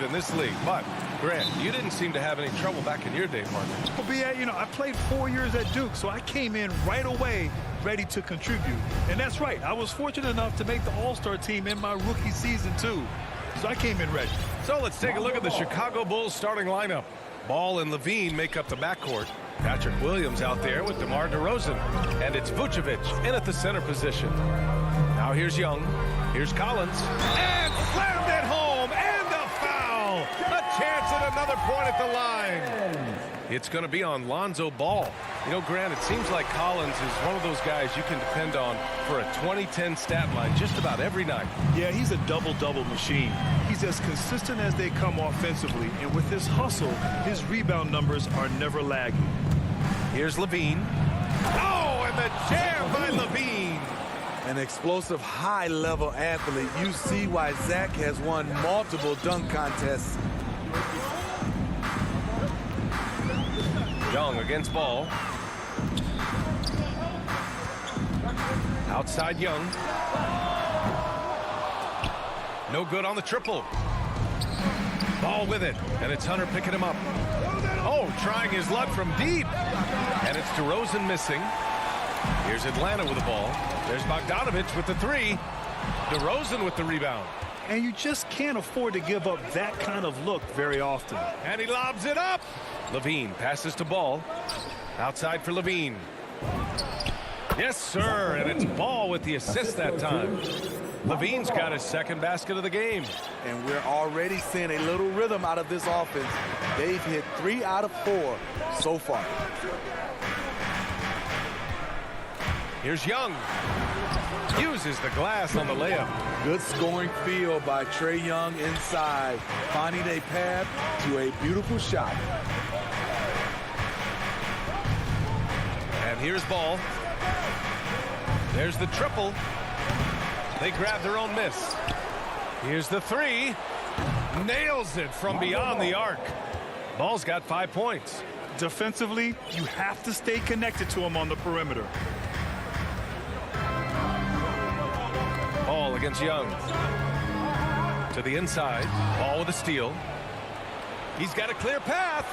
improved in this league. But, Grant, you didn't seem to have any trouble back in your day, partner. Well, B.A., I played 4 years at Duke, so I came in right away ready to contribute. And that's right. I was fortunate enough to make the All-Star team in my rookie season, too. So I came in ready. So let's take a look at the Chicago Bulls starting lineup. Ball and Levine make up the backcourt. Patrick Williams out there with DeMar DeRozan. And it's Vucevic in at the center position. Now here's Young. Here's Collins. And slammed it home. And a foul. A chance at another point at the line. It's going to be on Lonzo Ball. Grant, it seems like Collins is one of those guys you can depend on for a 2010 stat line just about every night. Yeah, he's a double-double machine. He's as consistent as they come offensively, and with his hustle, his rebound numbers are never lagging. Here's Levine. Oh, and the jam by Levine. An explosive, high-level athlete. You see why Zach has won multiple dunk contests. Young against Ball. Outside Young. No good on the triple. Ball with it, and it's Hunter picking him up. Oh, trying his luck from deep. And it's DeRozan missing. Here's Atlanta with the ball. There's Bogdanovich with the three. DeRozan with the rebound. And you just can't afford to give up that kind of look very often. And he lobs it up. Levine passes to Ball. Outside for Levine. Yes, sir, and it's Ball with the assist that time. Levine's got his second basket of the game. And we're already seeing a little rhythm out of this offense. They've hit 3 out of 4 so far. Here's Young. Uses the glass on the layup. Good scoring field by Trae Young inside, finding a path to a beautiful shot. And here's Ball. There's the triple. They grab their own miss. Here's the three. Nails it from beyond the arc. Ball's got 5 points. Defensively, you have to stay connected to him on the perimeter. Ball against Young. To the inside. Ball with a steal. He's got a clear path.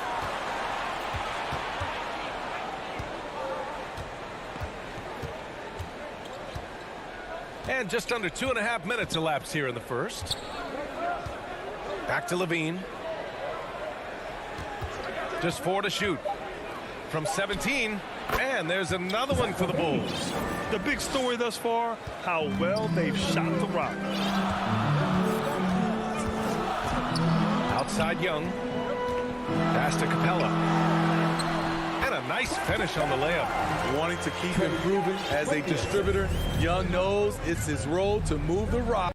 And just under 2.5 minutes elapsed here in the first. Back to Levine. Just 4 to shoot. From 17. And there's another one for the Bulls. The big story thus far, how well they've shot the rock. Outside Young. Pass to Capella. And a nice finish on the layup. Wanting to keep improving as a distributor, Young knows it's his role to move the rock.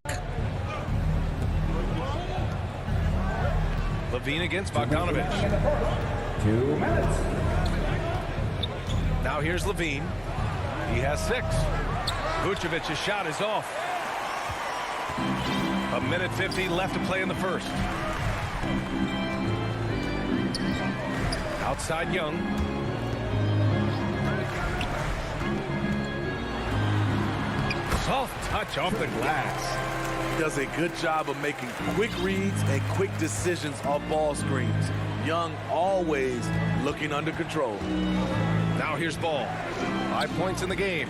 Levine against Bogdanovich. 2 minutes. Now here's Levine. He has 6. Vucevic's shot is off. 1:50 left to play in the first. Outside Young. Soft touch off the glass. Does a good job of making quick reads and quick decisions off ball screens. Young always looking under control. Now here's Ball. 5 points in the game.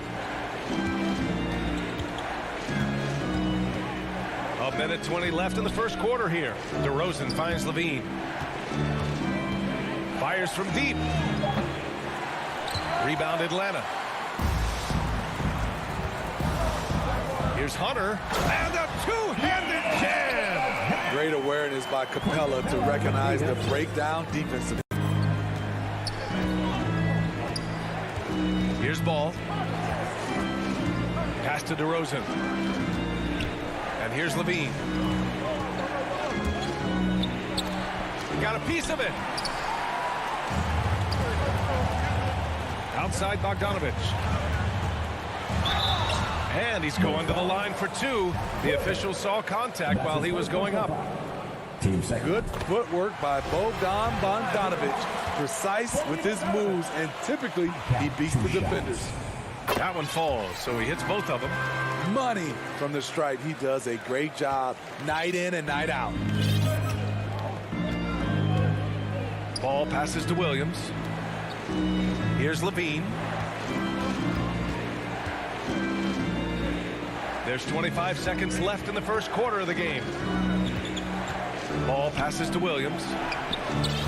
1:20 left in the first quarter here. DeRozan finds Levine. Fires from deep. Rebound Atlanta. Here's Hunter. And a two-handed jam. Great awareness by Capella to recognize the breakdown defensively. Here's Ball. Pass to DeRozan. And here's Levine. Got a piece of it. Outside Bogdanovich. And he's going to the line for 2. The official saw contact while he was going up. Good footwork by Bogdanovich. Precise with his moves, and typically he beats the defenders. That one falls, so he hits both of them. Money from the stripe. He does a great job night in and night out. Ball passes to Williams. Here's Levine. There's 25 seconds left in the first quarter of the game. Ball passes to Williams.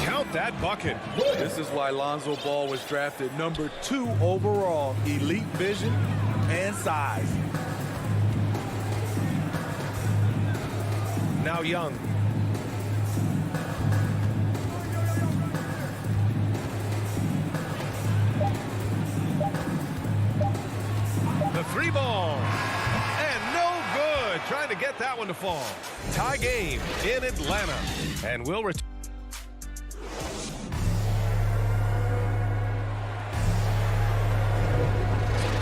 Count that bucket. This is why Lonzo Ball was drafted number 2 overall. Elite vision and size. Now Young. The 3 ball. And no good. Trying to get that one to fall. Tie game in Atlanta. And we'll return.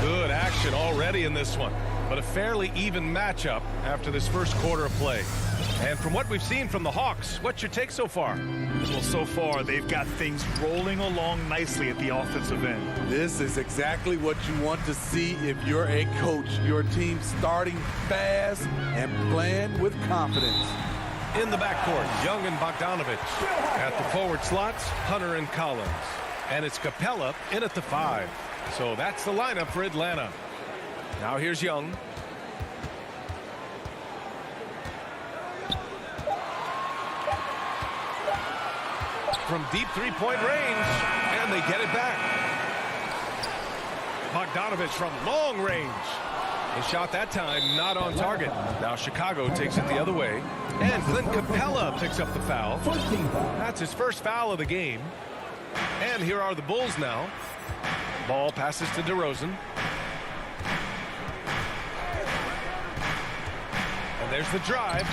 Good action already in this one, but a fairly even matchup after this first quarter of play. And from what we've seen from the Hawks, what's your take so far? Well, so far, they've got things rolling along nicely at the offensive end. This is exactly what you want to see if you're a coach. Your team starting fast and playing with confidence. In the backcourt, Young and Bogdanovich. At the forward slots, Hunter and Collins. And it's Capella in at the 5. So that's the lineup for Atlanta. Now here's Young. From deep three-point range, and they get it back. Bogdanovich from long range. His shot that time not on target. Now Chicago takes it the other way. And Clint Capella picks up the foul. That's his first foul of the game. And here are the Bulls now. Ball passes to DeRozan. And there's the drive.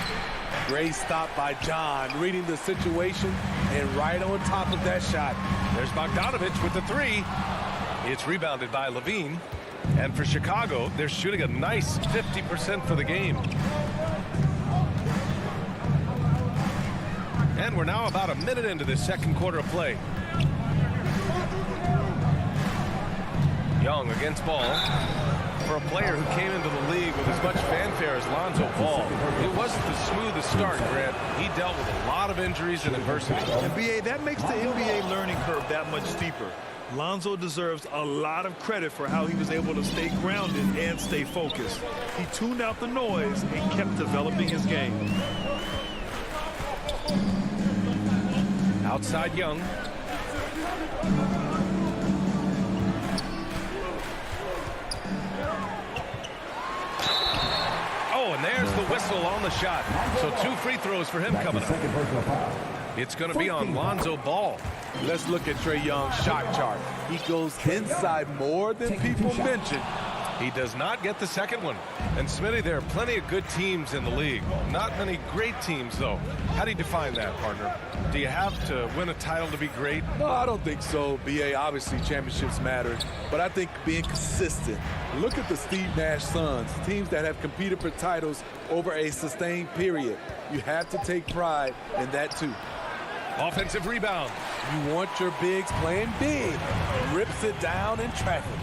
Great stop by John, reading the situation and right on top of that shot. There's Bogdanovich with the 3. It's rebounded by Levine. And for Chicago, they're shooting a nice 50% for the game. And we're now about a minute into this second quarter of play. Young against Ball. For a player who came into the league with as much fanfare as Lonzo Ball, it wasn't the smoothest start, Grant. He dealt with a lot of injuries and adversity. And BA, that makes the NBA learning curve that much steeper. Lonzo deserves a lot of credit for how he was able to stay grounded and stay focused. He tuned out the noise and kept developing his game. Outside Young. Oh, and there's the whistle on the shot. So 2 free throws for him coming up. It's going to be on Lonzo Ball. Let's look at Trae Young's shot chart. He goes inside more than people mention. He does not get the second one. And Smitty, there are plenty of good teams in the league. Not many great teams, though. How do you define that, partner? Do you have to win a title to be great? No, I don't think so. BA, obviously championships matter, but I think being consistent. Look at the Steve Nash Suns, teams that have competed for titles over a sustained period. You have to take pride in that, too. Offensive rebound. You want your bigs playing big. Rips it down in traffic.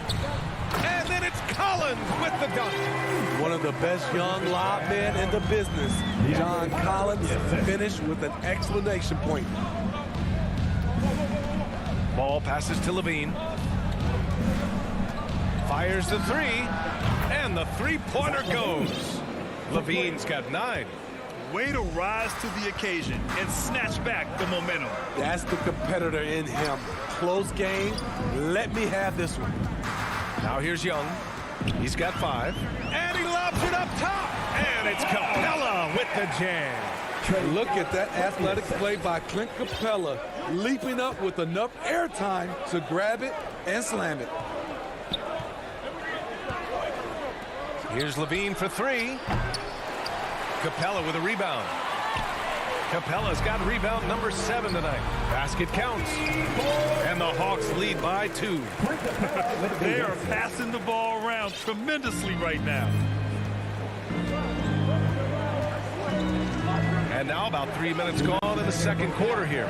And then it's Collins with the dunk. One of the best young lob men in the business. John Collins finished with an exclamation point. Ball passes to Levine. Fires the 3. And the three-pointer goes. Levine's got 9. Way to rise to the occasion and snatch back the momentum. That's the competitor in him. Close game. Let me have this one. Now here's Young. He's got 5. And he lobs it up top. And it's Capella with the jam. Look at that athletic play by Clint Capella, leaping up with enough airtime to grab it and slam it. Here's Levine for 3. Capella with a rebound. Capella's got rebound number 7 tonight. Basket counts. And the Hawks lead by 2. They are passing the ball around tremendously right now. And now about 3 minutes gone in the second quarter here.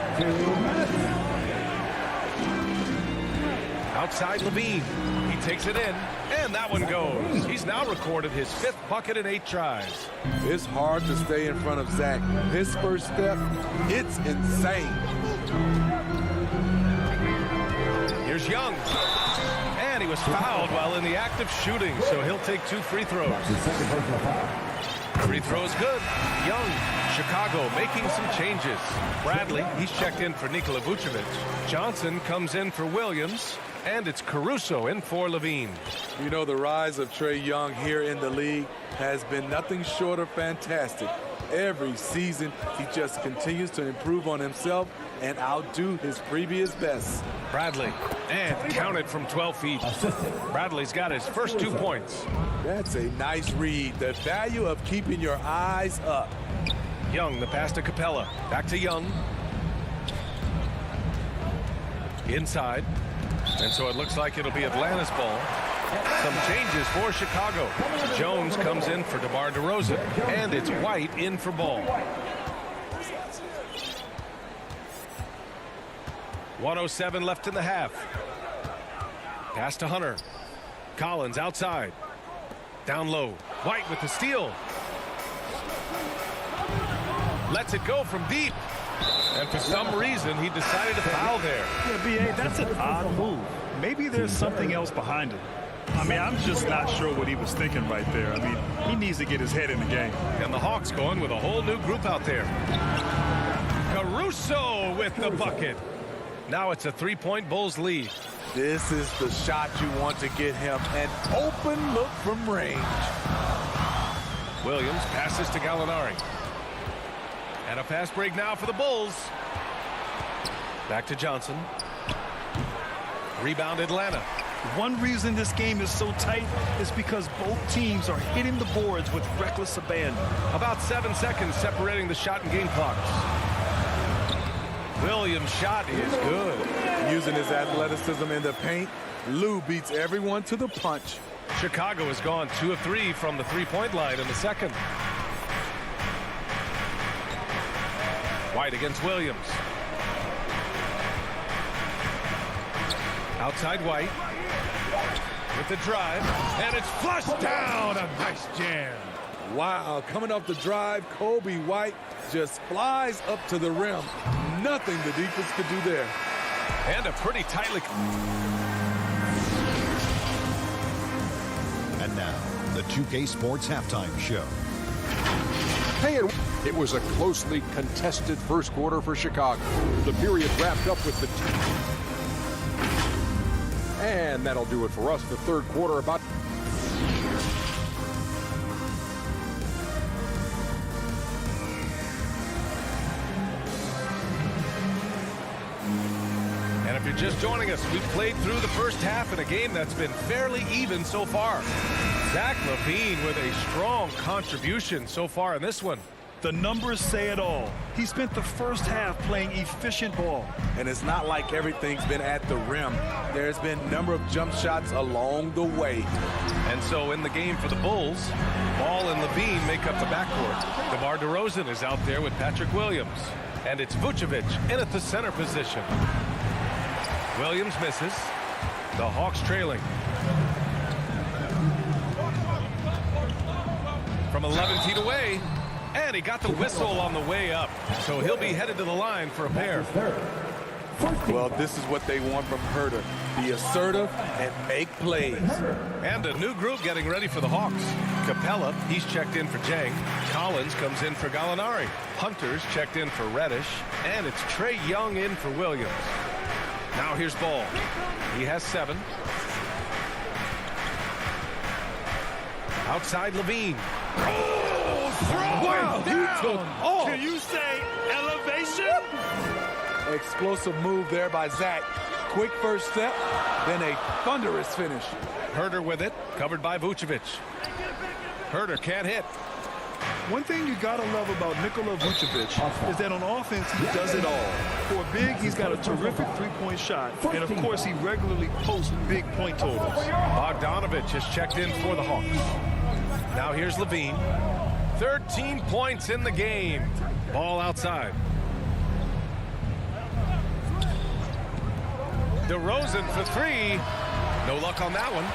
Outside Levine. He takes it in. And that one goes. He's now recorded his 5th bucket in 8 tries. It's hard to stay in front of Zach. His first step, it's insane. Here's Young. And he was fouled while in the act of shooting, so he'll take 2 free throws. Free throw is good. Young, Chicago making some changes. Bradley, he's checked in for Nikola Vucevic. Johnson comes in for Williams. And it's Caruso in for Levine. You know, the rise of Trae Young here in the league has been nothing short of fantastic. Every season, he just continues to improve on himself and outdo his previous best. Bradley, and counted from 12 feet. Bradley's got his first 2 points. That's a nice read. The value of keeping your eyes up. Young, the pass to Capella. Back to Young. Inside. And so it looks like it'll be Atlanta's ball. Some changes for Chicago. Jones comes in for DeMar DeRozan. And it's White in for Ball. 1:07 left in the half. Pass to Hunter. Collins outside. Down low. White with the steal. Lets it go from deep. And for some reason, he decided to foul there. Yeah, B.A., that's an odd move. Maybe there's something else behind it. I mean, I'm just not sure what he was thinking right there. I mean, he needs to get his head in the game. And the Hawks going with a whole new group out there. Caruso with the bucket. Now it's a 3-point Bulls lead. This is the shot you want to get him. An open look from range. Williams passes to Gallinari. And a fast break now for the Bulls. Back to Johnson. Rebound Atlanta. One reason this game is so tight is because both teams are hitting the boards with reckless abandon. About 7 seconds separating the shot and game clocks. Williams' shot is good. Using his athleticism in the paint, Lou beats everyone to the punch. Chicago has gone 2 of 3 from the 3-point line in the second. White against Williams. Outside White. With the drive. And it's flushed down. A nice jam. Wow, coming off the drive, Kobe White just flies up to the rim. Nothing the defense could do there. And a pretty tightly... And now, the 2K Sports Halftime Show. Hey, it was a closely contested first quarter for Chicago. The period wrapped up with the... And that'll do it for us. The third quarter about... And if you're just joining us, we've played through the first half in a game that's been fairly even so far. Zach LaVine with a strong contribution so far in this one. The numbers say it all. He spent the first half playing efficient ball. And it's not like everything's been at the rim. There's been a number of jump shots along the way. And so in the game for the Bulls, Ball and LaVine make up the backcourt. DeMar DeRozan is out there with Patrick Williams. And it's Vucevic in at the center position. Williams misses. The Hawks trailing. From 11 feet away. And he got the whistle on the way up. So he'll be headed to the line for a pair. Well, this is what they want from Herter. Be assertive and make plays. And a new group getting ready for the Hawks. Capella, he's checked in for Jang. Collins comes in for Gallinari. Hunter's checked in for Reddish. And it's Trae Young in for Williams. Now here's Ball. He has 7. Outside LaVine. Wow, he took off. Can you say elevation? Explosive move there by Zach. Quick first step, then a thunderous finish. Herter with it, covered by Vucevic. Herter can't hit. One thing you gotta love about Nikola Vucevic is that on offense, he does it all. For a big, he's got a terrific three-point shot, and of course, he regularly posts big point totals. Bogdanovich has checked in for the Hawks. Now here's LaVine. 13 points in the game. Ball outside. DeRozan for 3. No luck on that one.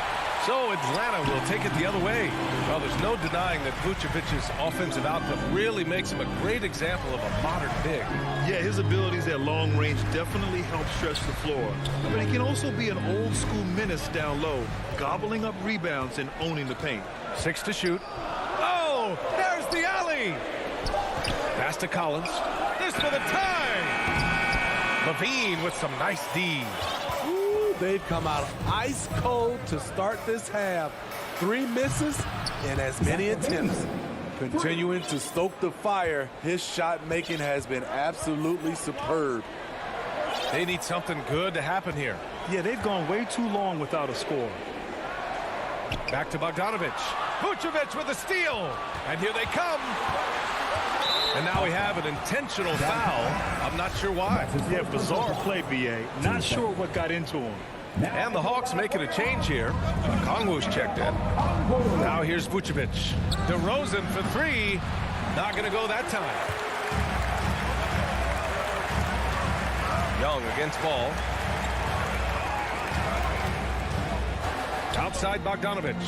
So Atlanta will take it the other way. Well, there's no denying that Vucevic's offensive output really makes him a great example of a modern big. Yeah, his abilities at long range definitely help stretch the floor. But he can also be an old-school menace down low, gobbling up rebounds and owning the paint. 6 to shoot. Oh, there's the alley. Pass to Collins. This for the tie. Levine with some nice D. They've come out ice cold to start this half. 3 misses and as many attempts. Continuing to stoke the fire, his shot making has been absolutely superb. They need something good to happen here. Yeah, they've gone way too long without a score. Back to Bogdanovic. Vucevic with a steal. And here they come. And now we have an intentional foul. I'm not sure why. Yeah, bizarre play, B.A. Not sure what got into him. And the Hawks making a change here. Okongwu's checked in. Now here's Vucevic. DeRozan for 3. Not going to go that time. Young against Ball. Outside Bogdanovic.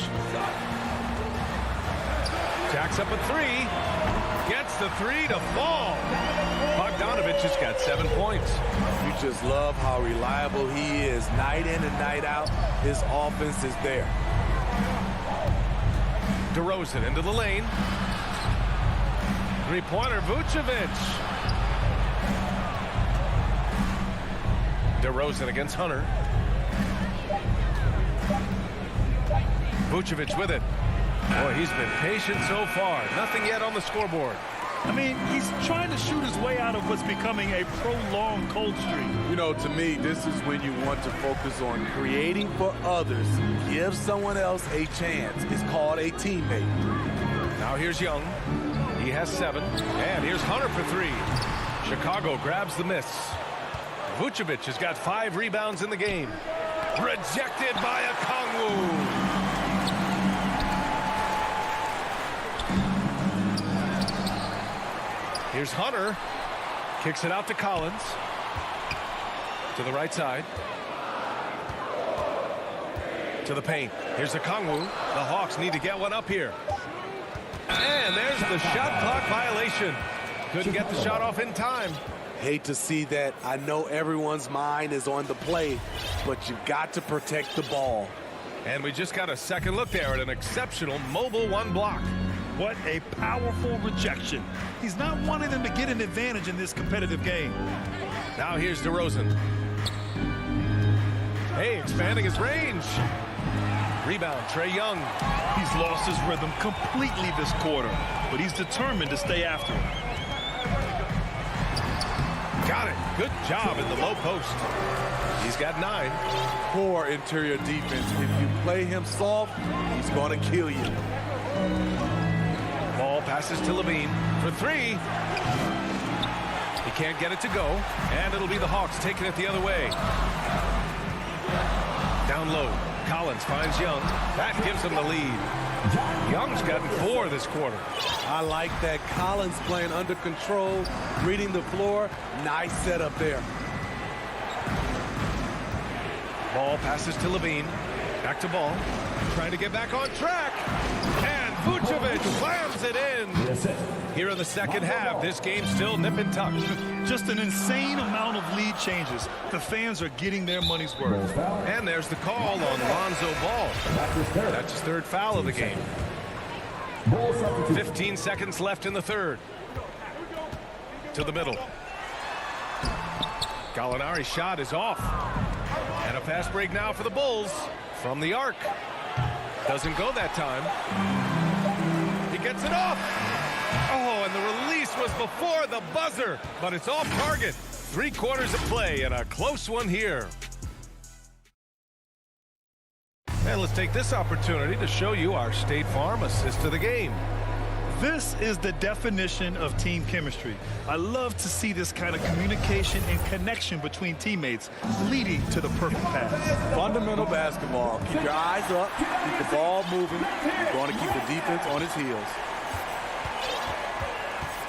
Jacks up a 3. Gets the 3 to fall. Bogdanovic has got 7 points. You just love how reliable he is. Night in and night out, his offense is there. DeRozan into the lane. Three-pointer, Vucevic. DeRozan against Hunter. Vucevic with it. Boy, he's been patient so far. Nothing yet on the scoreboard. I mean, he's trying to shoot his way out of what's becoming a prolonged cold streak. You know, to me, this is when you want to focus on creating for others. Give someone else a chance. It's called a teammate. Now here's Young. He has 7. And here's Hunter for 3. Chicago grabs the miss. Vucevic has got 5 rebounds in the game. Rejected by Okongwu. Here's Hunter. Kicks it out to Collins. To the right side. To the paint. Here's Okongwu. The Hawks need to get one up here. And there's the shot clock violation. Couldn't get the shot off in time. Hate to see that. I know everyone's mind is on the play, but you've got to protect the ball. And we just got a second look there at an exceptional mobile 1 block. What a powerful rejection. He's not wanting them to get an advantage in this competitive game. Now here's DeRozan. Hey, expanding his range. Rebound, Trae Young. He's lost his rhythm completely this quarter, but he's determined to stay after it. Got it. Good job in the low post. He's got 9. Poor interior defense. If you play him soft, he's going to kill you. Ball passes to Levine for 3. He can't get it to go, and it'll be the Hawks taking it the other way. Down low, Collins finds Young. That gives him the lead. Young's gotten 4 this quarter. I like that. Collins playing under control, reading the floor. Nice setup there. Ball passes to Levine. Back to Ball. Trying to get back on track. And Vucevic slams it in. Here in the second half, this game's still nip and tuck. Just an insane amount of lead changes. The fans are getting their money's worth. And there's the call on Lonzo Ball. That's his 3rd foul of the game. 15 seconds left in the 3rd. To the middle. Gallinari's shot is off. And a fast break now for the Bulls from the arc. Doesn't go that time. He gets it off. Oh, and the release was before the buzzer, but it's off target. 3 quarters of play and a close one here. And let's take this opportunity to show you our State Farm assist of the game. This is the definition of team chemistry. I love to see this kind of communication and connection between teammates leading to the perfect pass. Fundamental basketball. Keep your eyes up, keep the ball moving. You're going to keep the defense on its heels.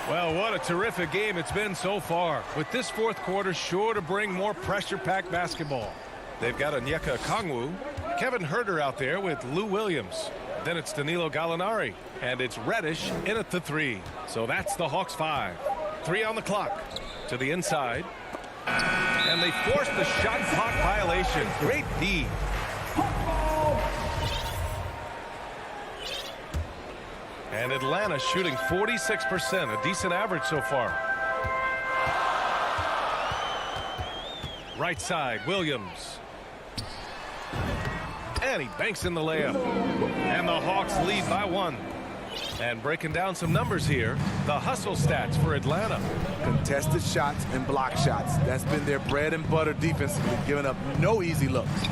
Well, what a terrific game it's been so far. With this 4th quarter sure to bring more pressure-packed basketball. They've got Onyeka Okongwu. Kevin Herter out there with Lou Williams. Then it's Danilo Gallinari. And it's Reddish in at the 3. So that's the Hawks 5. 3 on the clock. To the inside. And they forced the shot clock violation. Great D. And Atlanta shooting 46%, a decent average so far. Right side, Williams. And he banks in the layup. And the Hawks lead by 1. And breaking down some numbers here, the hustle stats for Atlanta. Contested shots and block shots. That's been their bread and butter defensively, giving up no easy looks.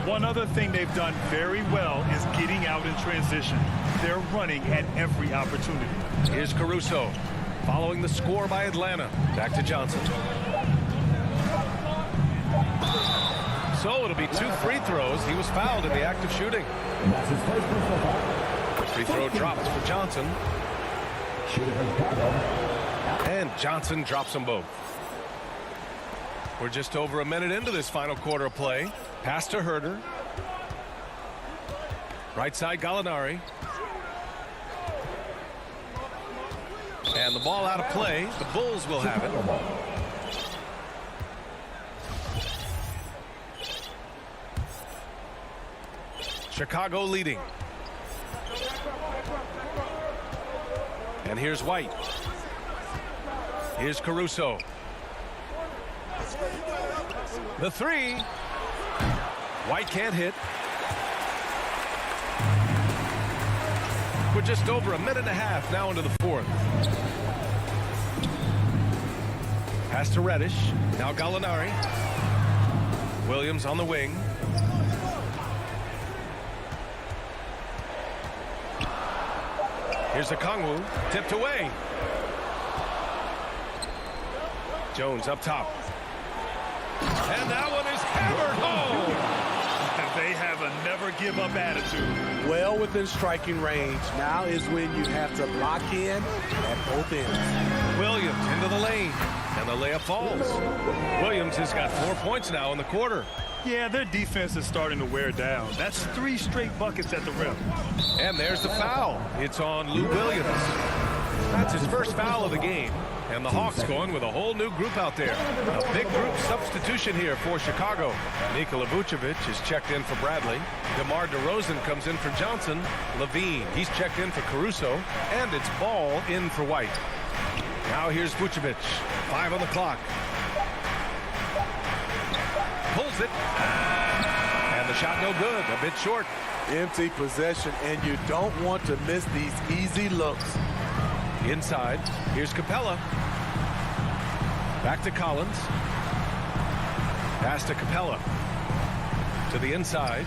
One other thing they've done very well is getting out in transition. They're running at every opportunity. Here's Caruso, following the score by Atlanta. Back to Johnson. So it'll be 2 free throws. He was fouled in the act of shooting. That's his first personal foul. Free throw drops for Johnson. Shooting from Chicago. And Johnson drops them both. We're just over a minute into this final quarter of play. Pass to Herter. Right side, Gallinari. And the ball out of play. The Bulls will have it. Chicago leading. And here's White. Here's Caruso. The 3. White can't hit. We're just over a minute and a half now into the 4th. Pass to Reddish. Now Gallinari. Williams on the wing. Here's Okongwu. Tipped away. Jones up top. And that one is hammered home. They have a never-give-up attitude. Well within striking range. Now is when you have to lock in at both ends. Williams into the lane. And the layup falls. Williams has got 4 points now in the quarter. Yeah, their defense is starting to wear down. That's 3 straight buckets at the rim. And there's the foul. It's on Lou Williams. That's his first foul of the game. And the Hawks going with a whole new group out there. A big group substitution here for Chicago. Nikola Vucevic is checked in for Bradley. DeMar DeRozan comes in for Johnson. Levine, he's checked in for Caruso. And it's Ball in for White. Now here's Vucevic. 5 on the clock. Pulls it. And the shot no good. A bit short. Empty possession, and you don't want to miss these easy looks. Inside, here's Capella. Back to Collins. Pass to Capella. To the inside.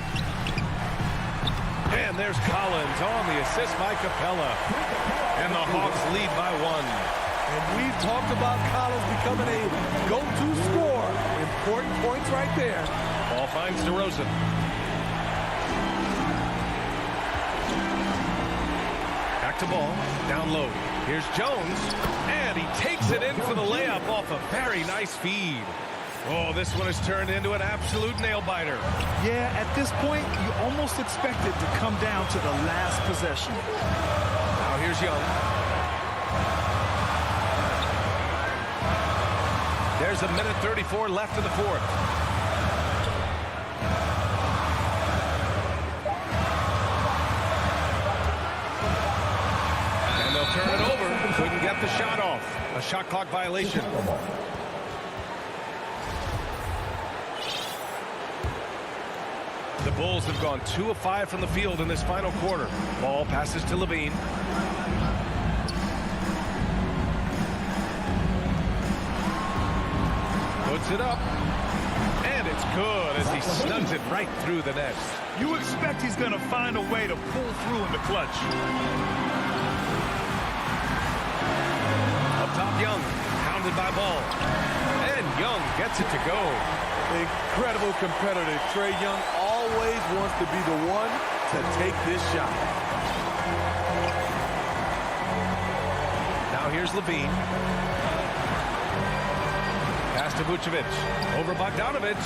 And there's Collins on the assist by Capella. And the Hawks lead by 1. And we've talked about Collins becoming a go-to scorer. Important points right there. Ball finds DeRozan. Back to Ball. Down low. Here's Jones. And he takes it in for the layup off a very nice feed. Oh, this one has turned into an absolute nail-biter. Yeah, at this point, you almost expect it to come down to the last possession. Now here's Young. There's a minute 34 left in the 4th. And they'll turn it over. Couldn't get the shot off. A shot clock violation. The Bulls have gone 2 of 5 from the field in this final quarter. Ball passes to Levine. Puts it up. And it's good as he snugs it right through the net. You expect he's going to find a way to pull through in the clutch. Up top, Young. Pounded by Ball. And Young gets it to go. Incredible competitor. Trae Young always wants to be the one to take this shot. Now here's Levine. Pass to Vucevic. Over Bogdanovic.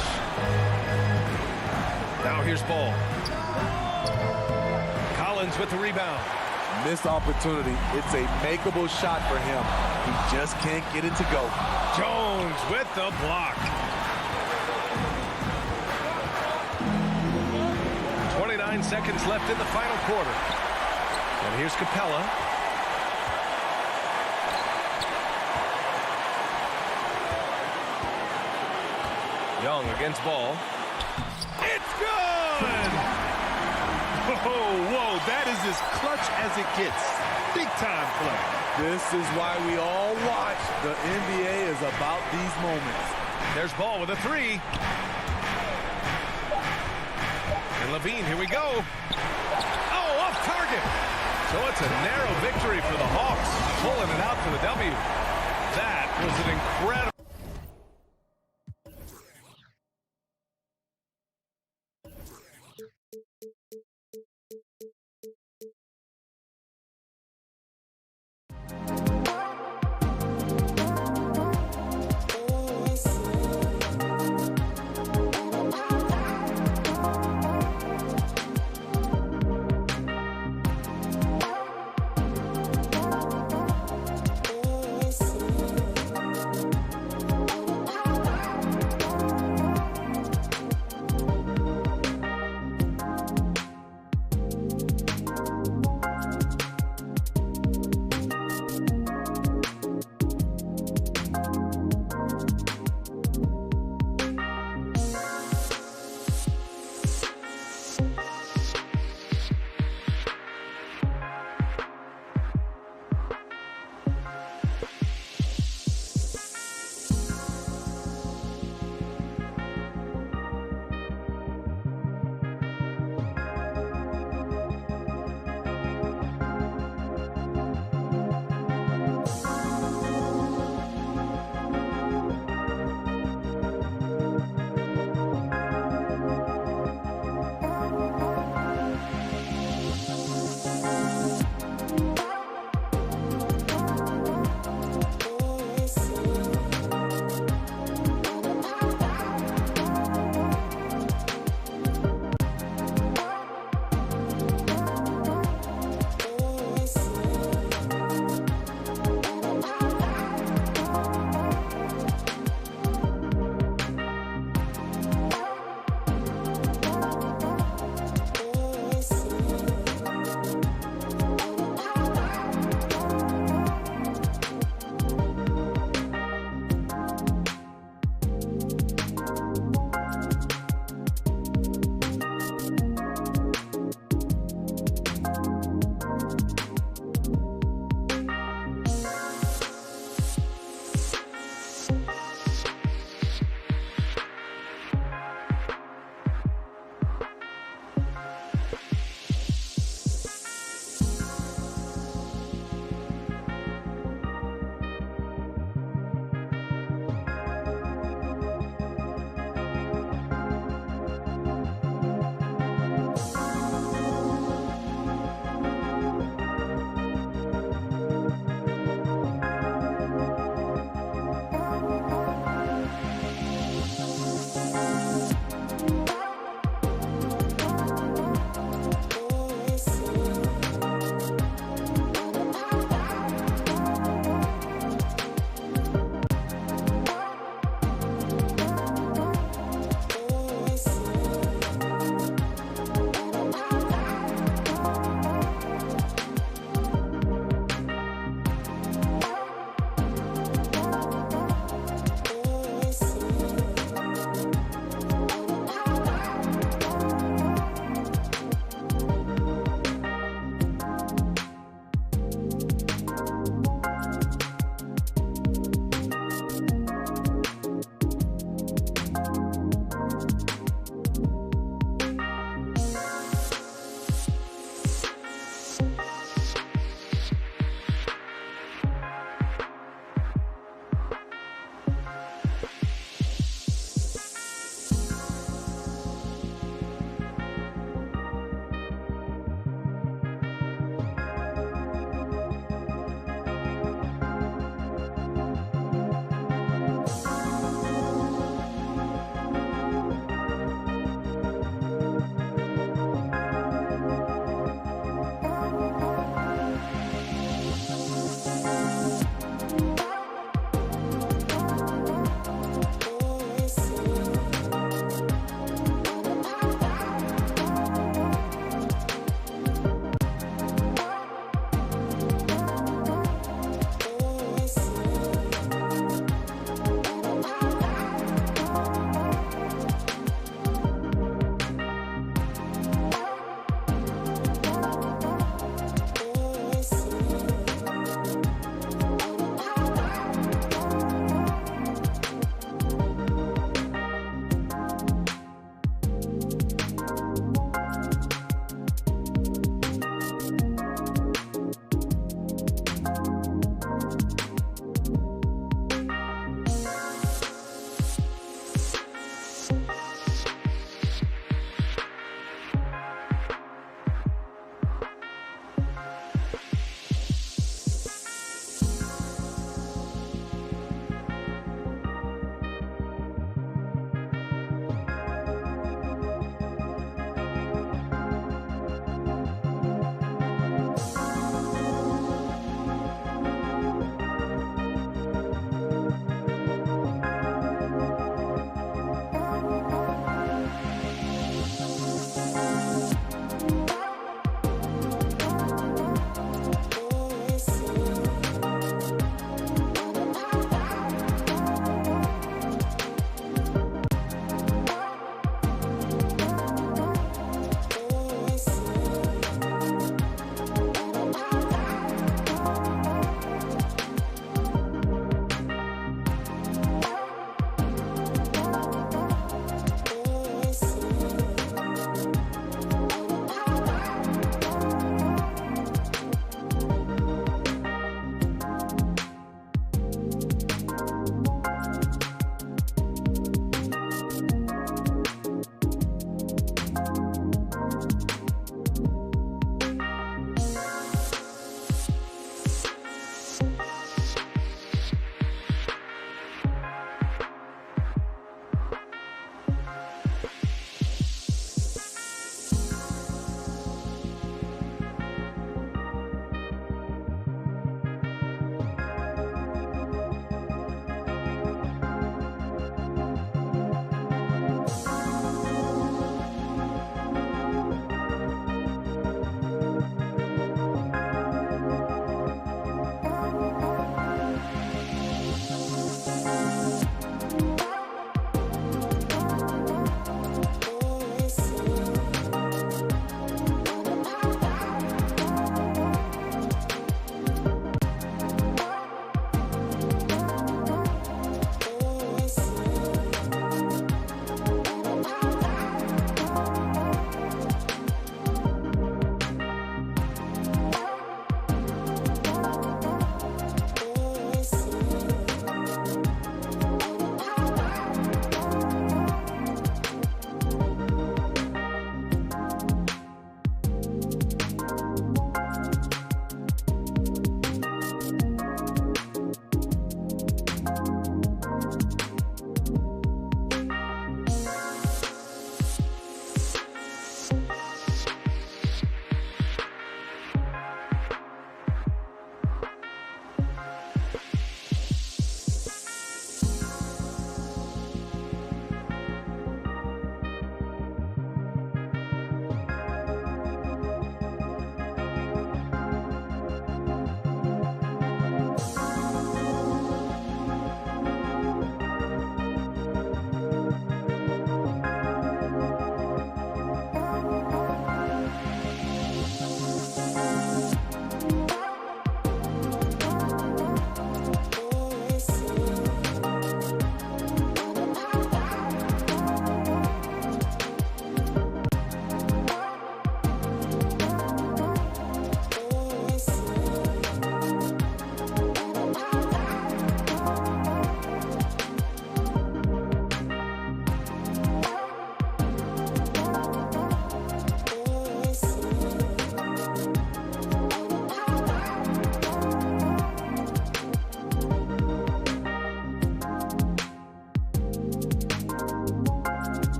Now here's Ball. Collins with the rebound. Missed opportunity. It's a makeable shot for him. He just can't get it to go. Jones with the block. 29 seconds left in the final quarter. And here's Capella. Young against Ball. It's good! Whoa, that is as clutch as it gets. Big time play. This is why we all watch. The NBA is about these moments. There's Ball with a three. And Levine, here we go. Oh, off target. So it's a narrow victory for the Hawks, pulling it out for the W. That was an incredible.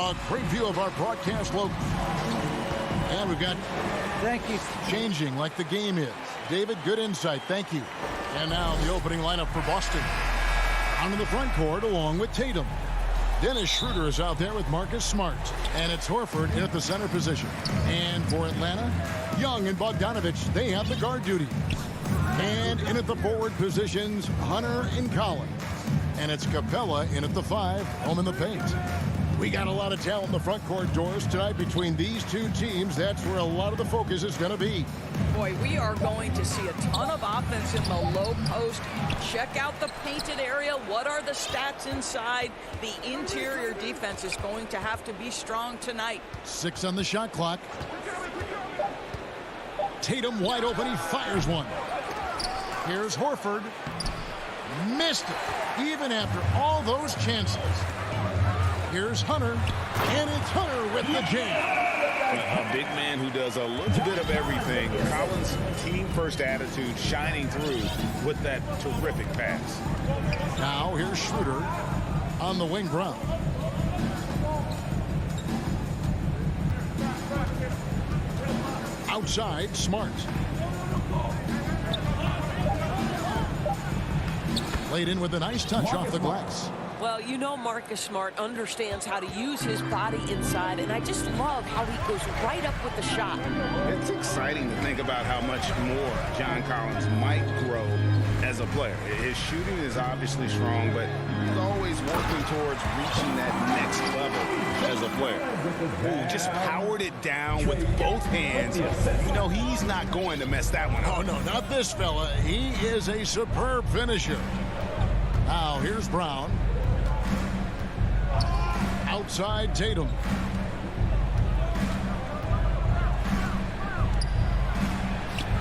A great view of our broadcast logo. And we've got changing like the game is. David, good insight. Thank you. And now the opening lineup for Boston. Onto the front court along with Tatum. Dennis Schroeder is out there with Marcus Smart. And it's Horford in at the center position. And for Atlanta, Young and Bogdanovich, they have the guard duty. And in at the forward positions, Hunter and Collins. And it's Capella in at the 5, home in the paint. We got a lot of talent in the front court doors tonight between these two teams. That's where a lot of the focus is going to be. Boy, we are going to see a ton of offense in the low post. Check out the painted area. What are the stats inside? The interior defense is going to have to be strong tonight. 6 on the shot clock. Tatum wide open. He fires one. Here's Horford. Missed it, even after all those chances. Here's Hunter, and it's Hunter with the jam. A big man who does a little bit of everything. Collins' team-first attitude shining through with that terrific pass. Now here's Schroeder on the wing. Brown. Outside, Smart. Laid in with a nice touch off the glass. Well, you know Marcus Smart understands how to use his body inside, and I just love how he goes right up with the shot. It's exciting to think about how much more John Collins might grow as a player. His shooting is obviously strong, but he's always working towards reaching that next level as a player. Ooh, just powered it down with both hands. You know, he's not going to mess that one up. Oh, no, not this fella. He is a superb finisher. Now, here's Brown. Outside Tatum.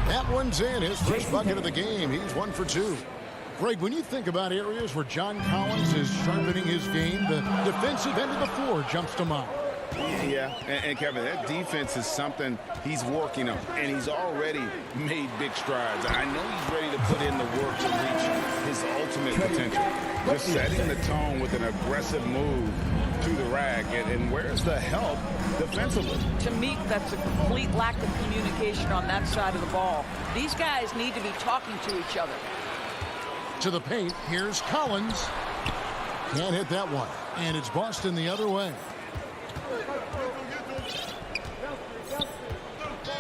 That one's in. His first bucket of the game. He's 1 for 2. Greg, when you think about areas where John Collins is sharpening his game, the defensive end of the floor jumps to mind. Yeah, and Kevin, that defense is something he's working on, and he's already made big strides. I know he's ready to put in the work to reach his ultimate potential. Just setting the tone with an aggressive move to the rack, and where's the help defensively? To me, that's a complete lack of communication on that side of the ball. These guys need to be talking to each other. To the paint, here's Collins. Can't hit that one, and it's Boston the other way.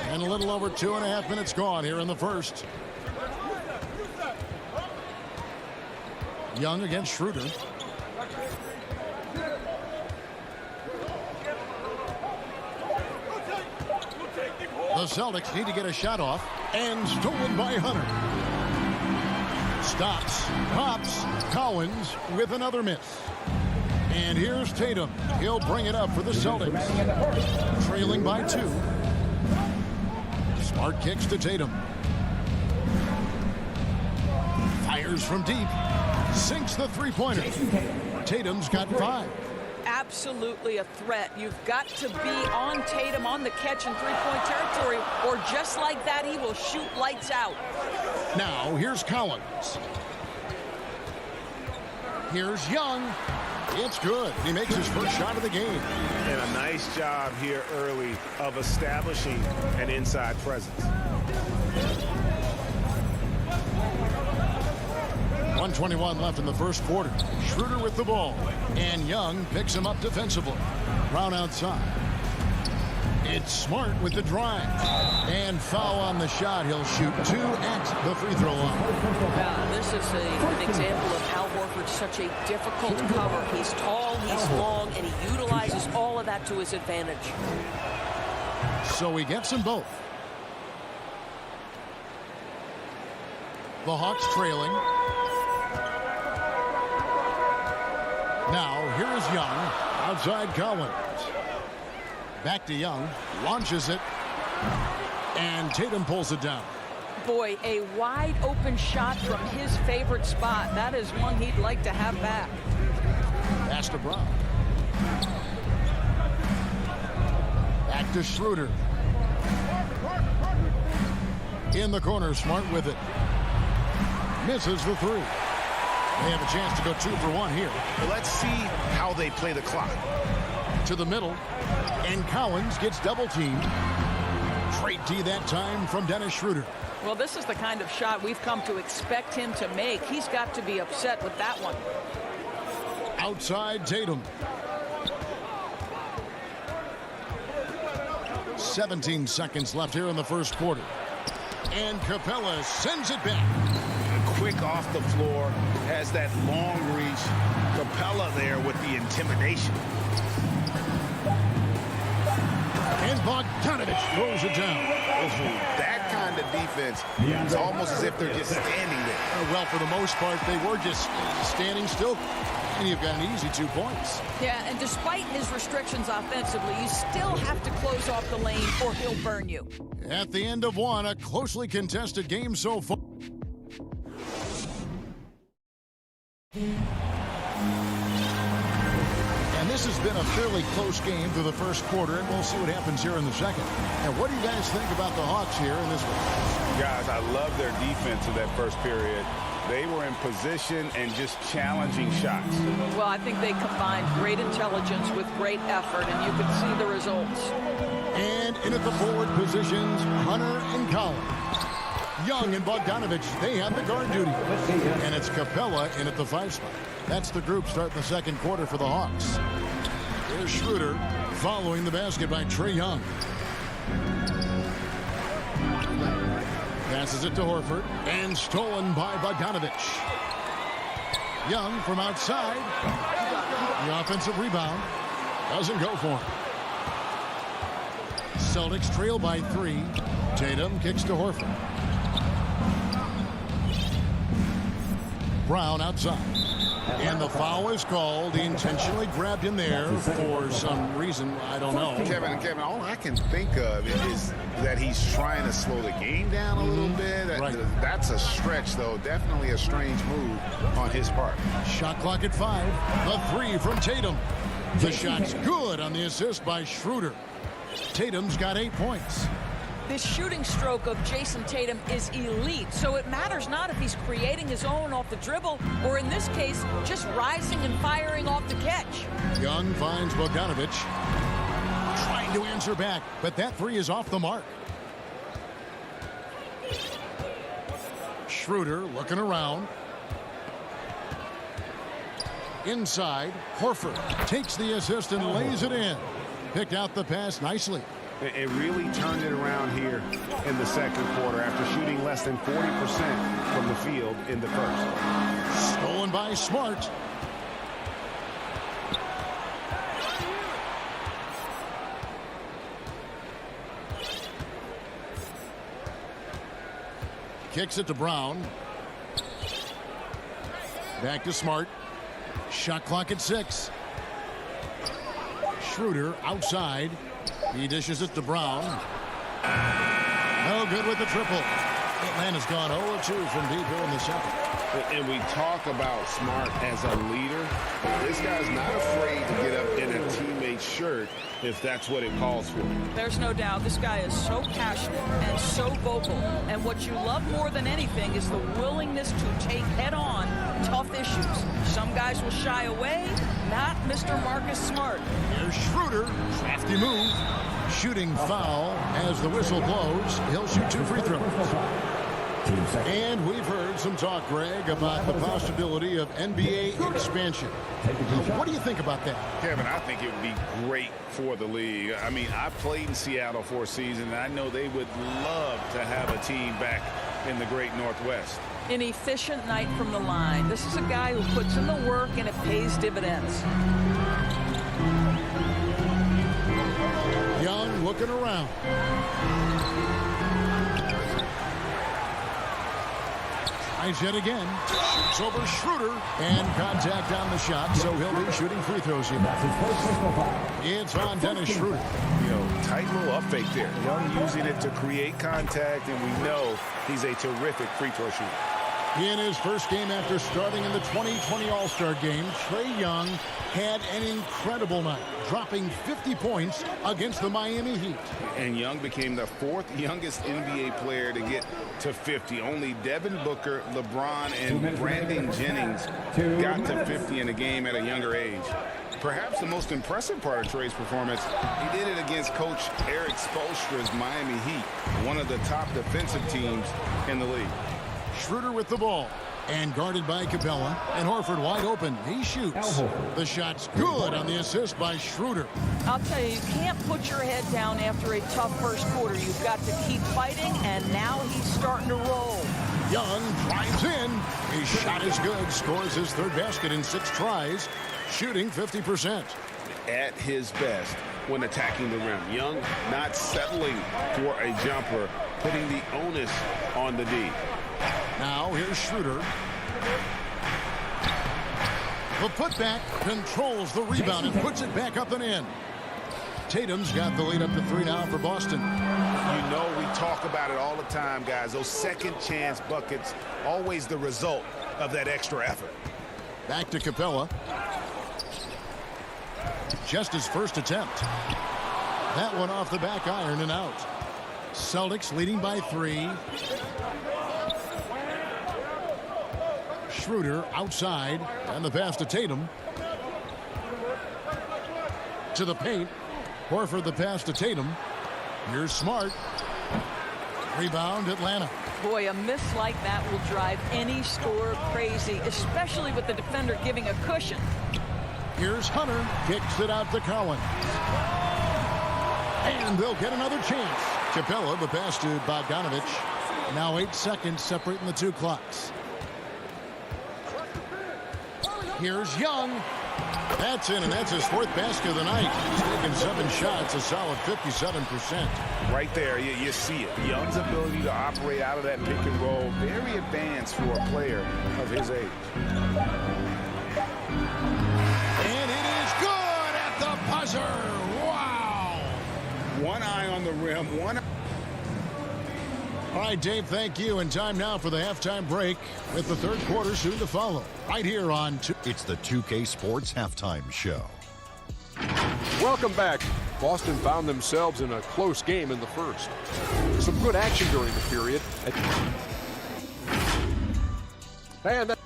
And a little over 2.5 minutes gone here in the first. Young against Schroeder. The Celtics need to get a shot off, and stolen by Hunter. Stops, pops, Collins with another miss. And here's Tatum. He'll bring it up for the Celtics. Trailing by 2. Smart kicks to Tatum. Fires from deep. Sinks the three-pointer. Tatum's got 5. Absolutely a threat. You've got to be on Tatum on the catch in three-point territory, or just like that, he will shoot lights out. Now, here's Collins. Here's Young. It's good. He makes his first shot of the game. And a nice job here early of establishing an inside presence. 1:21 left in the first quarter. Schroeder with the ball. And Young picks him up defensively. Brown outside. It's Smart with the drive. And foul on the shot. He'll shoot 2 at the free throw line. This is an example of Al Horford's such a difficult cover. He's tall, he's long, and he utilizes all of that to his advantage. So he gets them both. The Hawks trailing. Now, here is Young. Outside Collins. Back to Young. Launches it. And Tatum pulls it down. Boy, a wide open shot from his favorite spot. That is one he'd like to have back. Pass to Brown. Back to Schroeder. In the corner, Smart with it. Misses the 3. They have a chance to go 2 for 1 here. Well, let's see how they play the clock. To the middle. And Collins gets double teamed. Straight D that time from Dennis Schroeder. Well, this is the kind of shot we've come to expect him to make. He's got to be upset with that one. Outside Tatum. 17 seconds left here in the first quarter. And Capella sends it back. Quick off the floor, has that long reach. Capella there with the intimidation. And Bogdanovich throws it down. That kind of defense, it's almost as if they're just standing there. Well, for the most part, they were just standing still. And you've got an easy 2 points. Yeah, and despite his restrictions offensively, you still have to close off the lane or he'll burn you. At the end of one, a closely contested game so far. And this has been a fairly close game through the first quarter, and we'll see what happens here in the second. And what do you guys think about the Hawks here in this one? Guys, I love their defense in that first period. They were in position and just challenging shots. Well, I think they combined great intelligence with great effort, and you could see the results. And in at the forward positions, Hunter and Collins. Young and Bogdanovich, they have the guard duty. And it's Capella in at the 5 spot. That's the group starting the second quarter for the Hawks. Here's Schroeder following the basket by Trae Young. Passes it to Horford and stolen by Bogdanovich. Young from outside. The offensive rebound doesn't go for him. Celtics trail by 3. Tatum kicks to Horford. Brown outside. And the foul is called. He intentionally grabbed in there for some reason. I don't know. Kevin, all I can think of is that he's trying to slow the game down a little bit. Right. That's a stretch, though. Definitely a strange move on his part. Shot clock at 5. A 3 from Tatum. The shot's good on the assist by Schroeder. Tatum's got 8 points. This shooting stroke of Jason Tatum is elite, so it matters not if he's creating his own off the dribble or, in this case, just rising and firing off the catch. Young finds Bogdanovich. Trying to answer back, but that 3 is off the mark. Schroeder looking around. Inside, Horford takes the assist and lays it in. Picked out the pass nicely. It really turned it around here in the second quarter after shooting less than 40% from the field in the first. Stolen by Smart. Kicks it to Brown. Back to Smart. Shot clock at 6. Schroeder outside. He dishes it to Brown. No good with the triple. Atlanta's gone 0-2 from deep here in the second. And we talk about Smart as a leader. This guy's not afraid to get up in a teammate's shirt if that's what it calls for. There's no doubt this guy is so passionate and so vocal. And what you love more than anything is the willingness to take head-on tough issues. Some guys will shy away, not Mr. Marcus Smart. Here's Schroeder. Crafty move. Shooting foul as the whistle blows. He'll shoot 2 free throws. And we've heard some talk, Greg, about the possibility of NBA expansion. What do you think about that? Kevin, I think it would be great for the league. I mean, I played in Seattle for a season, and I know they would love to have a team back in the great Northwest. An efficient night from the line. This is a guy who puts in the work, and it pays dividends. Young looking around. Tries yet again. Shoots over Schroeder. And contact on the shot, so he'll be shooting free throws here. It's on Dennis Schroeder. You know, tight little up fake there. Young using it to create contact, and we know he's a terrific free throw shooter. In his first game after starting in the 2020 All-Star Game, Trae Young had an incredible night, dropping 50 points against the Miami Heat. And Young became the 4th youngest NBA player to get to 50. Only Devin Booker, LeBron, and Brandon Jennings got to 50 in a game at a younger age. Perhaps the most impressive part of Trey's performance, he did it against Coach Eric Spoelstra's Miami Heat, one of the top defensive teams in the league. Schroeder with the ball. And guarded by Capella. And Horford wide open. He shoots. The shot's good on the assist by Schroeder. I'll tell you, you can't put your head down after a tough first quarter. You've got to keep fighting, and now he's starting to roll. Young drives in. His shot is good. Scores his third basket in 6 tries. Shooting 50%. At his best when attacking the rim. Young not settling for a jumper, putting the onus on the D. Now here's Schroeder. The putback controls the rebound and puts it back up and in. Tatum's got the lead up to 3 now for Boston. You know we talk about it all the time, guys. Those second chance buckets, always the result of that extra effort. Back to Capella. Just his first attempt. That one off the back iron and out. Celtics leading by 3. Schroeder outside, and the pass to Tatum. To the paint. Horford the pass to Tatum. Here's Smart. Rebound Atlanta. Boy, a miss like that will drive any scorer crazy, especially with the defender giving a cushion. Here's Hunter. Kicks it out to Collins. And they'll get another chance. Capella the pass to Bogdanovich. Now 8 seconds separating the 2 clocks. Here's Young. That's in, and that's his 4th basket of the night. He's taken 7 shots, a solid 57%. Right there, you see it. Young's ability to operate out of that pick and roll, very advanced for a player of his age. And it is good at the buzzer. Wow. One eye on the rim, one eye. All right, Dave, thank you. And time now for the halftime break with the third quarter soon to follow. Right here on... It's the 2K Sports Halftime Show. Welcome back. Boston found themselves in a close game in the first. Some good action during the period. And that...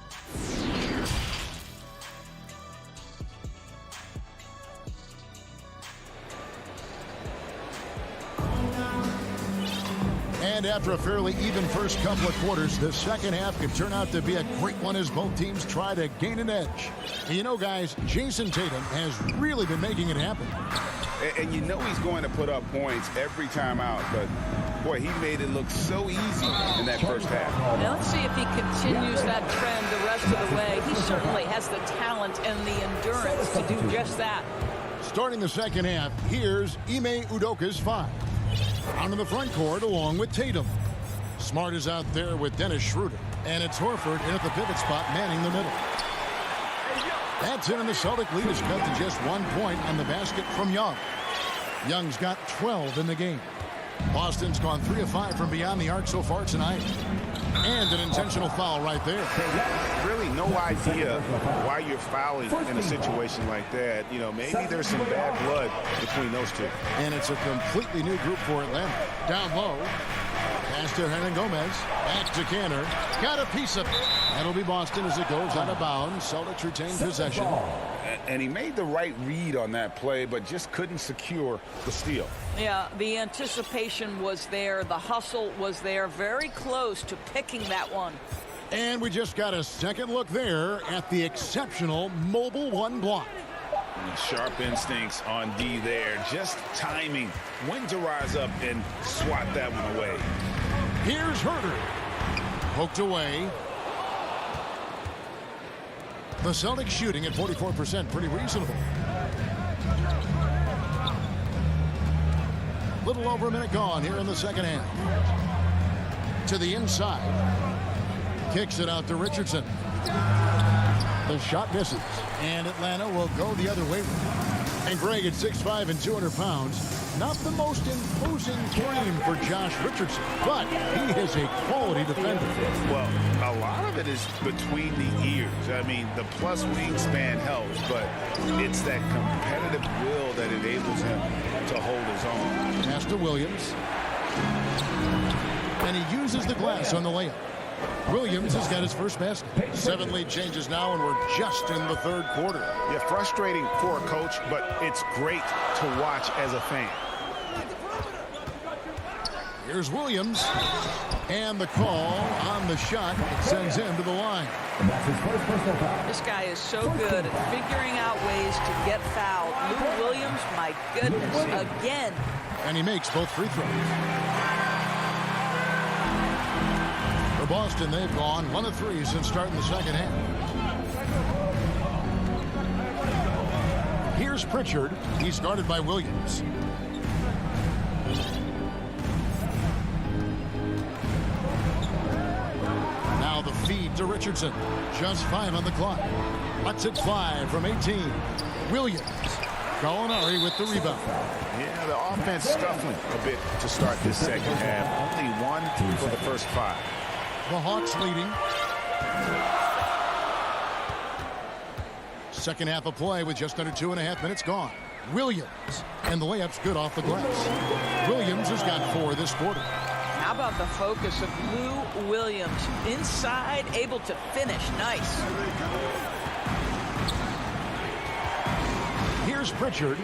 And after a fairly even first couple of quarters, the second half could turn out to be a great one as both teams try to gain an edge. And you know, guys, Jason Tatum has really been making it happen. And you know he's going to put up points every time out, but boy, he made it look so easy in that first half. Now let's see if he continues that trend the rest of the way. He certainly has the talent and the endurance to do just that. Starting the second half, here's Ime Udoka's 5. Out in the front court along with Tatum. Smart is out there with Dennis Schroeder. And it's Horford in at the pivot spot, manning the middle. That's in, and the Celtic lead is cut to just 1 point on the basket from Young. Young's got 12 in the game. Boston's gone 3 of 5 from beyond the arc so far tonight. And an intentional foul right there. Really no idea why you're fouling in a situation like that. You know, maybe there's some bad blood between those two. And it's a completely new group for Atlanta. Down low. Pass to Hernan Gomez. Back to Canner. Got a piece of it. That'll be Boston as it goes out of bounds. Celtics retain possession. And he made the right read on that play, but just couldn't secure the steal. Yeah, the anticipation was there. The hustle was there. Very close to picking that one. And we just got a second look there at the exceptional mobile 1 block. And sharp instincts on D there. Just timing when to rise up and swat that one away. Here's Herder. Poked away. The Celtics shooting at 44%. Pretty reasonable. Little over a minute gone here in the second half. To the inside. Kicks it out to Richardson. The shot misses. And Atlanta will go the other way. And Greg at 6'5" and 200 pounds. Not the most imposing frame for Josh Richardson, but he is a quality defender. Well, a lot of it is between the ears. I mean, the plus wingspan helps, but it's that competitive will that enables him to hold his own. Pass to Williams. And he uses the glass on the layup. Williams has got his first basket. 7 lead changes now, and we're just in the third quarter. Yeah, frustrating for a coach, but it's great to watch as a fan. Here's Williams, and the call on the shot sends him to the line. This guy is so good at figuring out ways to get fouled. Lou Williams, my goodness, again. And he makes both free throws. For Boston, they've gone 1 of 3 since starting the second half. Here's Pritchard. He's guarded by Williams. Now the feed to Richardson. Just 5 on the clock. Lets it fly from 18. Williams. Gallinari with the rebound. Yeah, the offense scuffling a bit to start this second half. Only 1 for the first 5. The Hawks leading. Second half of play with just under 2.5 minutes gone. Williams. And the layup's good off the glass. Williams has got 4 this quarter. How about the focus of Lou Williams? Inside, able to finish. Nice. Here's Pritchard.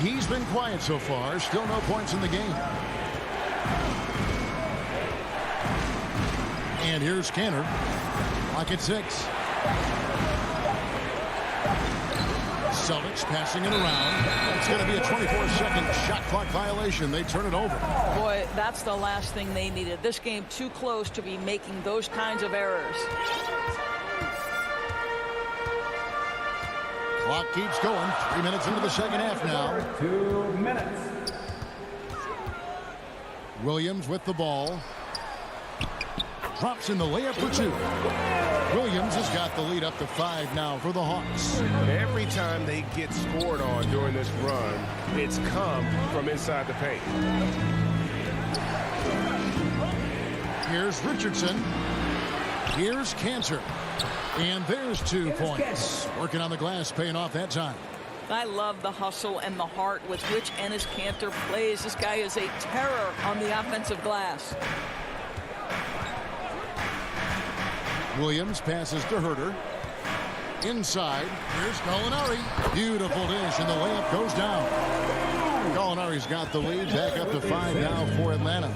He's been quiet so far. Still no points in the game. And here's Cantor. Clock at 6. Celtics passing it around. It's going to be a 24-second shot clock violation. They turn it over. Boy, that's the last thing they needed. This game too close to be making those kinds of errors. Clock keeps going. 3 minutes into the second half now. 2 minutes. Williams with the ball. Drops in the layup for 2. Williams has got the lead up to 5 now for the Hawks. Every time they get scored on during this run, it's come from inside the paint. Here's Richardson. Here's Cantor. And there's 2 points. Working on the glass, paying off that time. I love the hustle and the heart with which Enes Kanter plays. This guy is a terror on the offensive glass. Williams passes to Herter. Inside, here's Gallinari. Beautiful dish, and the layup goes down. Gallinari's got the lead, back up to 5 now for Atlanta.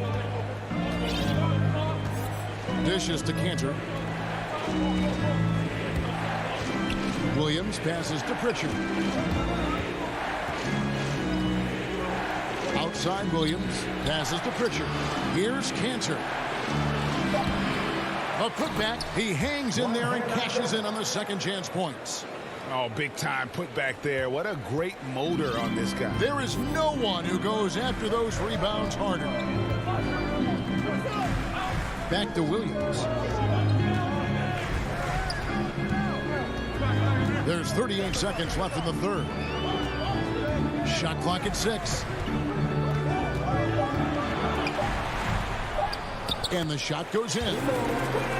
Dishes to Cantor. Williams passes to Pritchard. Outside Williams, passes to Pritchard. Here's Cantor. A putback. He hangs in there and cashes in on the second chance points. Oh, big time putback there. What a great motor on this guy. There is no one who goes after those rebounds harder. Back to Williams. There's 38 seconds left in the third. Shot clock at 6. And the shot goes in.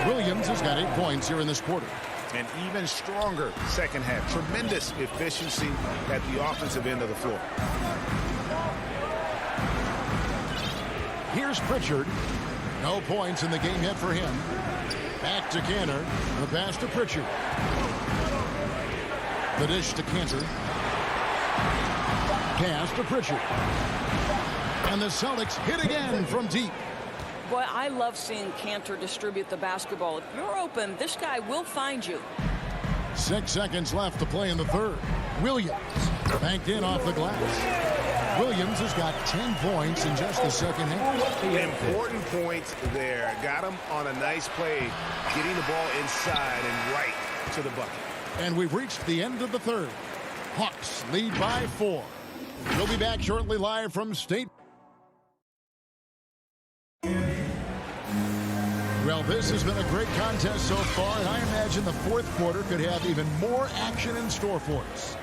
Williams has got 8 points here in this quarter. An even stronger second half. Tremendous efficiency at the offensive end of the floor. Here's Pritchard. No points in the game yet for him. Back to Cantor. The pass to Pritchard. The dish to Cantor. Pass to Pritchard. And the Celtics hit again from deep. Boy, I love seeing Cantor distribute the basketball. If you're open, this guy will find you. 6 seconds left to play in the third. Williams banked in off the glass. Williams has got 10 points in just the second half. Important points there. Got him on a nice play, getting the ball inside and right to the bucket. And we've reached the end of the third. Hawks lead by 4. We'll be back shortly live from State. Well, this has been a great contest so far, and I imagine the fourth quarter could have even more action in store for us.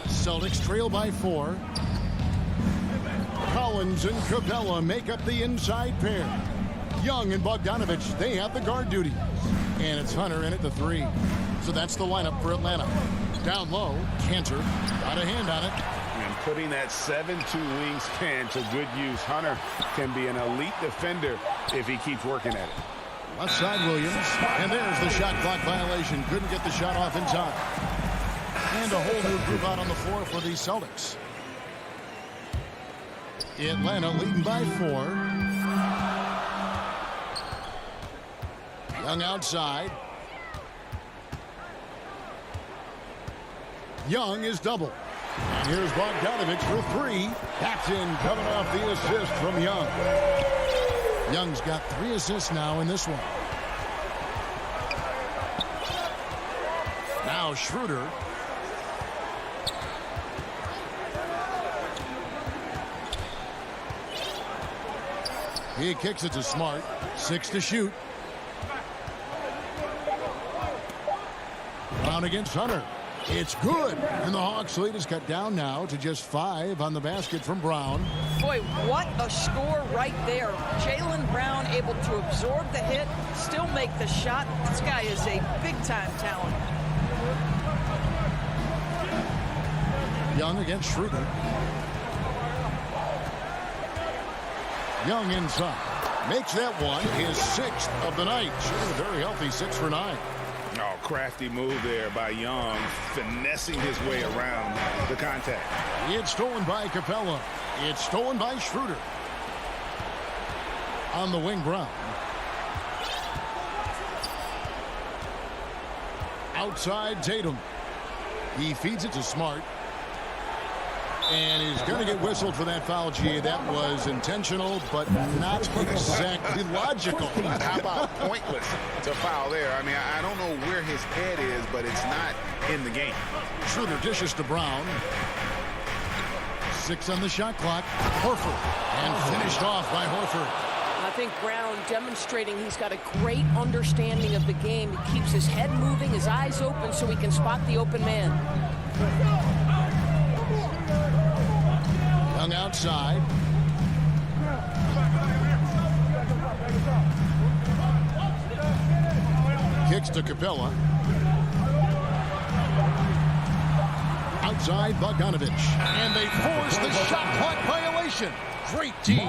Celtics trail by 4. Collins and Capella make up the inside pair. Young and Bogdanovich, they have the guard duty. And it's Hunter in at the 3. So that's the lineup for Atlanta. Down low, Cantor got a hand on it. And putting that 7'2" wingspan to good use. Hunter can be an elite defender if he keeps working at it. Left side Williams. And there's the shot clock violation. Couldn't get the shot off in time. And a whole new group out on the floor for the Celtics. Atlanta leading by 4. Young outside. Young is double. And here's Bogdanovich for 3. Captain coming off the assist from Young. Young's got 3 assists now in this one. Now Schroeder. He kicks it to Smart. 6 to shoot. Brown against Hunter. It's good. And the Hawks lead is cut down now to just 5 on the basket from Brown. Boy, what a score right there. Jaylen Brown able to absorb the hit, still make the shot. This guy is a big-time talent. Young against Schroeder. Young inside. Makes that one his 6th of the night. Schroeder very healthy, 6 for 9. Oh, crafty move there by Young, finessing his way around the contact. It's stolen by Capella. It's stolen by Schroeder. On the wing, Brown. Outside Tatum. He feeds it to Smart. And he's going to get whistled for that foul, G. That was intentional, but not exactly logical. How about pointless to foul there? I mean, I don't know where his head is, but it's not in the game. Schroeder dishes to Brown. 6 on the shot clock. Horford. And finished off by Horford. I think Brown demonstrating he's got a great understanding of the game. He keeps his head moving, his eyes open so he can spot the open man. Young outside. Kicks to Capella. Outside Bogdanovich. And they force the shot clock violation. Great team.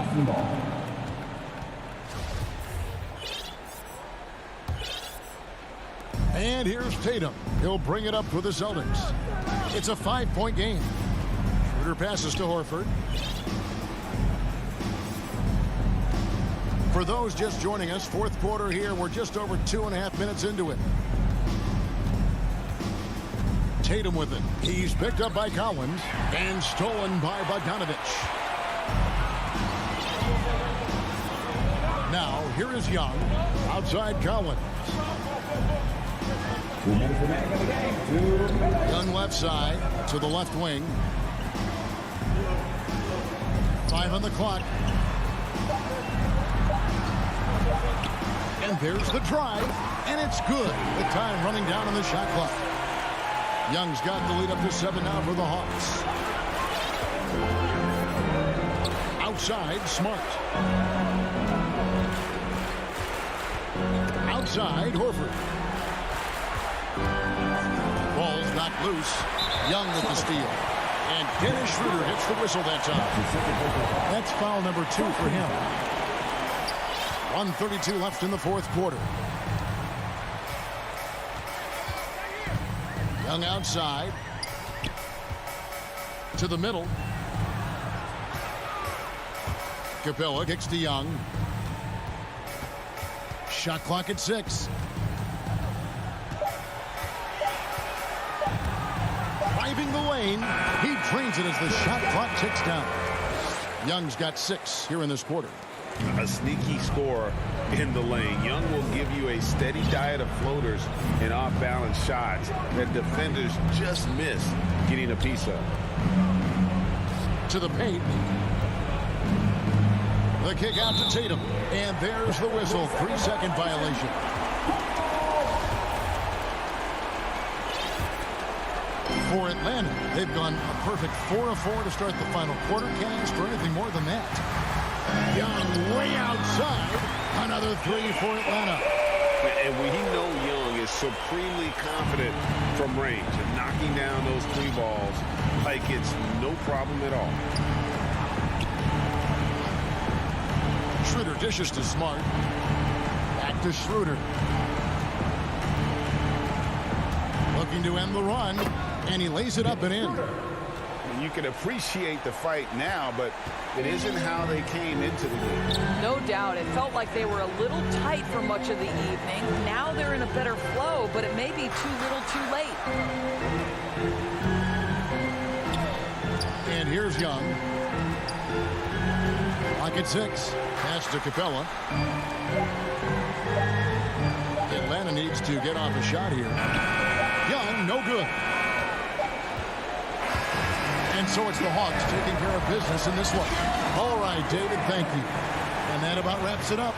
And here's Tatum. He'll bring it up for the Celtics. It's a 5-point game. Schroeder passes to Horford. For those just joining us, 4th quarter here. We're just over 2.5 minutes into it. Tatum with it. He's picked up by Collins and stolen by Bogdanovich. Now, here is Young. Outside Collins. 2 minutes remaining in the game. Young left side to the left wing. 5 on the clock. And there's the drive, and it's good. The time running down on the shot clock. Young's got the lead up to 7 now for the Hawks. Outside, Smart. Outside, Horford. Ball's knocked loose. Young with the steal. And Dennis Schroeder hits the whistle that time. That's foul number 2 for him. 1:32 left in the 4th quarter. Young outside. To the middle. Capella kicks to Young. Shot clock at 6. Driving the lane. He drains it as the shot clock ticks down. Young's got 6 here in this quarter. A sneaky score in the lane. Young will give you a steady diet of floaters and off-balance shots that defenders just miss getting a piece of. To the paint. The kick out to Tatum. And there's the whistle. 3-second violation. For Atlanta, they've gone a perfect 4 of 4 to start the final quarter. Can't ask for anything more than that. Young way outside. Another 3 for Atlanta. And we know Young is supremely confident from range and knocking down those 3 balls like it's no problem at all. Schroeder dishes to Smart. Back to Schroeder. Looking to end the run, and he lays it up and in. You can appreciate the fight now, but it isn't how they came into the game. No doubt. It felt like they were a little tight for much of the evening. Now they're in a better flow, but it may be too little too late. And here's Young. Lock at 6. Pass to Capella. Atlanta needs to get off a shot here. Young, no good. And so it's the Hawks taking care of business in this one. All right, David, thank you. And that about wraps it up.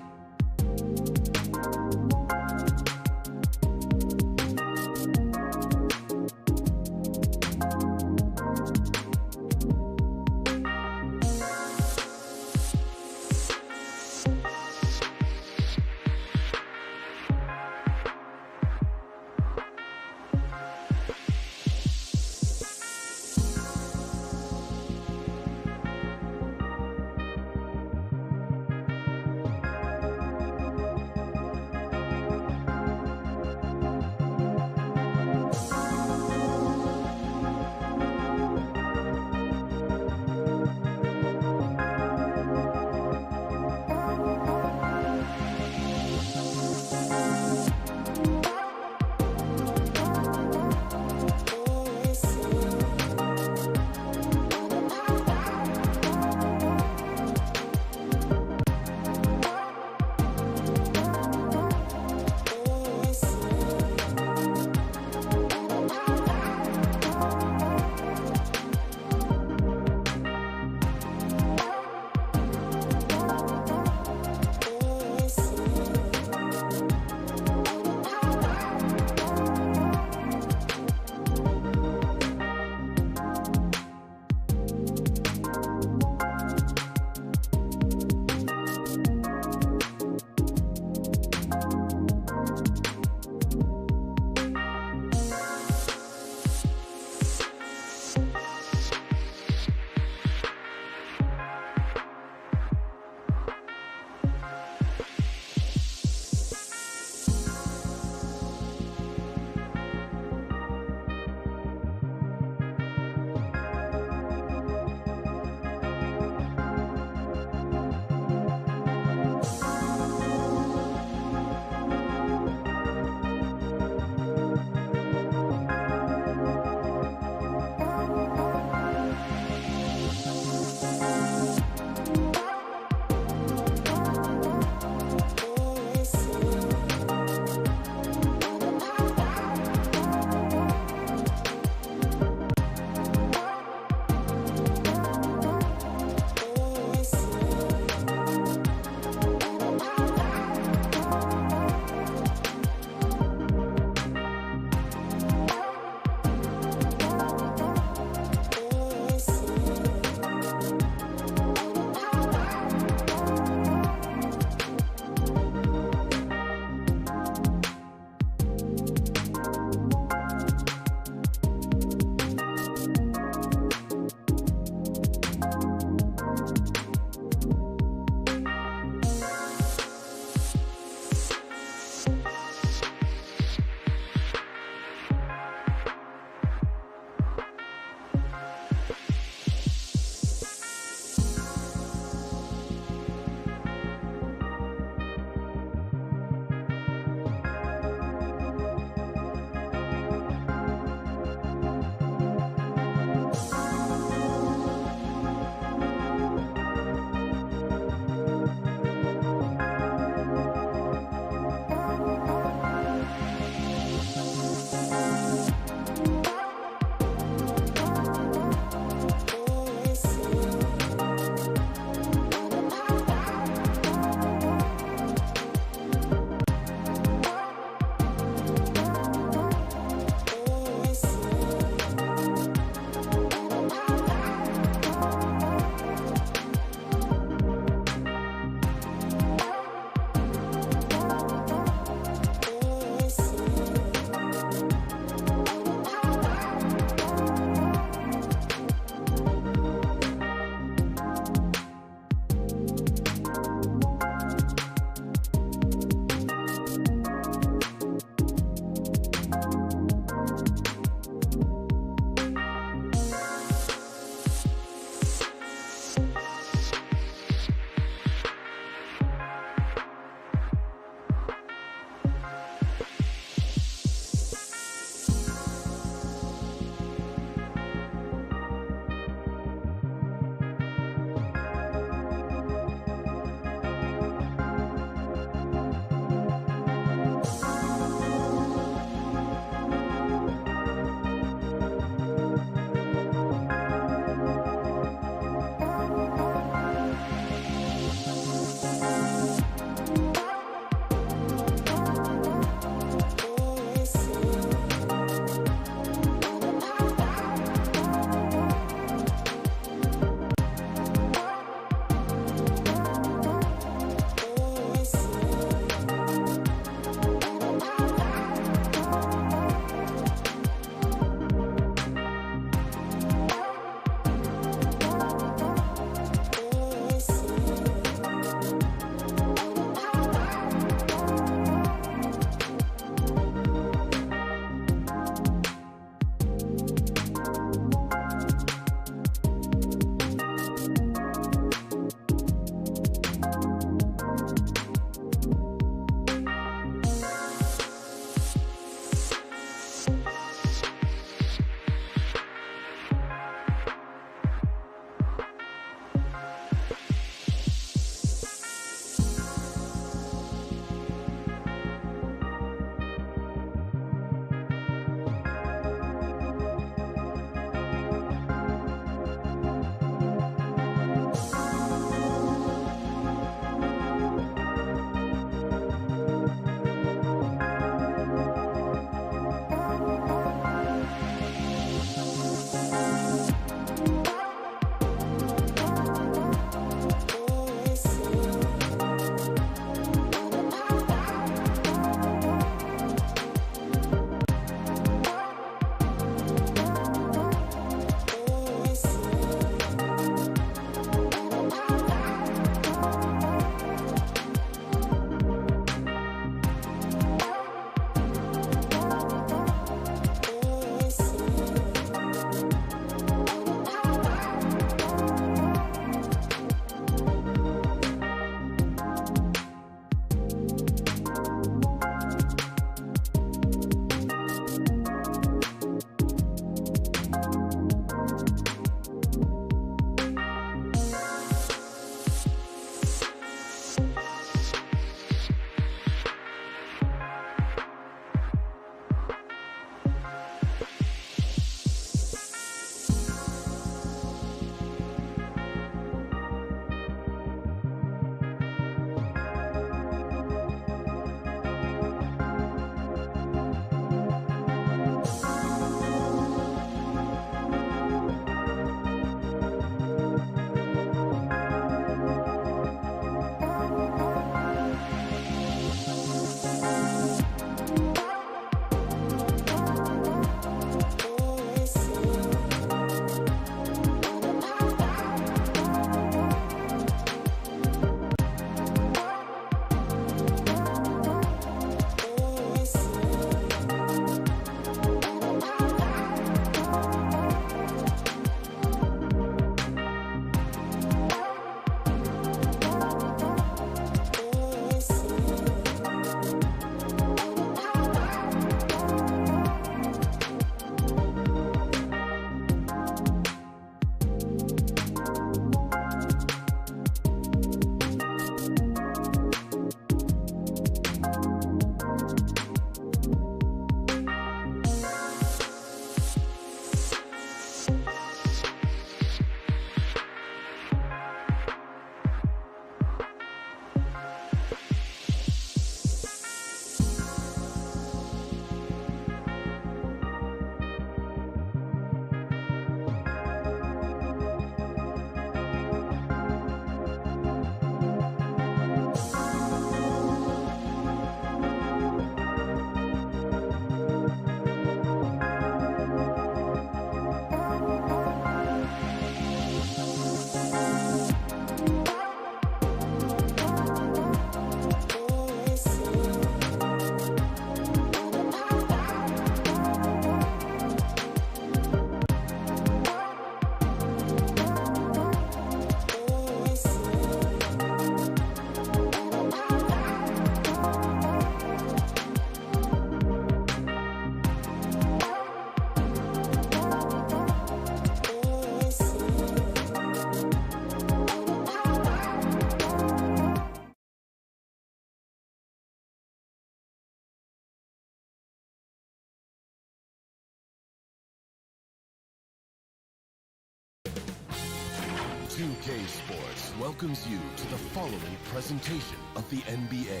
2K Sports welcomes you to the following presentation of the NBA.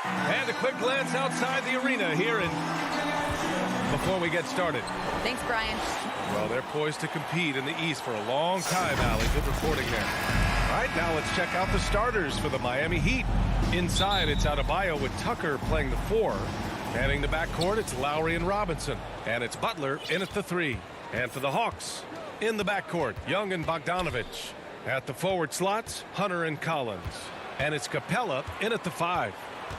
And a quick glance outside the arena here before we get started. Thanks, Brian. Well, they're poised to compete in the East for a long time, Allie. Good reporting there. All right, now let's check out the starters for the Miami Heat. Inside, it's Adebayo with Tucker playing the 4. Manning the backcourt, it's Lowry and Robinson. And it's Butler in at the 3. And for the Hawks, in the backcourt, Young and Bogdanovich. At the forward slots, Hunter and Collins. And it's Capella in at the 5.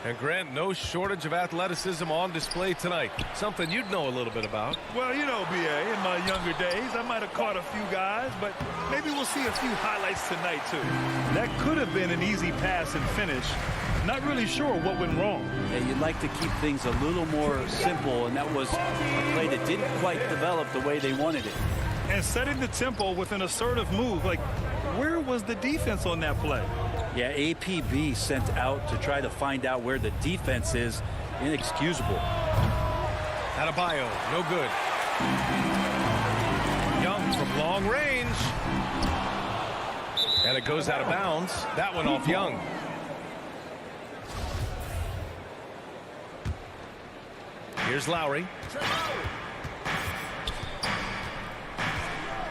And Grant, no shortage of athleticism on display tonight. Something you'd know a little bit about. Well, you know, B.A., in my younger days, I might have caught a few guys, but maybe we'll see a few highlights tonight, too. That could have been an easy pass and finish. Not really sure what went wrong. Yeah, you'd like to keep things a little more simple, and that was a play that didn't quite develop the way they wanted it. And setting the tempo with an assertive move, like, where was the defense on that play? Yeah, APB sent out to try to find out where the defense is. Inexcusable. Adebayo, no good. Young from long range. And it goes out of bounds. That one off Young. Here's Lowry.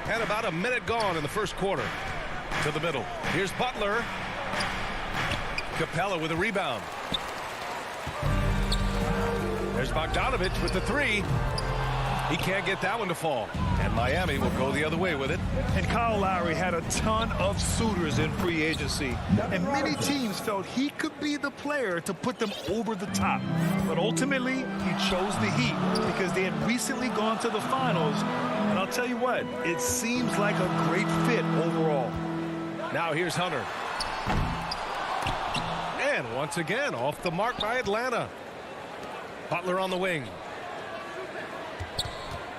And about a minute gone in the first quarter. To the middle. Here's Butler. Capella with a rebound. There's Bogdanovich with the 3. He can't get that one to fall. And Miami will go the other way with it. And Kyle Lowry had a ton of suitors in free agency. And many teams felt he could be the player to put them over the top. But ultimately, he chose the Heat because they had recently gone to the finals. And I'll tell you what, it seems like a great fit overall. Now here's Hunter. And once again, off the mark by Atlanta. Butler on the wing.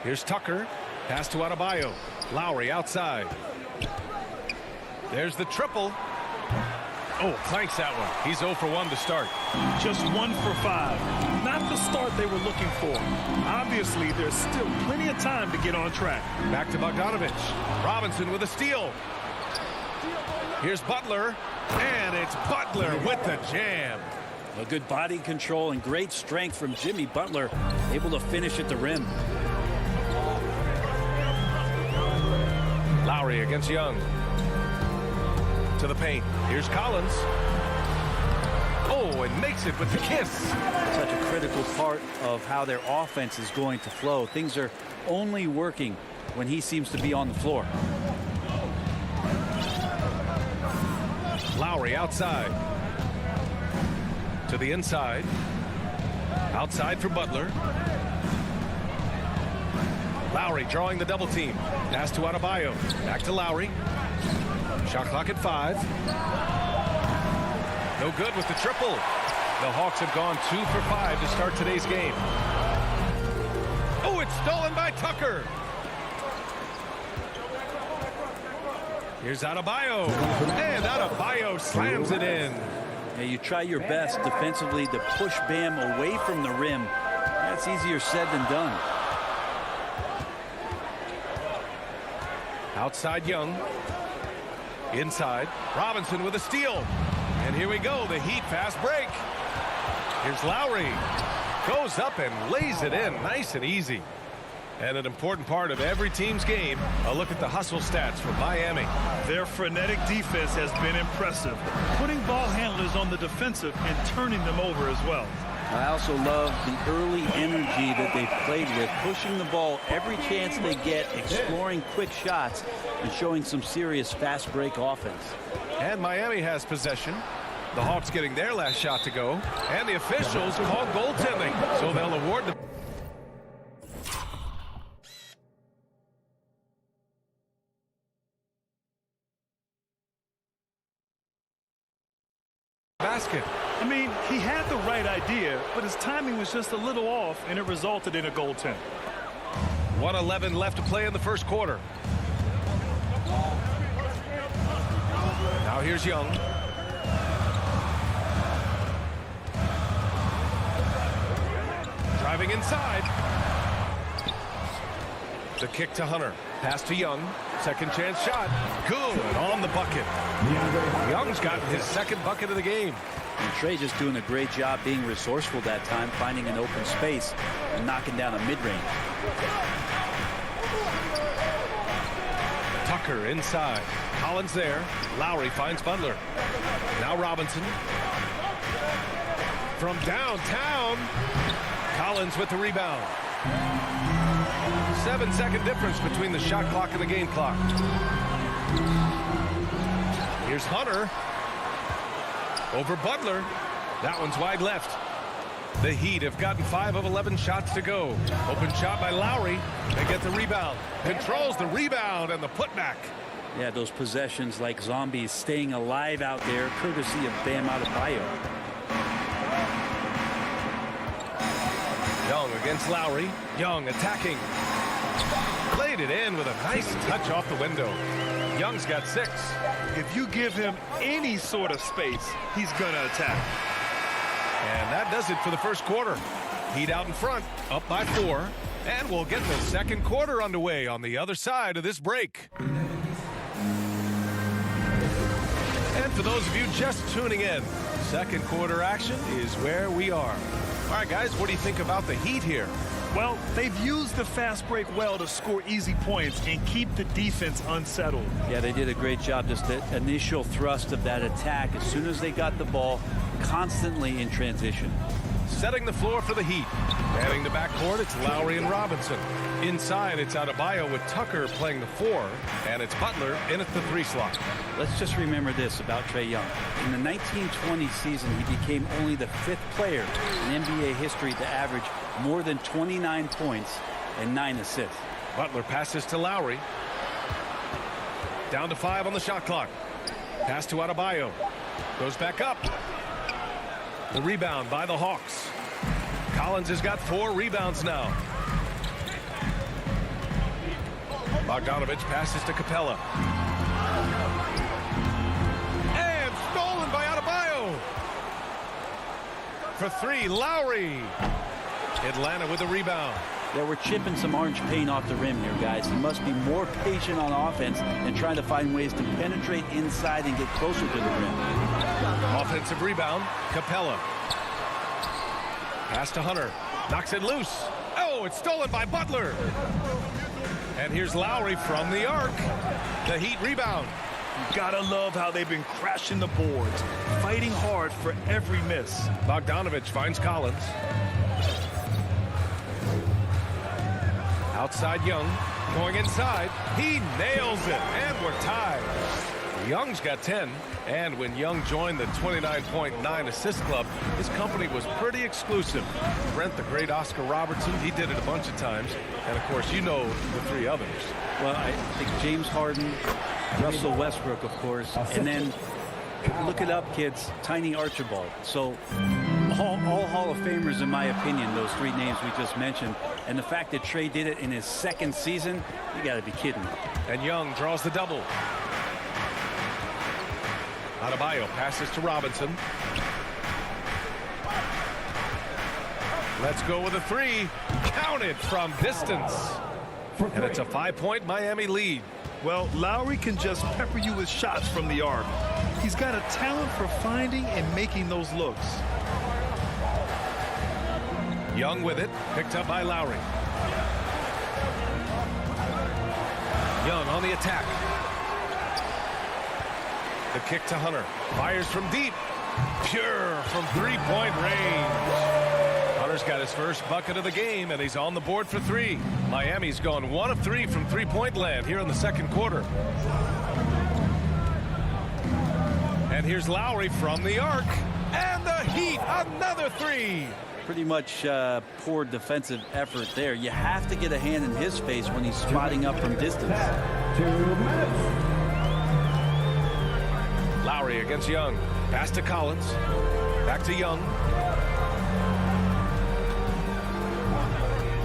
Here's Tucker. Pass to Adebayo. Lowry outside. There's the triple. Oh, clanks that one. He's 0 for 1 to start. Just 1 for 5. Not the start they were looking for. Obviously, there's still plenty of time to get on track. Back to Bogdanovich. Robinson with a steal. Here's Butler. And it's Butler with the jam. A good body control and great strength from Jimmy Butler. Able to finish at the rim. Lowry against Young. To the paint. Here's Collins. Oh, and makes it with the kiss. Such a critical part of how their offense is going to flow. Things are only working when he seems to be on the floor. Lowry outside. To the inside. Outside for Butler. Lowry drawing the double team. Pass to Adebayo. Back to Lowry. Shot clock at 5. No good with the triple. The Hawks have gone 2 for 5 to start today's game. Oh, it's stolen by Tucker. Here's Adebayo. And Adebayo slams it in. Yeah, you try your best defensively to push Bam away from the rim. That's easier said than done. Outside Young. Inside. Robinson with a steal. And here we go. The Heat fast break. Here's Lowry. Goes up and lays it in. Nice and easy. And an important part of every team's game, a look at the hustle stats for Miami. Their frenetic defense has been impressive, putting ball handlers on the defensive and turning them over as well. I also love the early energy that they've played with, pushing the ball every chance they get, exploring quick shots, and showing some serious fast break offense. And Miami has possession. The Hawks getting their last shot to go. And the officials call goaltending, so they'll award the basket. I mean, he had the right idea, but his timing was just a little off, and it resulted in a goaltend. 1:11 left to play in the first quarter. Now here's Young. Driving inside. The kick to Hunter. Pass to Young. Second chance shot. Good on the bucket. Young's gotten his second bucket of the game. And Trey just doing a great job being resourceful that time, finding an open space and knocking down a mid-range. Tucker inside. Collins there. Lowry finds Butler. Now Robinson. From downtown. Collins with the rebound. 7-second difference between the shot clock and the game clock. Here's Hunter. Over Butler. That one's wide left. The Heat have gotten 5 of 11 shots to go. Open shot by Lowry. They get the rebound. Controls the rebound and the putback. Yeah, those possessions like zombies staying alive out there, courtesy of Bam Adebayo. Young against Lowry. Young attacking. Played it in with a nice touch off the window. Young's got 6. If you give him any sort of space, he's going to attack. And that does it for the first quarter. Heat out in front, up by 4. And we'll get the second quarter underway on the other side of this break. And for those of you just tuning in, second quarter action is where we are. All right, guys, what do you think about the Heat here? Well, they've used the fast break well to score easy points and keep the defense unsettled. Yeah, they did a great job. Just the initial thrust of that attack as soon as they got the ball, constantly in transition. Setting the floor for the Heat. Manning the backcourt, it's Lowry and Robinson. Inside, it's Adebayo with Tucker playing the 4, and it's Butler in at the 3 slot. Let's just remember this about Trae Young. In the 1920 season, he became only the 5th player in NBA history to average more than 29 points and 9 assists. Butler passes to Lowry. Down to 5 on the shot clock. Pass to Adebayo. Goes back up. The rebound by the Hawks. Collins has got 4 rebounds now. Bogdanovich passes to Capella. And stolen by Adebayo. For 3, Lowry. Atlanta with a rebound. Yeah, we're chipping some orange paint off the rim here, guys. He must be more patient on offense and trying to find ways to penetrate inside and get closer to the rim. Offensive rebound, Capella. Pass to Hunter. Knocks it loose. Oh, it's stolen by Butler. And here's Lowry from the arc. The Heat rebound. You gotta love how they've been crashing the boards, fighting hard for every miss. Bogdanovich finds Collins. Outside Young, going inside. He nails it, and we're tied. Young's got 10, and when Young joined the 29.9 assist club, his company was pretty exclusive. Brent, the great Oscar Robertson, he did it a bunch of times, and of course you know the 3 others. Well, I think James Harden, Russell Westbrook, of course, and then look it up, kids, Tiny Archibald. So all Hall of Famers, in my opinion, those 3 names we just mentioned. And the fact that Trey did it in his 2nd season, you got to be kidding me. And Young draws the double. Adebayo passes to Robinson. Let's go with a 3. Counted from distance. And it's a 5-point Miami lead. Well, Lowry can just pepper you with shots from the arc. He's got a talent for finding and making those looks. Young with it, picked up by Lowry. Young on the attack. The kick to Hunter. Fires from deep. Pure from 3-point range. Hunter's got his first bucket of the game, and he's on the board for 3. Miami's gone 1 of 3 from 3-point land here in the second quarter. And here's Lowry from the arc. And the Heat, another 3. Pretty much poor defensive effort there. You have to get a hand in his face when he's spotting up from distance. 2 minutes. Lowry against Young. Pass to Collins. Back to Young.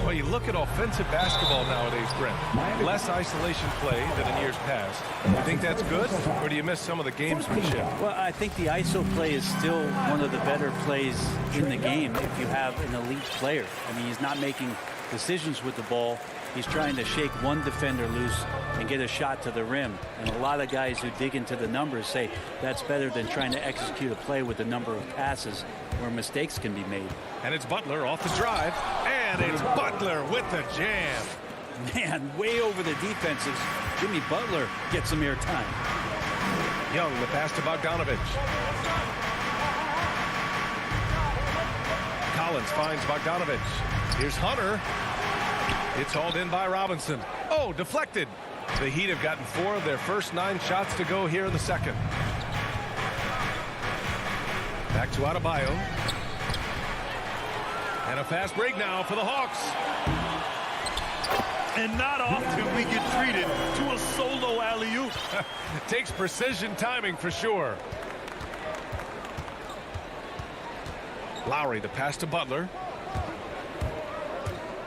Well, you look at offensive basketball nowadays, Brent. Less isolation play than in years past. You think that's good, or do you miss some of the gamesmanship? Well, I think the ISO play is still one of the better plays in the game if you have an elite player. I mean, he's not making decisions with the ball He's trying to shake one defender loose and get a shot to the rim. And a lot of guys who dig into the numbers say that's better than trying to execute a play with a number of passes where mistakes can be made. And it's Butler off the drive. And it's Butler with the jam. Man, way over the defenses. Jimmy Butler gets some airtime. Young, the pass to Bogdanovich. Collins finds Bogdanovich. Here's Hunter. It's hauled in by Robinson. Oh, deflected. The Heat have gotten 4 of their first 9 shots to go here in the second. Back to Adebayo. And a fast break now for the Hawks. And not often we get treated to a solo alley-oop. Takes precision timing for sure. Lowry, the pass to Butler.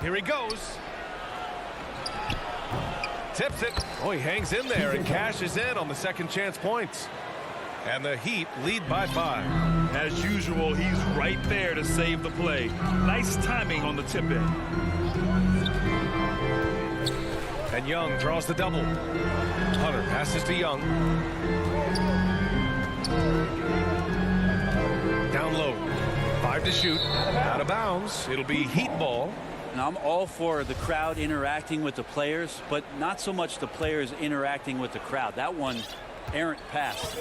Here he goes. Tips it. Oh, he hangs in there and cashes in on the second chance points. And the Heat lead by 5. As usual, he's right there to save the play. Nice timing on the tip in. And Young draws the double. Hunter passes to Young. Down low. 5 to shoot. Out of bounds. It'll be Heat ball. And I'm all for the crowd interacting with the players, but not so much the players interacting with the crowd. That one, errant pass.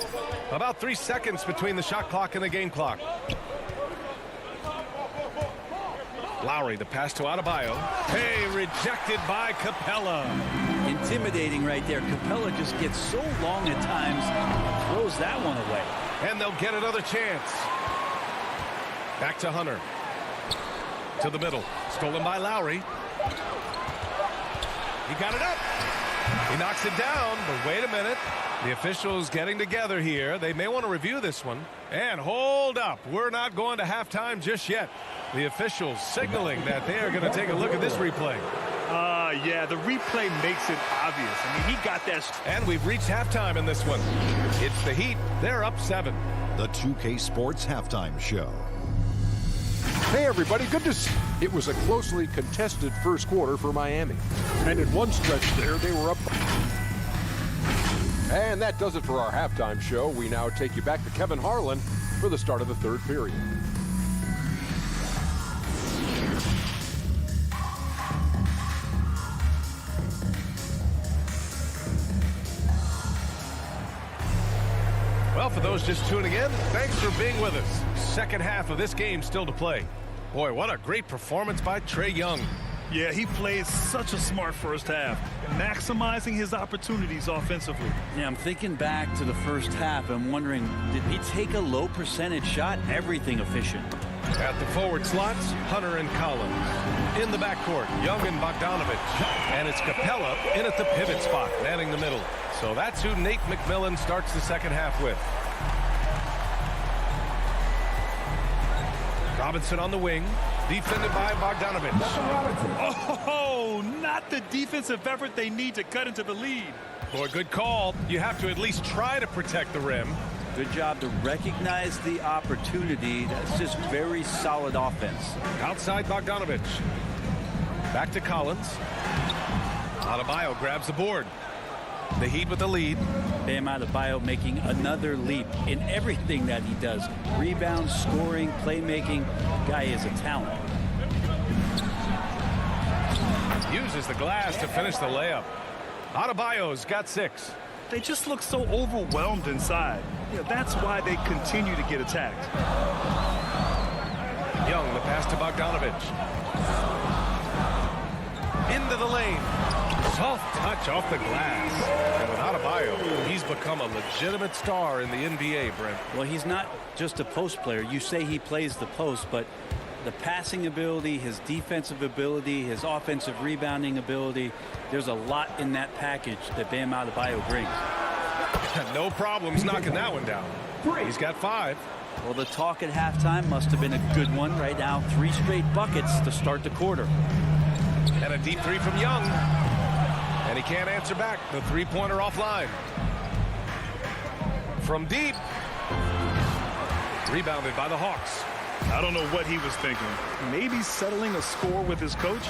About 3 seconds between the shot clock and the game clock. Lowry, the pass to Adebayo. Hey, rejected by Capella. Intimidating right there. Capella just gets so long at times, throws that one away. And they'll get another chance. Back to Hunter. To the middle. Stolen by Lowry. He got it up. He knocks it down, but wait a minute. The officials getting together here. They may want to review this one. And hold up. We're not going to halftime just yet. The officials signaling that they are going to take a look at this replay. Yeah, the replay makes it obvious. I mean, he got that. And we've reached halftime in this one. It's the Heat. They're up 7. The 2K Sports Halftime Show. Hey, everybody. Good to see. It was a closely contested first quarter for Miami. And in one stretch there, they were up. And that does it for our halftime show. We now take you back to Kevin Harlan for the start of the third period. Well, for those just tuning in, thanks for being with us. Second half of this game still to play. Boy, what a great performance by Trae Young. Yeah, he played such a smart first half, maximizing his opportunities offensively. Yeah, I'm thinking back to the first half. I'm wondering, did he take a low percentage shot? Everything efficient. At the forward slots, Hunter and Collins. In the backcourt, Young and Bogdanovich. And it's Capella in at the pivot spot, manning the middle. So that's who Nate McMillan starts the second half with. Robinson on the wing, defended by Bogdanovich. Oh, not the defensive effort they need to cut into the lead. Boy, good call. You have to at least try to protect the rim. Good job to recognize the opportunity. That's just very solid offense. Outside Bogdanovich. Back to Collins. Adebayo grabs the board. The Heat with the lead. Bam Adebayo making another leap in everything that he does. Rebounds, scoring, playmaking. Guy is a talent. Uses the glass to finish the layup. Adebayo's got 6. They just look so overwhelmed inside. Yeah, that's why they continue to get attacked. Young, the pass to Bogdanovich. Into the lane. Soft touch off the glass. And with Adebayo, he's become a legitimate star in the NBA, Brent. Well, he's not just a post player. You say he plays the post, but the passing ability, his defensive ability, his offensive rebounding ability, there's a lot in that package that Bam Adebayo brings. No problems knocking that one down. He's got 5. Well, the talk at halftime must have been a good one. Right now, 3 straight buckets to start the quarter. And a deep 3 from Young. And he can't answer back. The three-pointer offline. From deep. Rebounded by the Hawks. I don't know what he was thinking. Maybe settling a score with his coach?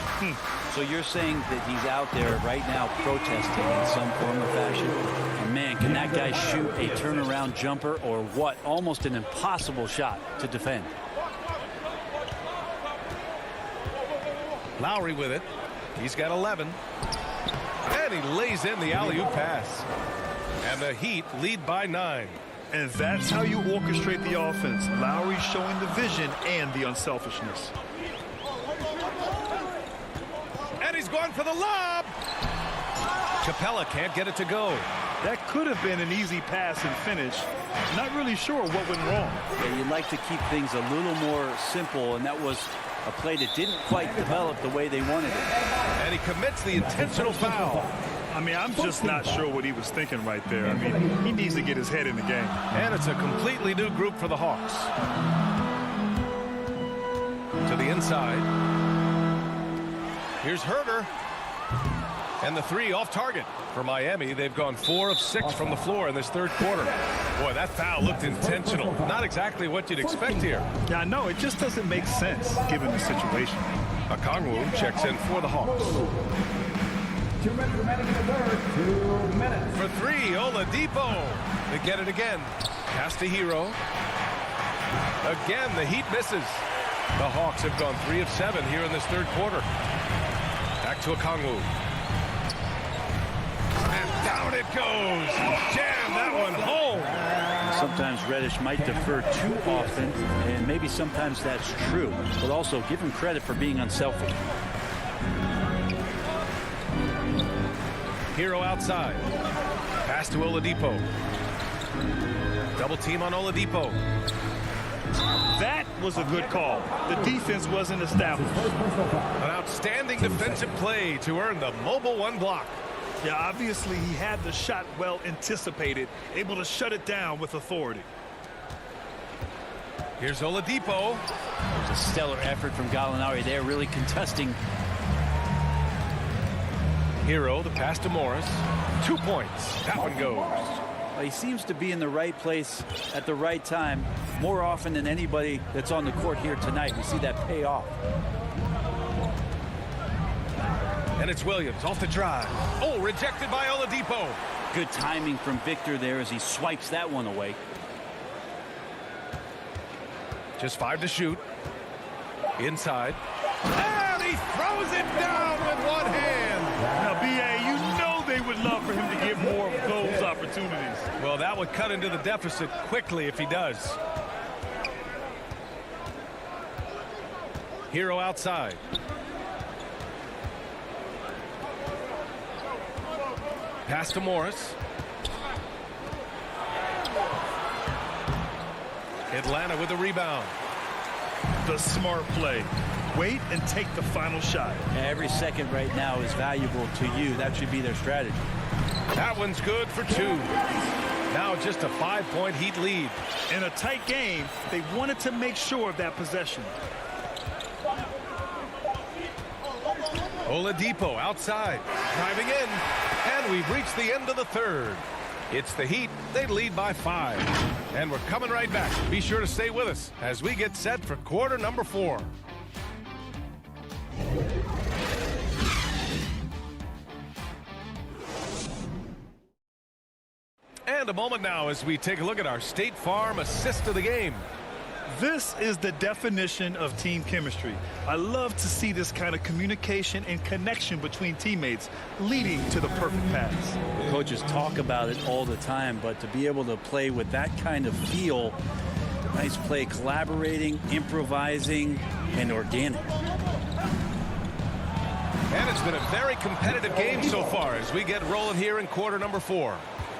So you're saying that he's out there right now protesting in some form or fashion? And man, can that guy shoot a turnaround jumper or what? Almost an impossible shot to defend. Lowry with it. He's got 11. And he lays in the alley-oop pass. And the Heat lead by 9. And that's how you orchestrate the offense. Lowry showing the vision and the unselfishness. And he's going for the lob. Capella can't get it to go. That could have been an easy pass and finish. Not really sure what went wrong. Yeah, you'd like to keep things a little more simple, and that was a play that didn't quite develop the way they wanted it. And he commits the intentional foul. I mean, I'm just not sure what he was thinking right there. I mean, he needs to get his head in the game. And it's a completely new group for the Hawks. To the inside. Here's Herter. And the three off target. For Miami, they've gone 4 of 6 from the floor in this third quarter. Boy, that foul looked intentional. Not exactly what you'd expect here. Yeah, I know. It just doesn't make sense given the situation. Okongwu checks in for the Hawks. 2 minutes remaining in the third. 2 minutes. For 3, Oladipo. They get it again. Pass to Hero. Again, the Heat misses. The Hawks have gone 3 of 7 here in this third quarter. Back to Okongwu. And down it goes. Jam that one home. Sometimes Reddish might defer too often, and maybe sometimes that's true. But also give him credit for being unselfish. Hero outside. Pass to Oladipo. Double team on Oladipo. That was a good call. The defense wasn't established. An outstanding defensive play to earn the mobile 1 block. Yeah, obviously he had the shot well anticipated, able to shut it down with authority. Here's Oladipo. There's a stellar effort from Gallinari there, really contesting. Hero, the pass to Morris. 2 points. That one goes. Well, he seems to be in the right place at the right time more often than anybody that's on the court here tonight. We see that pay off. And it's Williams off the drive. Oh, rejected by Oladipo. Good timing from Victor there as he swipes that one away. Just 5 to shoot. Inside. And he throws it down with one hand. Now, B.A., you know they would love for him to get more of those opportunities. Well, that would cut into the deficit quickly if he does. Hero outside. Pass to Morris. Atlanta with the rebound. The smart play. Wait and take the final shot. Every second right now is valuable to you. That should be their strategy. That one's good for 2. Now just a 5-point Heat lead. In a tight game, they wanted to make sure of that possession. Oladipo outside, driving in, and we've reached the end of the third. It's the Heat. They lead by 5. And we're coming right back. Be sure to stay with us as we get set for quarter number 4. And a moment now as we take a look at our State Farm assist of the game. This is the definition of team chemistry. I love to see this kind of communication and connection between teammates leading to the perfect pass. Coaches talk about it all the time, but to be able to play with that kind of feel, nice play, collaborating, improvising, and organic. And it's been a very competitive game so far as we get rolling here in quarter number 4.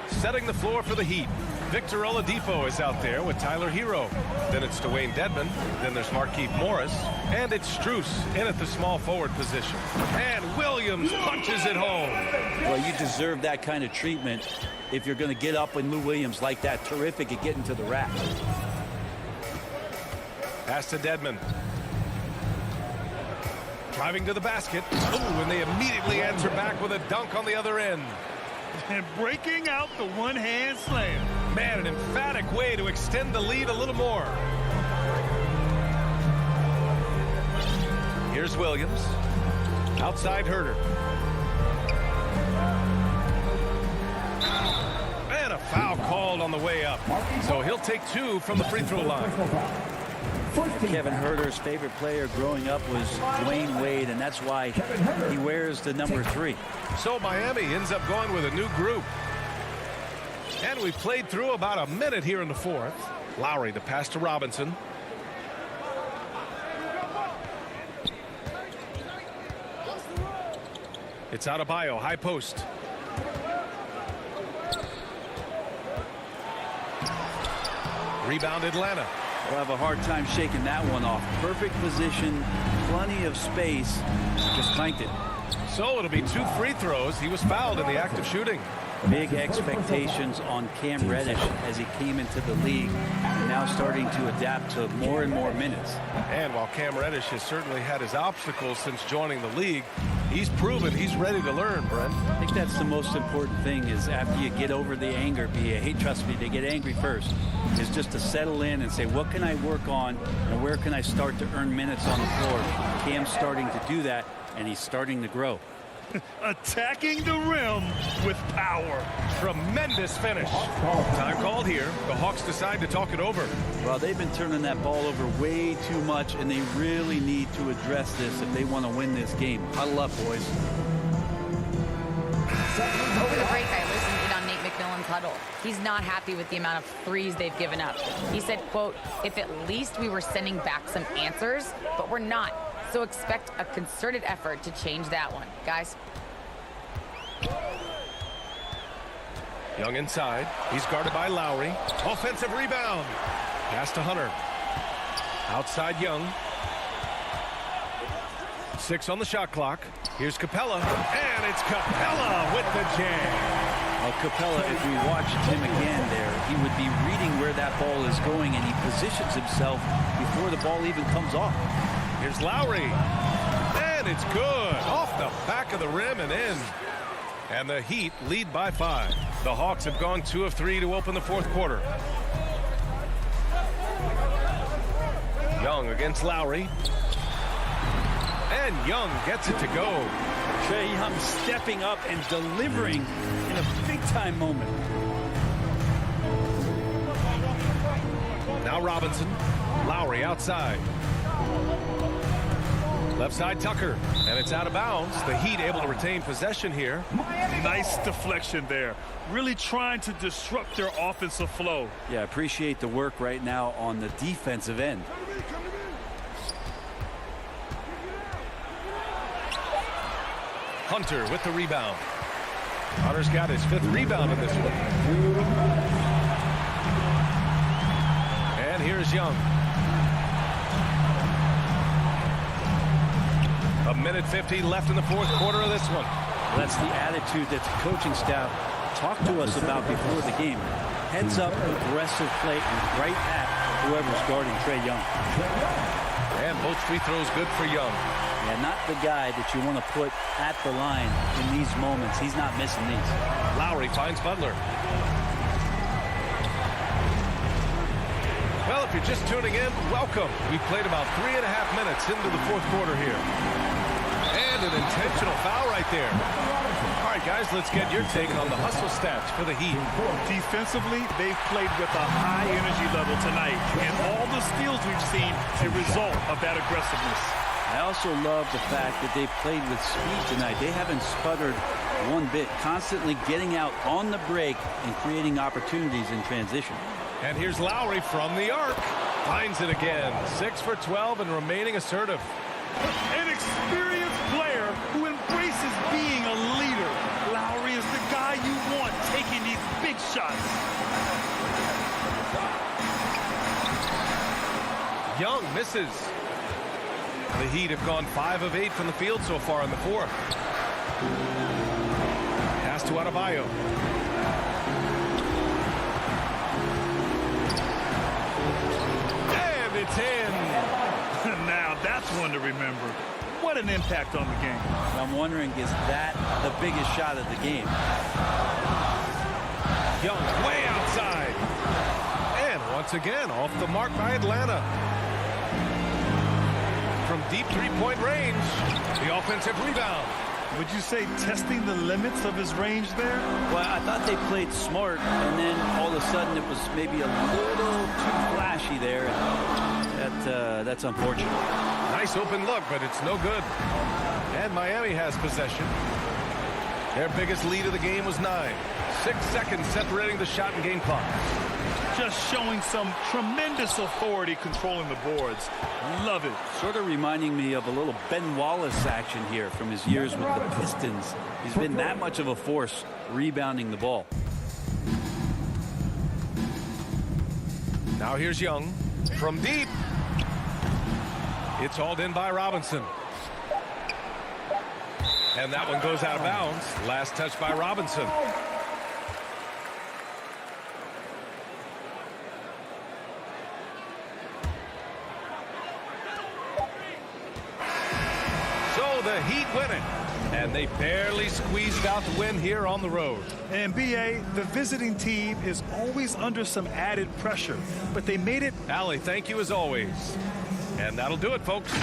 Setting the floor for the Heat. Victor Oladipo is out there with Tyler Hero. Then it's Dwayne Dedmon. Then there's Markieff Morris. And it's Strus in at the small forward position. And Williams punches it home. Well, you deserve that kind of treatment if you're going to get up with Lou Williams like that. Terrific at getting to the rack. Pass to Dedmon. Driving to the basket. Oh, and they immediately answer back with a dunk on the other end. And breaking out the one-hand slam. Man, an emphatic way to extend the lead a little more. Here's Williams. Outside Herter. And a foul called on the way up. So he'll take 2 from the free throw line. Kevin Herter's favorite player growing up was Dwayne Wade, and that's why he wears the number 3. So Miami ends up going with a new group. And we played through about a minute here in the fourth. Lowry, the pass to Robinson. It's Adebayo, high post. Rebound Atlanta. We'll have a hard time shaking that one off. Perfect position, plenty of space, just clanked it. So it'll be 2 free throws. He was fouled in the act of shooting. Big expectations on Cam Reddish as he came into the league, now starting to adapt to more and more minutes. And while Cam Reddish has certainly had his obstacles since joining the league, he's proven he's ready to learn, Brent. I think that's the most important thing is after you get over the anger, hey, trust me, they get angry first, is just to settle in and say, what can I work on and where can I start to earn minutes on the floor? Cam's starting to do that, and he's starting to grow. Attacking the rim with power. Tremendous finish. Time called here. The Hawks decide to talk it over. Well, they've been turning that ball over way too much, and they really need to address this if they want to win this game. Huddle up, boys. Over the break, I listened in on Nate McMillan's huddle. He's not happy with the amount of threes they've given up. He said, quote, if at least we were sending back some answers, but we're not. So expect a concerted effort to change that one, guys. Young inside. He's guarded by Lowry. Offensive rebound. Pass to Hunter. Outside Young. 6 on the shot clock. Here's Capella. And it's Capella with the jam. Well, Capella, if we watched him again there, he would be reading where that ball is going, and he positions himself before the ball even comes off. Here's Lowry. And it's good. Off the back of the rim and in. And the Heat lead by 5. The Hawks have gone 2 of 3 to open the fourth quarter. Young against Lowry. And Young gets it to go. Trae Young stepping up and delivering in a big-time moment. Now Robinson. Lowry outside. Left side Tucker, and it's out of bounds. The Heat able to retain possession here. Nice deflection there. Really trying to disrupt their offensive flow. Yeah, appreciate the work right now on the defensive end. Hunter with the rebound. Hunter's got his 5th rebound in this one. And here's Young. A minute 50 left in the fourth quarter of this one. That's the attitude that the coaching staff talked to us about before the game. Heads up, aggressive play, and right at whoever's guarding Trae Young. And both free throws good for Young. Yeah, not the guy that you want to put at the line in these moments. He's not missing these. Lowry finds Butler. Well, if you're just tuning in, welcome. We played about 3.5 minutes into the fourth quarter here. And an intentional foul right there. All right, guys, let's get your take on the hustle stats for the Heat. Defensively, they've played with a high energy level tonight. And all the steals we've seen, a result of that aggressiveness. I also love the fact that they've played with speed tonight. They haven't sputtered one bit, constantly getting out on the break and creating opportunities in transition. And here's Lowry from the arc. Finds it again. 6 for 12 and remaining assertive. An experienced player who embraces being a leader. Lowry is the guy you want taking these big shots. Young misses. The Heat have gone 5 of 8 from the field so far in the fourth. Pass to Adebayo. And it's in. Now that's one to remember. What an impact on the game. I'm wondering, is that the biggest shot of the game? Young way outside. And once again, off the mark by Atlanta. From deep three-point range. The offensive rebound. Would you say testing the limits of his range there? Well, I thought they played smart, and then all of a sudden it was maybe a little too flashy there. That's unfortunate. Nice open look, but it's no good. And Miami has possession. Their biggest lead of the game was 9. 6 seconds separating the shot and game clock. Just showing some tremendous authority controlling the boards. Love it. Sort of reminding me of a little Ben Wallace action here from his years with the Pistons. He's been that much of a force rebounding the ball. Now here's Young from deep. It's hauled in by Robinson. And that one goes out of bounds. Last touch by Robinson. So the Heat win it. And they barely squeezed out the win here on the road. And BA, the visiting team is always under some added pressure, but they made it. Allie, thank you as always. And that'll do it, folks.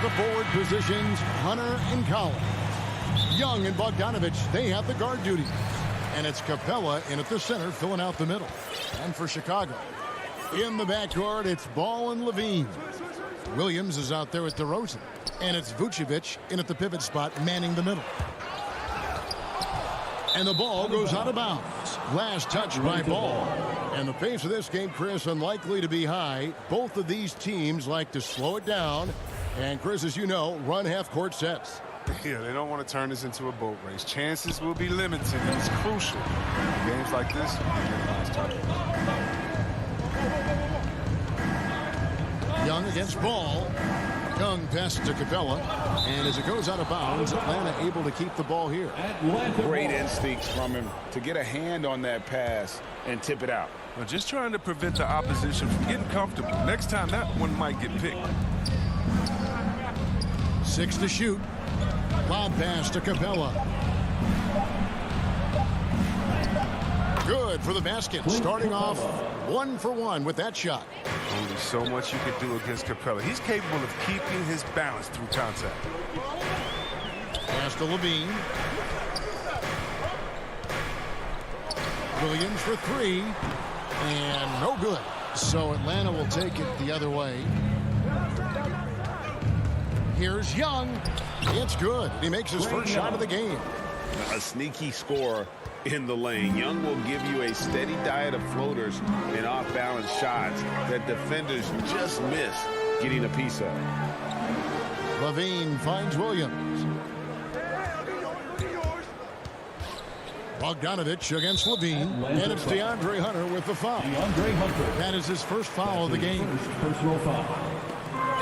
the forward positions, Hunter and Collins. Young and Bogdanovich, they have the guard duty. And it's Capella in at the center, filling out the middle. And for Chicago, in the backcourt, it's Ball and Levine. Williams is out there with DeRozan. And it's Vucevic in at the pivot spot, manning the middle. And the ball goes out of bounds. Last touch by Ball. And the pace of this game, Chris, unlikely to be high. Both of these teams like to slow it down. And Chris, as you know, run half-court sets. Yeah, they don't want to turn this into a boat race. Chances will be limited, and it's crucial. In games like this, Young against Ball. Young passes to Capella. And as it goes out of bounds, Atlanta able to keep the ball here. Great instincts from him to get a hand on that pass and tip it out. Well, just trying to prevent the opposition from getting comfortable. Next time, that one might get picked. 6 to shoot. Lob pass to Capella. Good for the basket. Starting off 1 for 1 with that shot. Only so much you could do against Capella. He's capable of keeping his balance through contact. Pass to Levine. Williams for 3. And no good. So Atlanta will take it the other way. Here's Young. It's good. He makes his first shot of the game. A sneaky scorer in the lane. Young will give you a steady diet of floaters and off-balance shots that defenders just miss getting a piece of. Levine finds Williams. Bogdanovich against Levine. And it's DeAndre Hunter with the foul. That is his first foul of the game. Personal foul.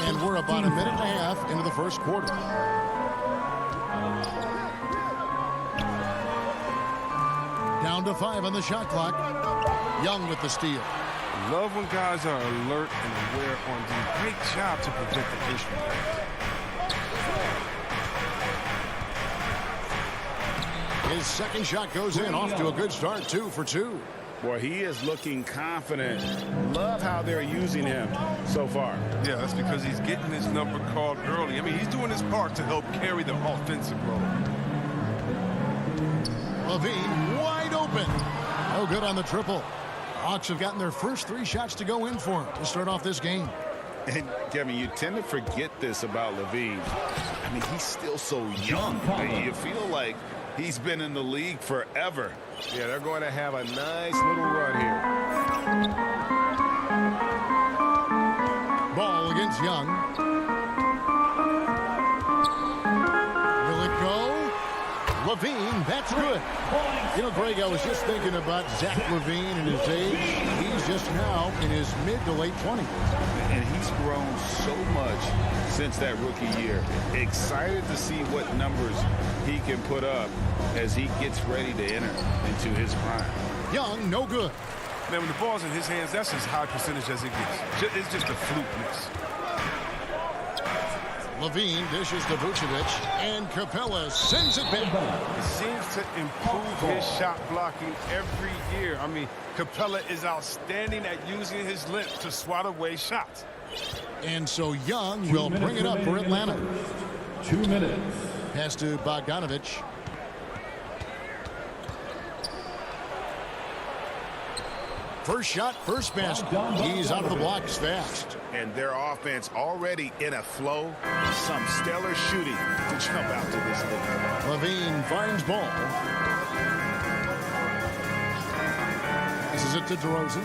And we're about a minute and a half into the first quarter. Down to 5 on the shot clock. Young with the steal. Love when guys are alert and aware on the great job to prevent the issue. His second shot goes in, off to a good start, 2 for 2. Boy, he is looking confident. Love how they're using him so far. Yeah, that's because he's getting his number called early. I mean, he's doing his part to help carry the offensive load. Levine wide open. No good on the triple. Hawks have gotten their first 3 shots to go in for him to start off this game. And, Kevin, you tend to forget this about Levine. I mean, he's still so young. You feel like he's been in the league forever. Yeah, they're going to have a nice little run here. Ball against Young. Will it go? Levine, that's good. You know, Greg, I was just thinking about Zach Levine and his age. He's just now in his mid to late 20s. And he's grown so much since that rookie year. Excited to see what numbers he can put up as he gets ready to enter into his prime. Young, no good. Man, when the ball's in his hands, that's as high percentage as it gets. It's just a fluke miss. Levine dishes to Vucevic, and Capella sends it back. He seems to improve his shot blocking every year. I mean, Capella is outstanding at using his length to swat away shots. And so Young will bring it up for Atlanta. 2 minutes. Pass to Bogdanovich. First shot, first basket. He's out of the blocks fast. And their offense already in a flow. Some stellar shooting to jump out to this league. Levine finds Ball. This is it to DeRozan.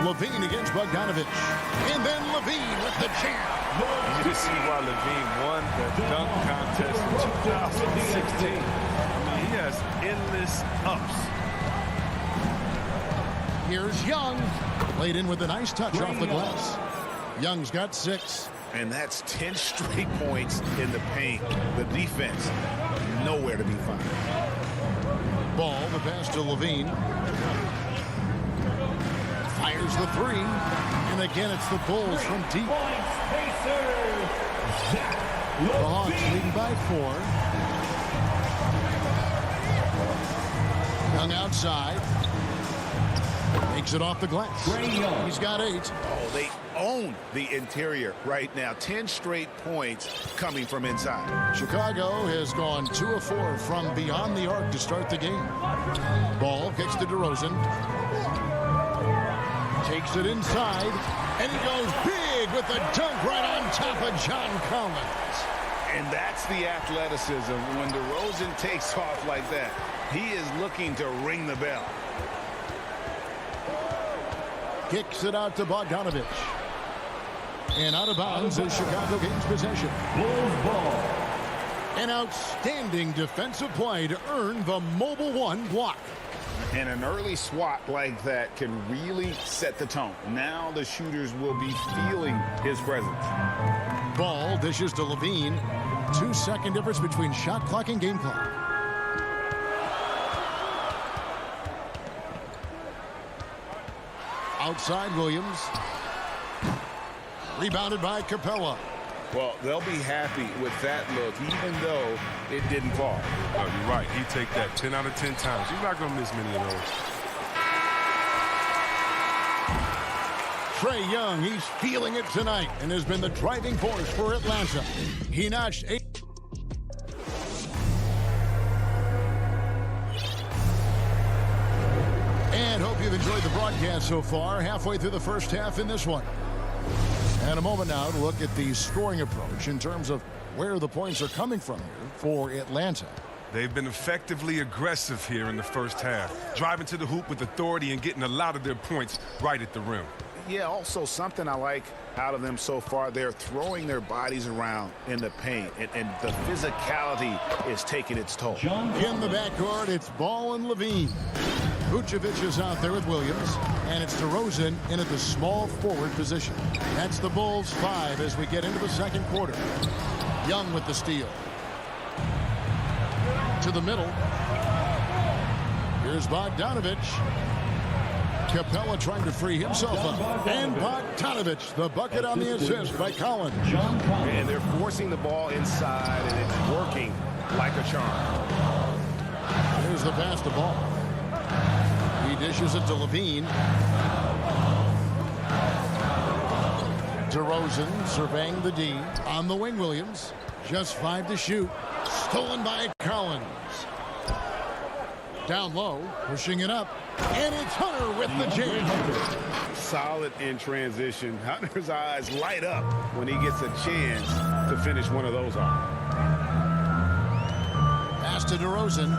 Levine against Bogdanovich. And then Levine with the jam. You can see why Levine won the dunk contest in 2016. He has endless ups. Here's Young. Laid in with a nice touch off the glass. Young's got 6. And that's 10 straight points in the paint. The defense, nowhere to be found. Ball, the pass to Levine. Fires the 3. And again, it's the Bulls from deep. The Hawks leading by 4. Young outside. Takes it off the glass. He's got 8. Oh, own the interior right now. 10 straight points coming from inside. Chicago has gone 2 of 4 from beyond the arc to start the game. Ball kicks to DeRozan. Takes it inside, and he goes big with the dunk right on top of John Collins. And that's the athleticism. When DeRozan takes off like that, he is looking to ring the bell. Kicks it out to Bogdanovich. And out of bounds is Chicago gains possession. Bulls ball. An outstanding defensive play to earn the mobile 1 block. And an early swat like that can really set the tone. Now the shooters will be feeling his presence. Ball dishes to Levine. 2-second difference between shot clock and game clock. Outside Williams. Rebounded by Capella. Well, they'll be happy with that look, even though it didn't fall. Oh, you're right. He take that 10 out of 10 times. You're not going to miss many of those. Trae Young, he's feeling it tonight and has been the driving force for Atlanta. He notched 8. And hope you've enjoyed the broadcast so far. Halfway through the first half in this one. And a moment now to look at the scoring approach in terms of where the points are coming from here for Atlanta. They've been effectively aggressive here in the first half, driving to the hoop with authority and getting a lot of their points right at the rim. Yeah, also something I like out of them so far, they're throwing their bodies around in the paint, and the physicality is taking its toll. In the backcourt, it's Ball and Levine. Vucevic is out there with Williams, and it's DeRozan in at the small forward position. That's the Bulls 5 as we get into the second quarter. Young with the steal. To the middle. Here's Bogdanovich. Capella trying to free himself up. And Bogdanovich, the bucket on the assist by Collins. And they're forcing the ball inside, and it's working like a charm. Here's the pass to Ball. He dishes it to Levine. DeRozan surveying the D. On the wing, Williams. Just 5 to shoot. Stolen by Collins. Down low, pushing it up. And it's Hunter with the jam. Solid in transition. Hunter's eyes light up when he gets a chance to finish one of those off. Pass to DeRozan.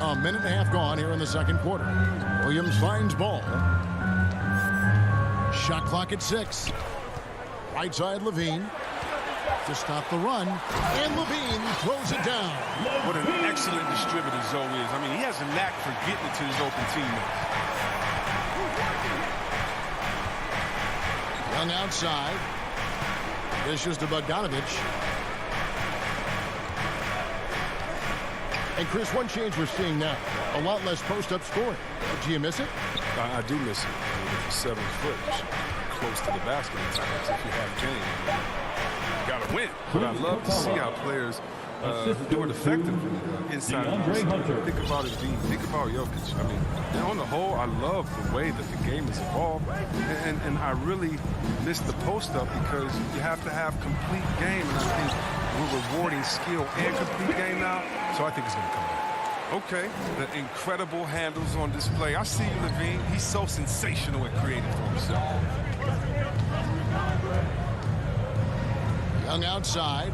A minute and a half gone here in the second quarter. Williams finds Ball. Shot clock at 6. Right side Levine to stop the run. And Levine throws it down. What an excellent distributor Zoe is. I mean, he has a knack for getting it to his open teammates. Young outside. Dishes to Bogdanovich. And Chris, one change we're seeing now, a lot less post-up scoring. Do you miss it? I do miss it. If you're 7 foot, close to the basket at times. If you have game, you got to win. But I love to see how players do it effectively inside of the Think about it, Dean. Think about Jokic. I mean, on the whole, I love the way that the game has evolved. And I really miss the post-up because you have to have complete game. And I think we're rewarding skill and complete game now. So I think it's going to come back. Okay, the incredible handles on display. I see you, Levine. He's so sensational at creating for himself. Young outside.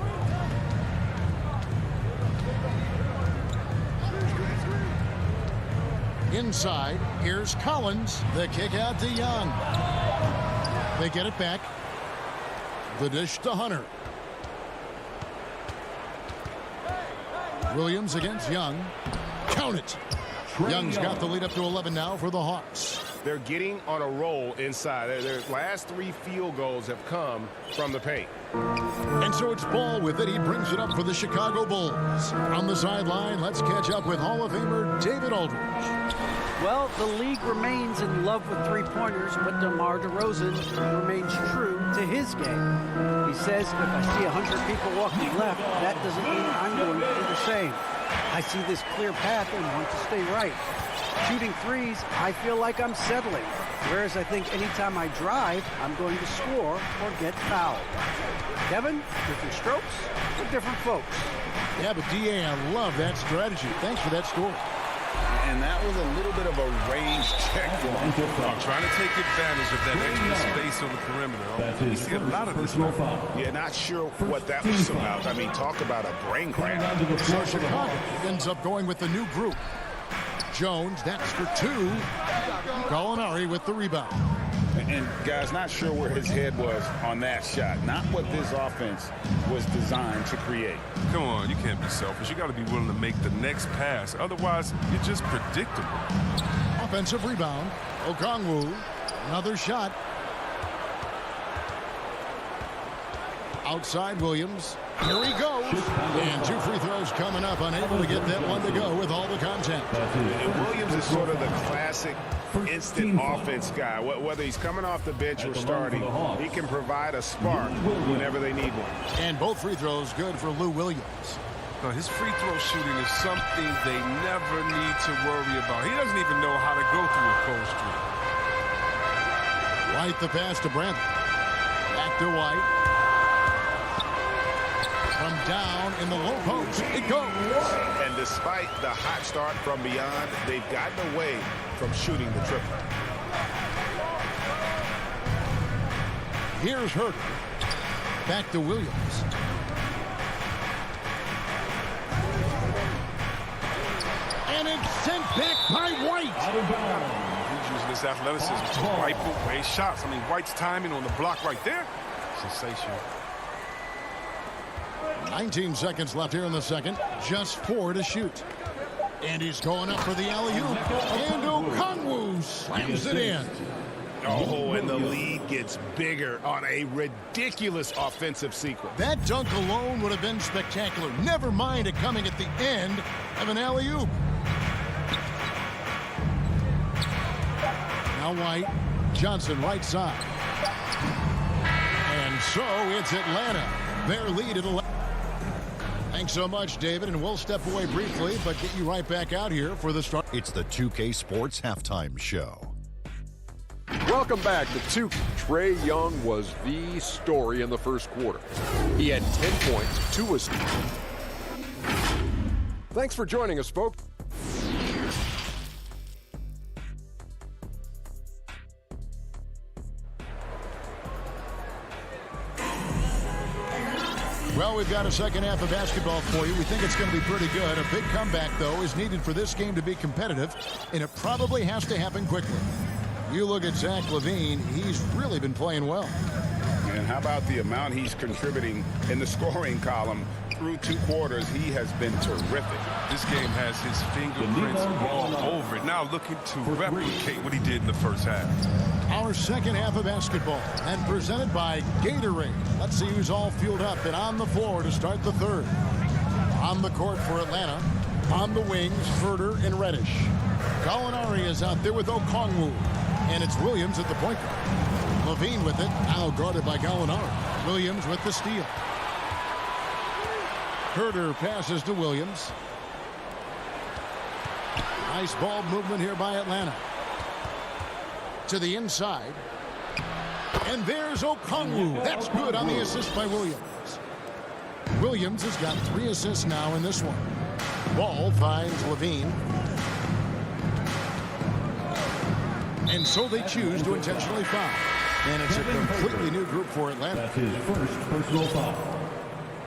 Inside, here's Collins. The kick out to Young. They get it back. The dish to Hunter. Williams against Young. Count it. Young's got the lead up to 11 now for the Hawks. They're getting on a roll inside. Their last 3 field goals have come from the paint. And so it's Ball with it. He brings it up for the Chicago Bulls. On the sideline, let's catch up with Hall of Famer David Aldridge. Well, the league remains in love with three-pointers, but DeMar DeRozan remains true to his game. He says, if I see 100 people walking left, that doesn't mean I'm going to do the same. I see this clear path and want to stay right. Shooting threes, I feel like I'm settling. Whereas I think anytime I drive, I'm going to score or get fouled. Kevin, different strokes for different folks. Yeah, but D.A., I love that strategy. Thanks for that score. And that was a little bit of a range check for him. Trying to take advantage of that extra space on the perimeter. We see a lot of this now. Yeah, not sure what that was about. I mean, talk about a brain cramp. So Chicago ends up going with the new group. Jones, that's for 2. Gallinari with the rebound. And guys, not sure where his head was on that shot. Not what this offense was designed to create. Come on, you can't be selfish. You got to be willing to make the next pass. Otherwise, you're just predictable. Offensive rebound. Okongwu, another shot. Outside Williams. Here he goes. And 2 free throws coming up. Unable to get that one to go with all the contact. And Williams is sort of the classic instant offense guy. Whether he's coming off the bench or starting, he can provide a spark whenever they need one. And both free throws good for Lou Williams. His free throw shooting is something they never need to worry about. He doesn't even know how to go through a cold streak. White the pass to Brantley. Back to White. From down in the low post, it goes. And despite the hot start from beyond, they've gotten away from shooting the triple. Here's Herter. Back to Williams. And it's sent back by White. He's using his athleticism to wipe away shots. I mean, White's timing on the block right there, sensational. 19 seconds left here in the second. Just 4 to shoot. And he's going up for the alley-oop. And Okongwu slams it in. Oh, and the lead gets bigger on a ridiculous offensive sequence. That dunk alone would have been spectacular. Never mind it coming at the end of an alley-oop. Now White. Johnson right side. And so it's Atlanta. Their lead at 11. Thanks so much, David, and we'll step away briefly, but get you right back out here for the start. It's the 2K Sports Halftime Show. Welcome back to 2K. Trae Young was the story in the first quarter. He had 10 points, 2 assists. Thanks for joining us, folks. Well, we've got a second half of basketball for you. We think it's going to be pretty good. A big comeback, though, is needed for this game to be competitive, and it probably has to happen quickly. You look at Zach LaVine, he's really been playing well. And how about the amount he's contributing in the scoring column? Through 2 quarters, he has been terrific. This game has his fingerprints all over it. Now looking to replicate what he did in the first half. Our second half of basketball, and presented by Gatorade. Let's see who's all fueled up and on the floor to start the third. On the court for Atlanta. On the wings, Herter and Reddish. Gallinari is out there with Okongwu. And it's Williams at the point guard. LaVine with it, now guarded by Gallinari. Williams with the steal. Herter passes to Williams. Nice ball movement here by Atlanta. To the inside. And there's Okongwu. That's good on the assist by Williams. Williams has got 3 assists now in this one. Ball finds LaVine. And so they choose to intentionally foul. And it's a completely new group for Atlanta. That's his first personal foul.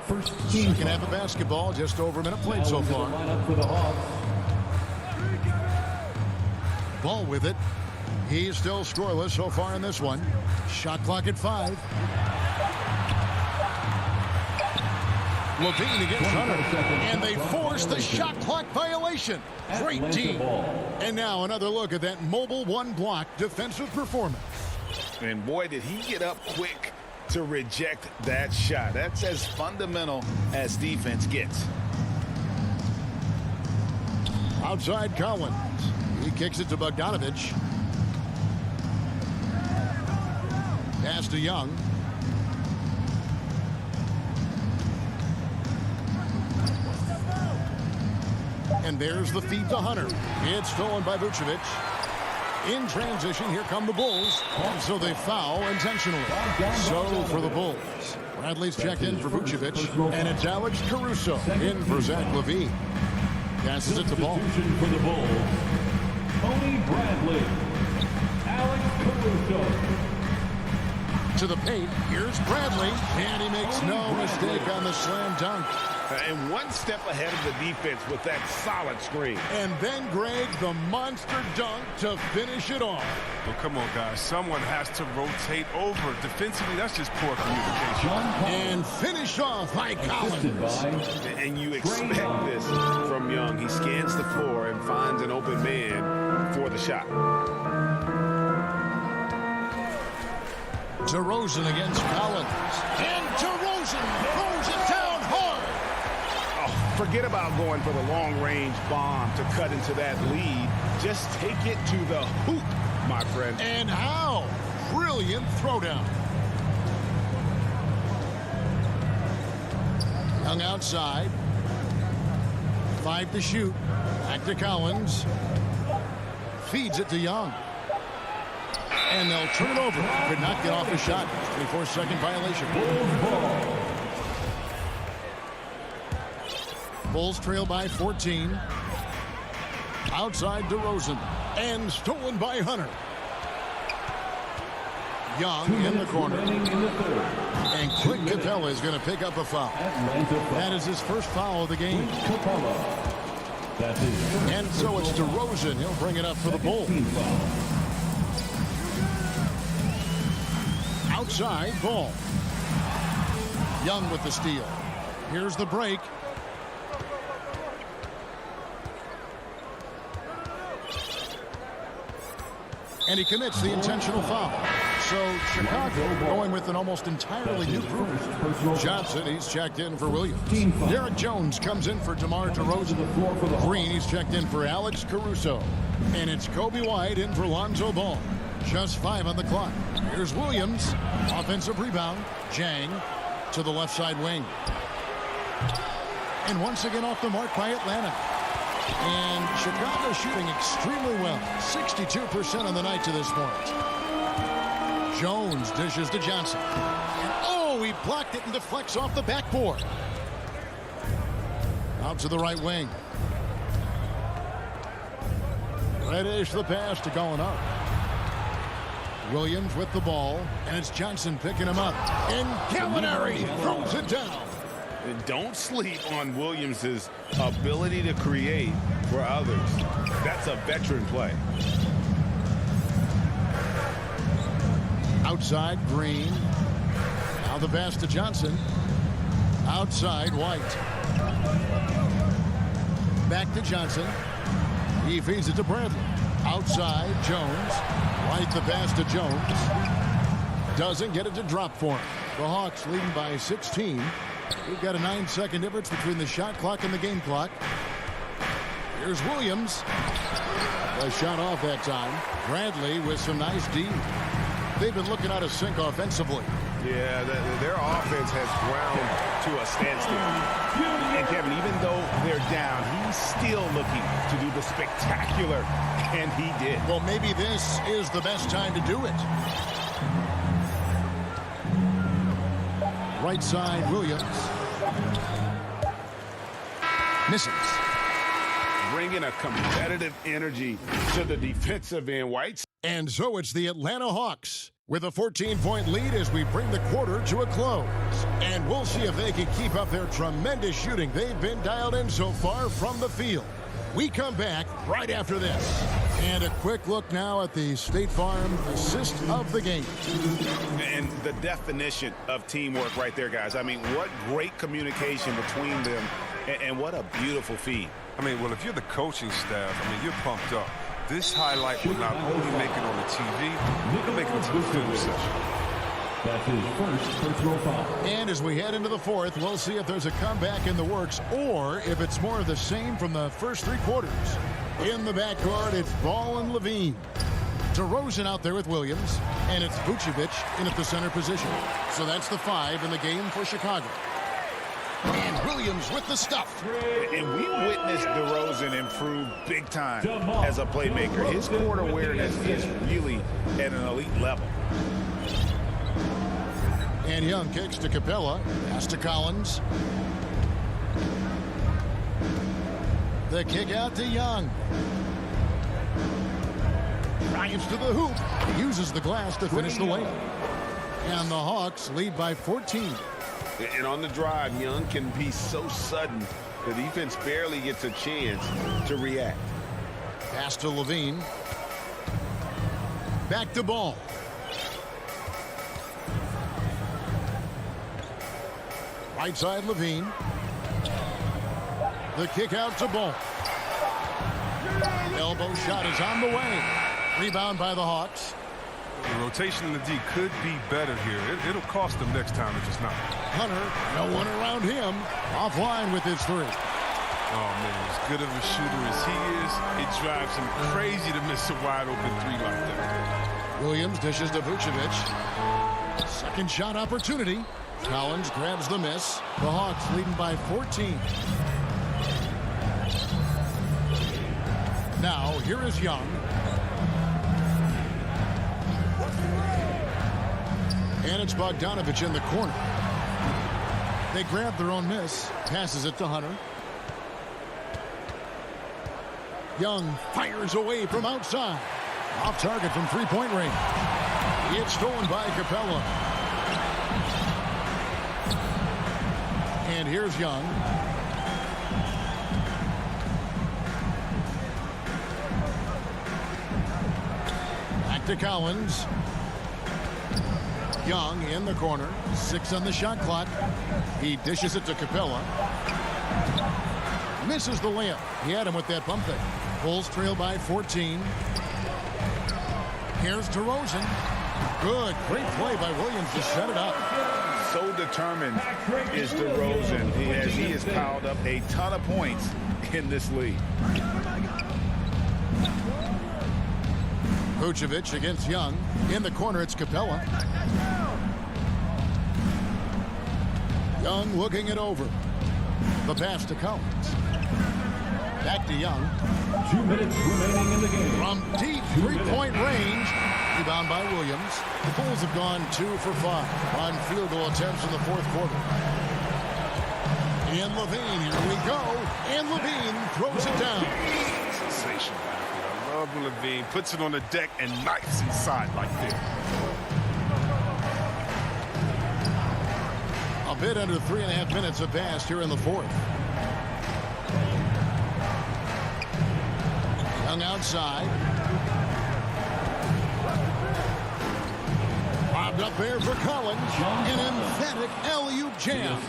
First team second half of basketball, just over a minute played so far. For the Hawks. Ball with it. He's still scoreless so far in this one. Shot clock at 5. LaVine against Hunter. And they force the shot clock violation. Great team. And now another look at that mobile 1-block defensive performance. And boy, did he get up quick to reject that shot. That's as fundamental as defense gets. Outside Collins. He kicks it to Bogdanovich. Pass to Young. And there's the feed to Hunter. It's stolen by Vucevic. In transition, here come the Bulls. And so they foul intentionally. So for the Bulls, Bradley's checked in for Vucevic. And it's Alex Caruso in for Zach LaVine. Passes it to Ball. For the Bulls, Tony Bradley, Alex Caruso. To the paint, here's Bradley, and he makes no mistake on the slam dunk. And one step ahead of the defense with that solid screen. And then, Greg, the monster dunk to finish it off. Well, come on, guys. Someone has to rotate over. Defensively, that's just poor communication. And finish off by Collins. And you expect this from Young. He scans the floor and finds an open man for the shot. DeRozan against Collins. And DeRozan throws it down hard. Forget about going for the long-range bomb to cut into that lead. Just take it to the hoop, my friend. And how? Brilliant throwdown. Young outside. 5 to shoot. Back to Collins. Feeds it to Young. And they'll turn it over. Could not get off the shot. 24-second violation. Bulls trail by 14. Outside DeRozan. And stolen by Hunter. Young in the corner. And Clint Capella is going to pick up a foul. That is his first foul of the game. And so it's DeRozan. He'll bring it up for the Bulls. Outside, Ball. Young with the steal. Here's the break. And he commits the intentional foul. So Chicago going with an almost entirely new group. Johnson, he's checked in for Williams. Derek Jones comes in for DeMar DeRozan. Green, he's checked in for Alex Caruso. And it's Kobe White in for Lonzo Ball. Just 5 on the clock. Here's Williams. Offensive rebound. Jang to the left side wing. And once again off the mark by Atlanta. And Chicago shooting extremely well. 62% on the night to this point. Jones dishes to Johnson. And oh, he blocked it and deflects off the backboard. Out to the right wing. Reddish the pass to going up. Williams with the ball, and it's Johnson picking him up. And Gallinari throws it down. And don't sleep on Williams' ability to create for others. That's a veteran play. Outside, Green. Now the pass to Johnson. Outside, White. Back to Johnson. He feeds it to Bradley. Outside, Jones. White the pass to Jones. Doesn't get it to drop for him. The Hawks leading by 16. We've got a 9-second difference between the shot clock and the game clock. Here's Williams. A shot off that time. Bradley with some nice D. They've been looking out of sync offensively. Yeah, their offense has ground to a standstill. And Kevin, even though they're down, he's still looking to do the spectacular, and he did. Well, maybe this is the best time to do it. Right side, Williams. Misses. Bringing a competitive energy to the defensive end. White. And so it's the Atlanta Hawks with a 14-point lead as we bring the quarter to a close. And we'll see if they can keep up their tremendous shooting they've been dialed in so far from the field. We come back right after this. And a quick look now at the State Farm assist of the game. And the definition of teamwork right there, guys. I mean, what great communication between them, and what a beautiful feed. I mean, well, if you're the coaching staff, I mean, you're pumped up. This highlight will not only make it on the TV, it'll make it to the film session. That's his first personal foul. And as we head into the fourth, we'll see if there's a comeback in the works or if it's more of the same from the first 3 quarters. In the backcourt, it's Ball and LaVine. DeRozan out there with Williams, and it's Vucevic in at the center position. So that's the 5 in the game for Chicago. And Williams with the stuff. And we witnessed DeRozan improve big time as a playmaker. His court awareness is really at an elite level. And Young kicks to Capella. Pass to Collins. The kick out to Young. Drives to the hoop. Uses the glass to finish the layup. And the Hawks lead by 14. And on the drive, Young can be so sudden, the defense barely gets a chance to react. Pass to Levine. Back to Ball. Right side Levine. The kick out to Ball. Elbow shot is on the way. Rebound by the Hawks. The rotation in the D could be better here. It'll cost them next time if it's not. Hunter, no one around him. Offline with his three. Oh, man, as good of a shooter as he is, it drives him crazy to miss a wide-open three like that. Williams dishes to Vucevic. Second shot opportunity. Collins grabs the miss. The Hawks leading by 14. Now, here is Young. And it's Bogdanovich in the corner. They grab their own miss. Passes it to Hunter. Young fires away from outside. Off target from three-point range. It's stolen by Capella. And here's Young. Back to Collins. Young in the corner. 6 on the shot clock. He dishes it to Capella. Misses the layup. He had him with that bump fake. Bulls trail by 14. Here's DeRozan. Good. Great play by Williams to set it up. So determined is DeRozan. He has piled up a ton of points in this league. Vucevic against Young. In the corner, it's Capella. Young looking it over. The pass to Collins. Back to Young. 2 minutes remaining in the game. From deep three-point range. Rebound by Williams. The Bulls have gone 2 for 5 on field goal attempts in the fourth quarter. And Levine, here we go. And Levine throws it down. Sensational. I love when Levine puts it on the deck and knifes inside like that. A bit under 3.5 minutes have passed here in the fourth. Young outside. Bobbed up there for Collins. An emphatic alley-oop jam.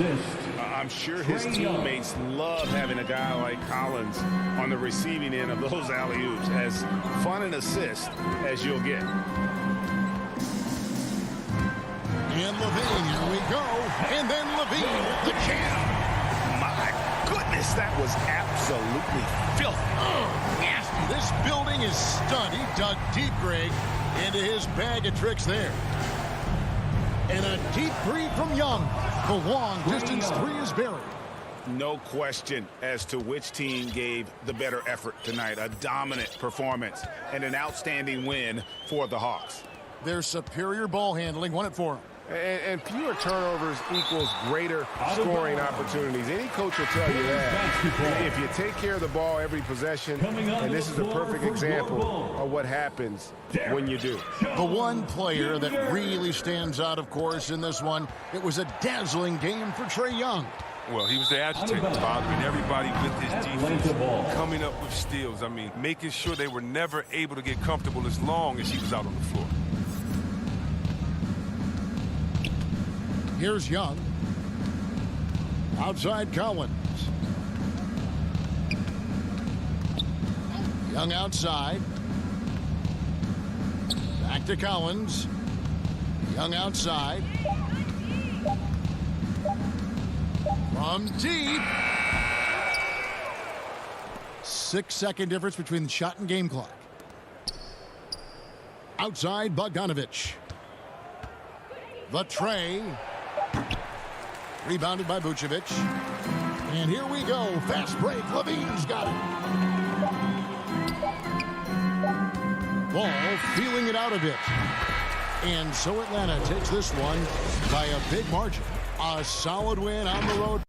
I'm sure his teammates love having a guy like Collins on the receiving end of those alley-oops. As fun an assist as you'll get. And Levine, here we go. And then Levine with the jam. My goodness, that was absolutely filthy. Nasty. This building is stunned. He dug deep, Greg, into his bag of tricks there. And a deep three from Young. The long-distance three is buried. No question as to which team gave the better effort tonight. A dominant performance and an outstanding win for the Hawks. Their superior ball handling won it for them. And fewer turnovers equals greater scoring opportunities. Any coach will tell you that. If you take care of the ball every possession, and this is a perfect example of what happens when you do. The one player that really stands out, of course, in this one, it was a dazzling game for Trae Young. Well, he was the agitator, bothering everybody with his defense, coming up with steals. I mean, making sure they were never able to get comfortable as long as he was out on the floor. Here's Young. Outside Collins. Young outside. Back to Collins. Young outside. From deep. 6-second difference between the shot and game clock. Outside Bogdanovich. The tray. Rebounded by Vucevic. And here we go. Fast break. Levine's got it. Ball feeling it out a bit. And so Atlanta takes this one by a big margin. A solid win on the road.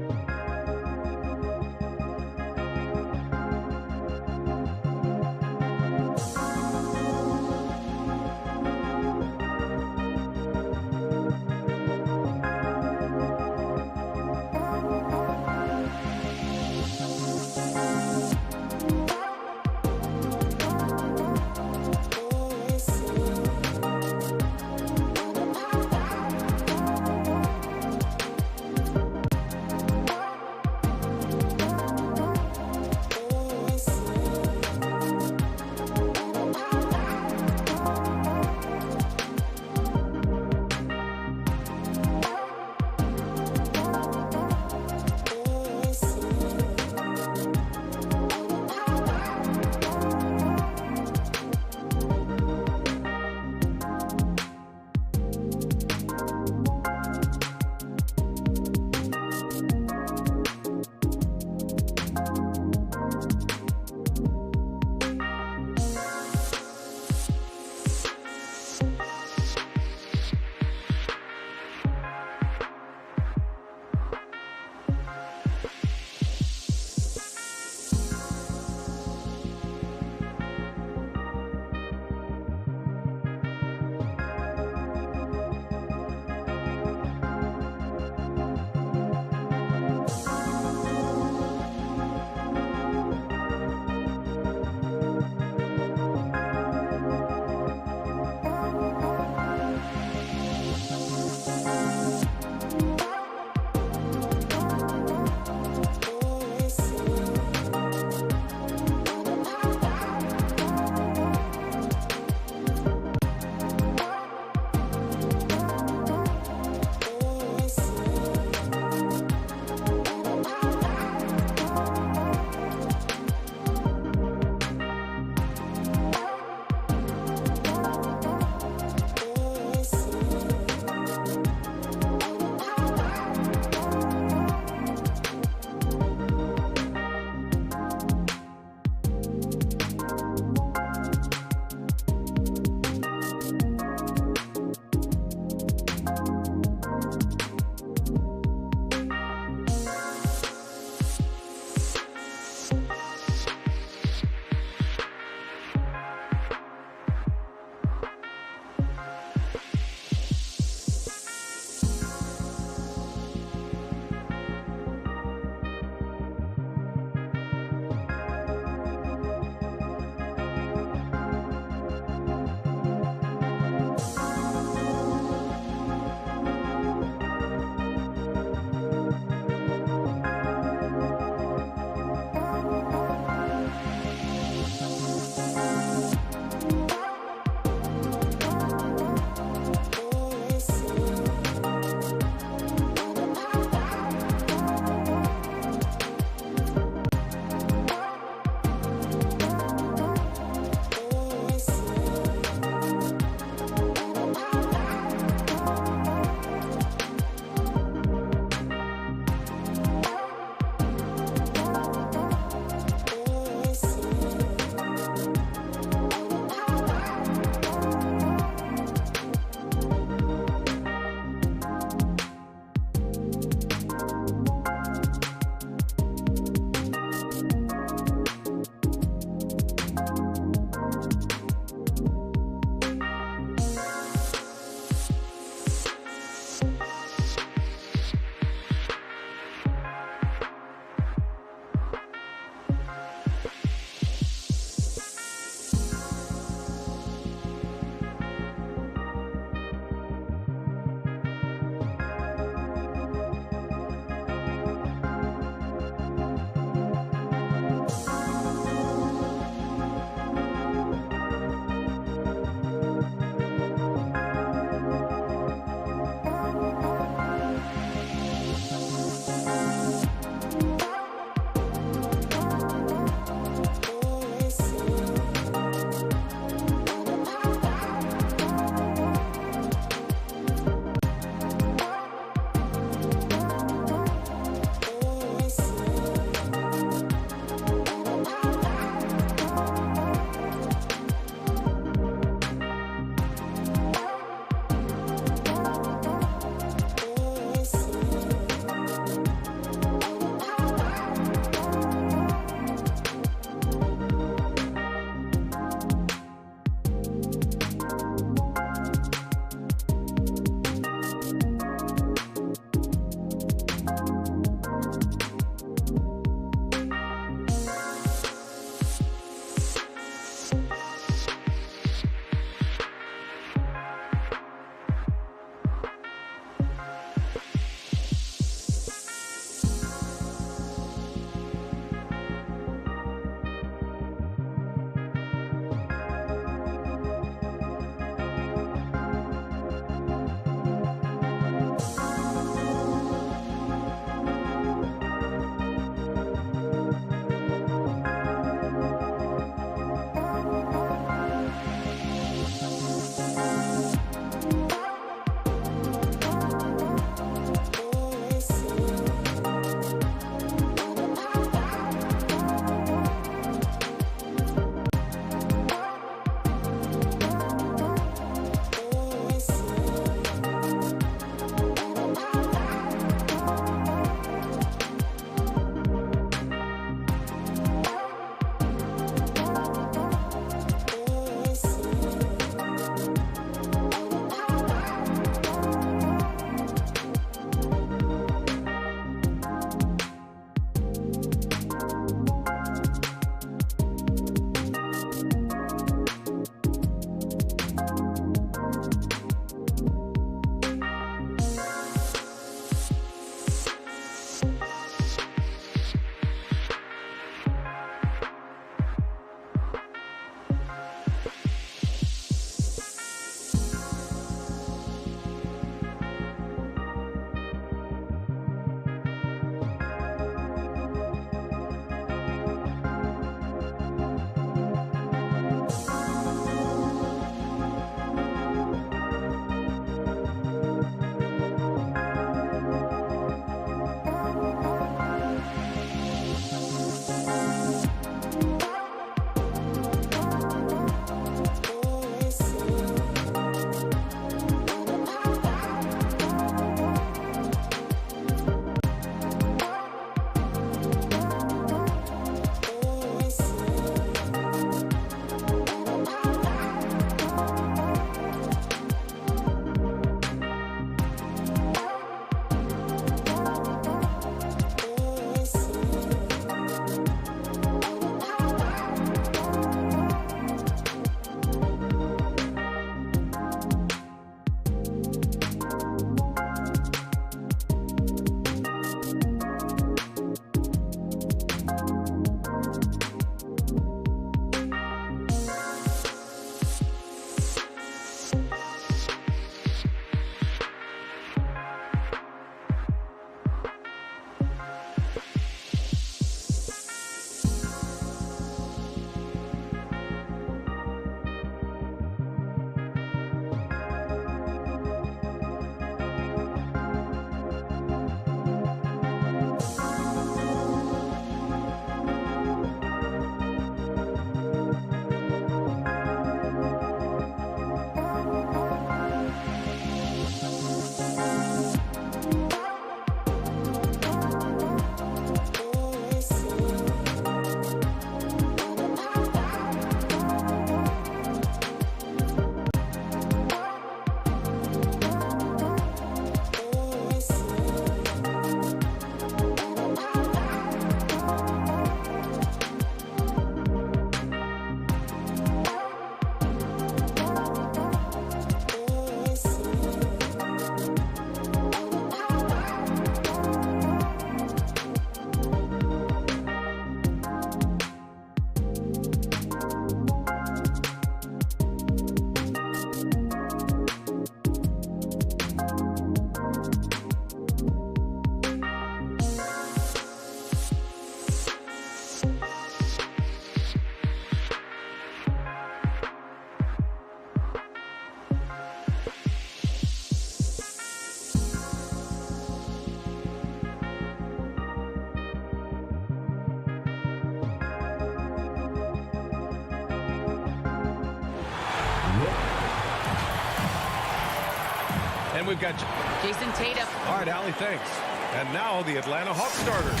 And we've got Jason Tatum. All right, Allie, thanks. And now the Atlanta Hawks starters.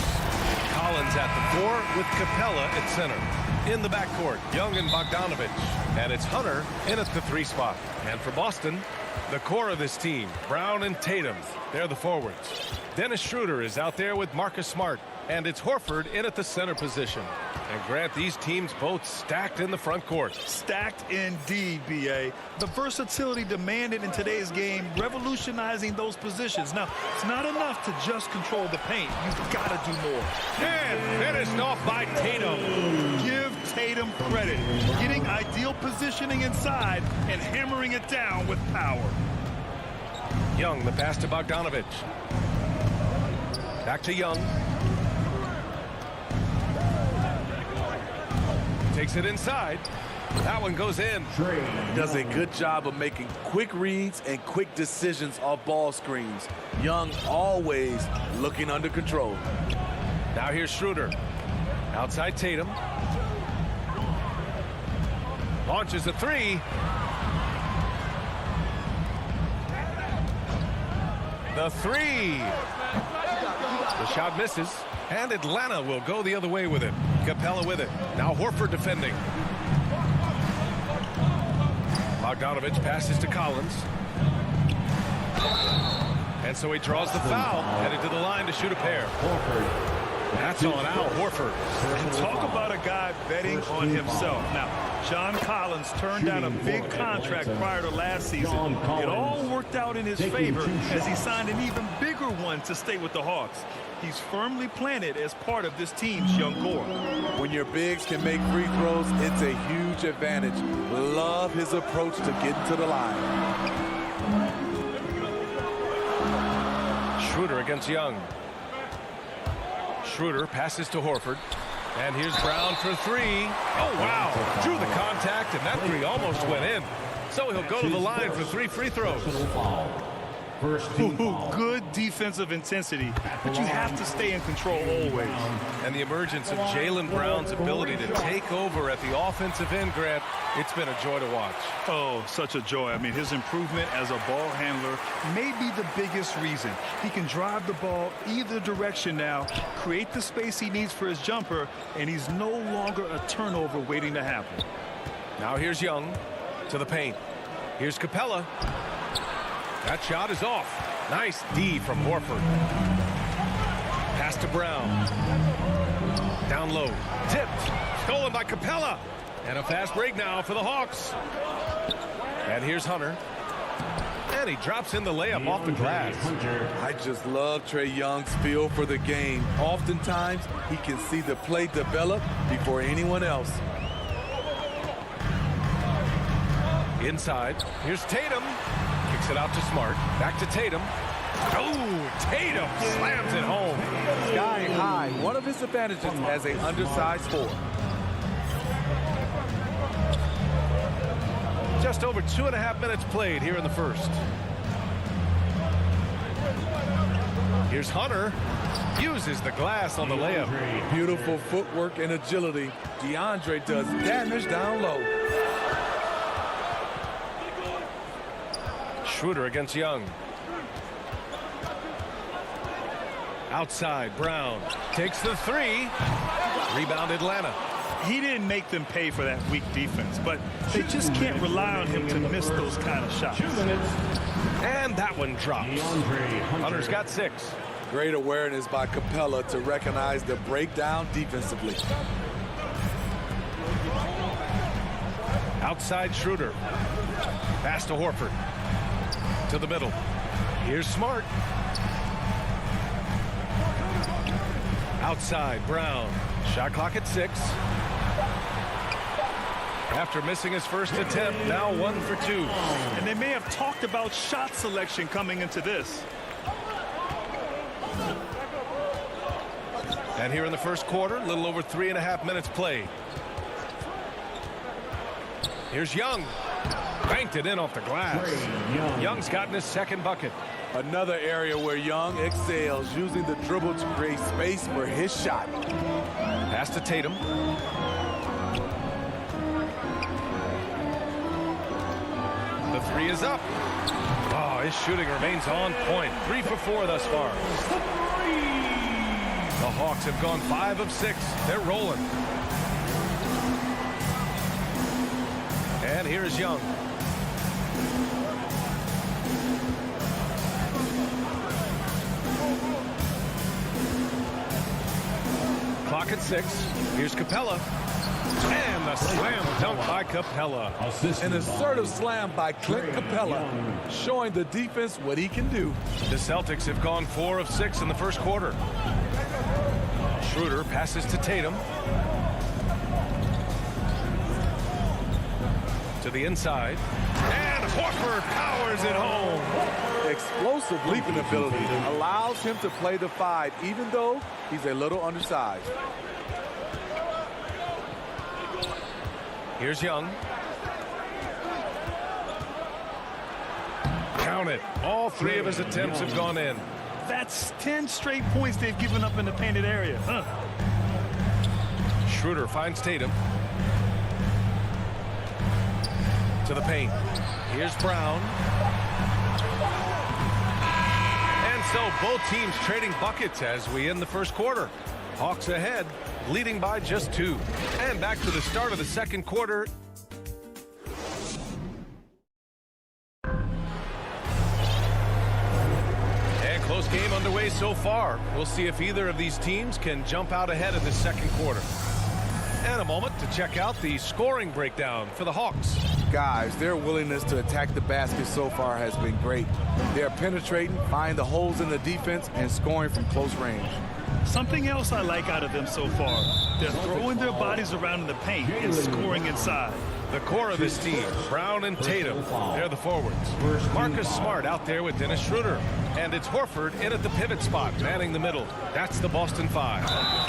Collins at the 4 with Capella at center. In the backcourt, Young and Bogdanovich. And it's Hunter in at the 3 spot. And for Boston, the core of this team, Brown and Tatum. They're the forwards. Dennis Schroeder is out there with Marcus Smart. And it's Horford in at the center position. And Grant, these teams both stacked in the front court. Stacked indeed, B.A. The versatility demanded in today's game, revolutionizing those positions. Now, it's not enough to just control the paint. You've got to do more. And finished off by Tatum. Give Tatum credit. Getting ideal positioning inside and hammering it down with power. Young, the pass to Bogdanovich. Back to Young. Takes it inside. That one goes in. He does a good job of making quick reads and quick decisions off ball screens. Young always looking under control. Now here's Schroeder. Outside Tatum. Launches a 3. The 3. The shot misses. And Atlanta will go the other way with it. Capella with it. Now Horford defending. Bogdanovich passes to Collins. And so he draws the foul. Headed to the line to shoot a pair. That's on Al Horford. And talk about a guy betting on himself. Now, John Collins turned down a big contract prior to last season. It all worked out in his favor as he signed an even bigger one to stay with the Hawks. He's firmly planted as part of this team's young core. When your bigs can make free throws, it's a huge advantage. Love his approach to getting to the line. Schroeder against Young. Schroeder passes to Horford. And here's Brown for 3. Oh, wow. Drew the contact, and that 3 almost went in. So he'll go to the line for 3 free throws. Good defensive intensity, but you have to stay in control always. And the emergence of Jaylen Brown's ability to take over at the offensive end, Grant, it's been a joy to watch. Oh, such a joy. I mean, his improvement as a ball handler may be the biggest reason. He can drive the ball either direction now, create the space he needs for his jumper, and he's no longer a turnover waiting to happen. Now here's Young to the paint. Here's Capella. That shot is off. Nice D from Horford. Pass to Brown. Down low. Tipped. Stolen by Capella. And a fast break now for the Hawks. And here's Hunter. And he drops in the layup off the glass. I just love Trae Young's feel for the game. Oftentimes, he can see the play develop before anyone else. Inside. Here's Tatum. Kicks it out to Smart. Back to Tatum. Oh, Tatum slams it home. Sky high. One of his advantages as an undersized forward. Just over 2.5 minutes played here in the first. Here's Hunter. Uses the glass on the layup. Beautiful footwork and agility. DeAndre does damage down low. Schroeder against Young. Outside, Brown takes the 3. Rebound Atlanta. He didn't make them pay for that weak defense, but they just can't rely on him to miss those kind of shots. And that one drops. Hunter's got 6. Great awareness by Capella to recognize the breakdown defensively. Outside Schroeder. Pass to Horford. To the middle. Here's Smart. Outside, Brown. Shot clock at 6. After missing his first attempt, now 1 for 2. And they may have talked about shot selection coming into this. And here in the first quarter, a little over 3.5 minutes played. Here's Young. Banked it in off the glass. Young's gotten his second bucket. Another area where Young excels, using the dribble to create space for his shot. Pass to Tatum. The 3 is up. Oh, his shooting remains on point. 3 for 4 thus far. The Hawks have gone 5 of 6. They're rolling. And here's Young. Clock at 6. Here's Capella. And the slam dunk by Capella. An assertive slam by Clint Capella, showing the defense what he can do. The Celtics have gone 4 of 6 in the first quarter. Schroeder passes to Tatum. To the inside. And Horford powers it home. Explosive leaping ability allows him to play the 5, even though he's a little undersized. Here's Young. Count it. All 3 of his attempts have gone in. That's 10 straight points they've given up in the painted area. Schroeder finds Tatum. To the paint. Here's Brown. And so both teams trading buckets as we end the first quarter. Hawks ahead, leading by just 2. And back to the start of the second quarter. And close game underway so far. We'll see if either of these teams can jump out ahead in the second quarter. And a moment to check out the scoring breakdown for the Hawks. Guys, their willingness to attack the basket so far has been great. They're penetrating, finding the holes in the defense, and scoring from close range. Something else I like out of them so far, they're throwing their bodies around in the paint and scoring inside. The core of this team, Brown and Tatum, they're the forwards. Marcus Smart out there with Dennis Schroeder. And it's Horford in at the pivot spot, manning the middle. That's the Boston 5.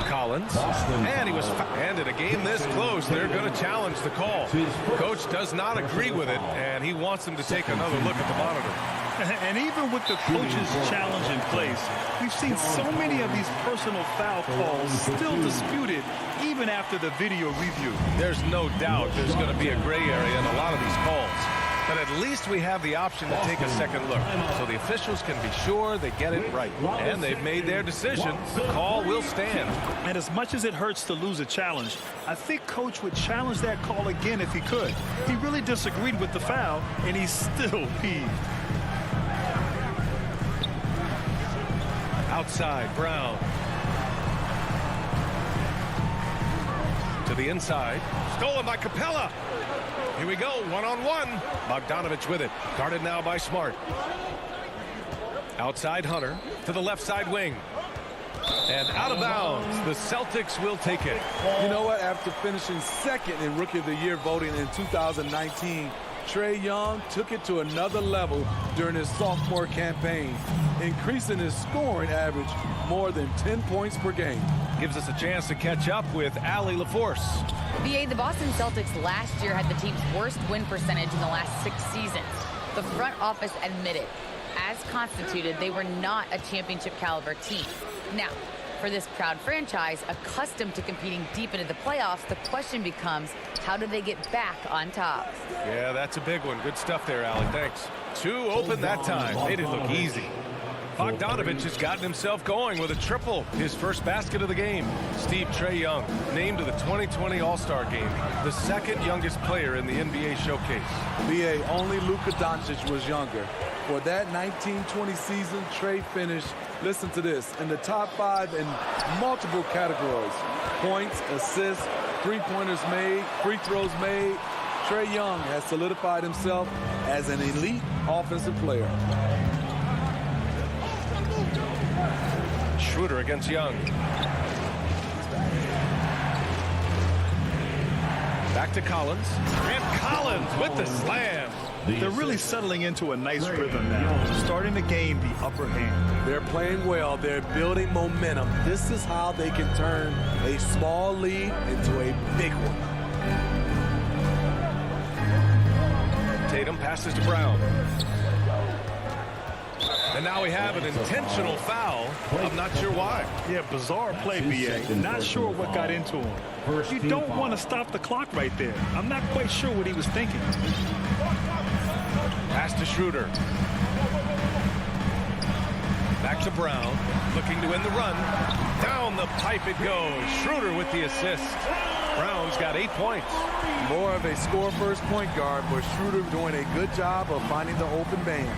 Collins, and he was and in a game this close, they're going to challenge the call. Coach does not agree with it, and he wants them to take another look at the monitor. And even with the coach's challenge in place, we've seen so many of these personal foul calls still disputed even after the video review. There's no doubt there's going to be a gray area in a lot of these calls. But at least we have the option to take a second look, so the officials can be sure they get it right. And they've made their decision. The call will stand. And as much as it hurts to lose a challenge, I think Coach would challenge that call again if he could. He really disagreed with the foul, and he's still peeved. Outside, Brown. To the inside. Stolen by Capella. Here we go, one-on-one. Bogdanovich with it. Guarded now by Smart. Outside Hunter to the left side wing. And out of bounds. The Celtics will take it. You know what? After finishing second in Rookie of the Year voting in 2019, Trae Young took it to another level during his sophomore campaign, increasing his scoring average more than 10 points per game. Gives us a chance to catch up with Allie LaForce. VA, the Boston Celtics last year had the team's worst win percentage in the last 6 seasons. The front office admitted, as constituted, they were not a championship caliber team. Now, for this proud franchise, accustomed to competing deep into the playoffs, the question becomes, how do they get back on top? Yeah, that's a big one. Good stuff there, Allie. Thanks. 2 open that time. Made it look easy. Bogdanovich has gotten himself going with a triple, his first basket of the game. Steve Trae Young, named to the 2020 All-Star Game, the second youngest player in the NBA showcase. VA, only Luka Doncic was younger. For that 1920 season, Trae finished, listen to this, in the top 5 in multiple categories. Points, assists, three-pointers made, free throws made. Trae Young has solidified himself as an elite offensive player. Schroeder against Young. Back to Collins. And Collins with the slam. They're really settling into a nice rhythm now, starting to gain the upper hand. They're playing well. They're building momentum. This is how they can turn a small lead into a big one. Tatum passes to Brown. And now we have an intentional foul. I'm not sure why. Yeah, bizarre play, BA. Not sure what got into him. You don't want to stop the clock right there. I'm not quite sure what he was thinking. Pass to Schroeder. Back to Brown, looking to win the run. Down the pipe it goes. Schroeder with the assist. Brown's got 8 points. More of a score-first point guard, but Schroeder doing a good job of finding the open man.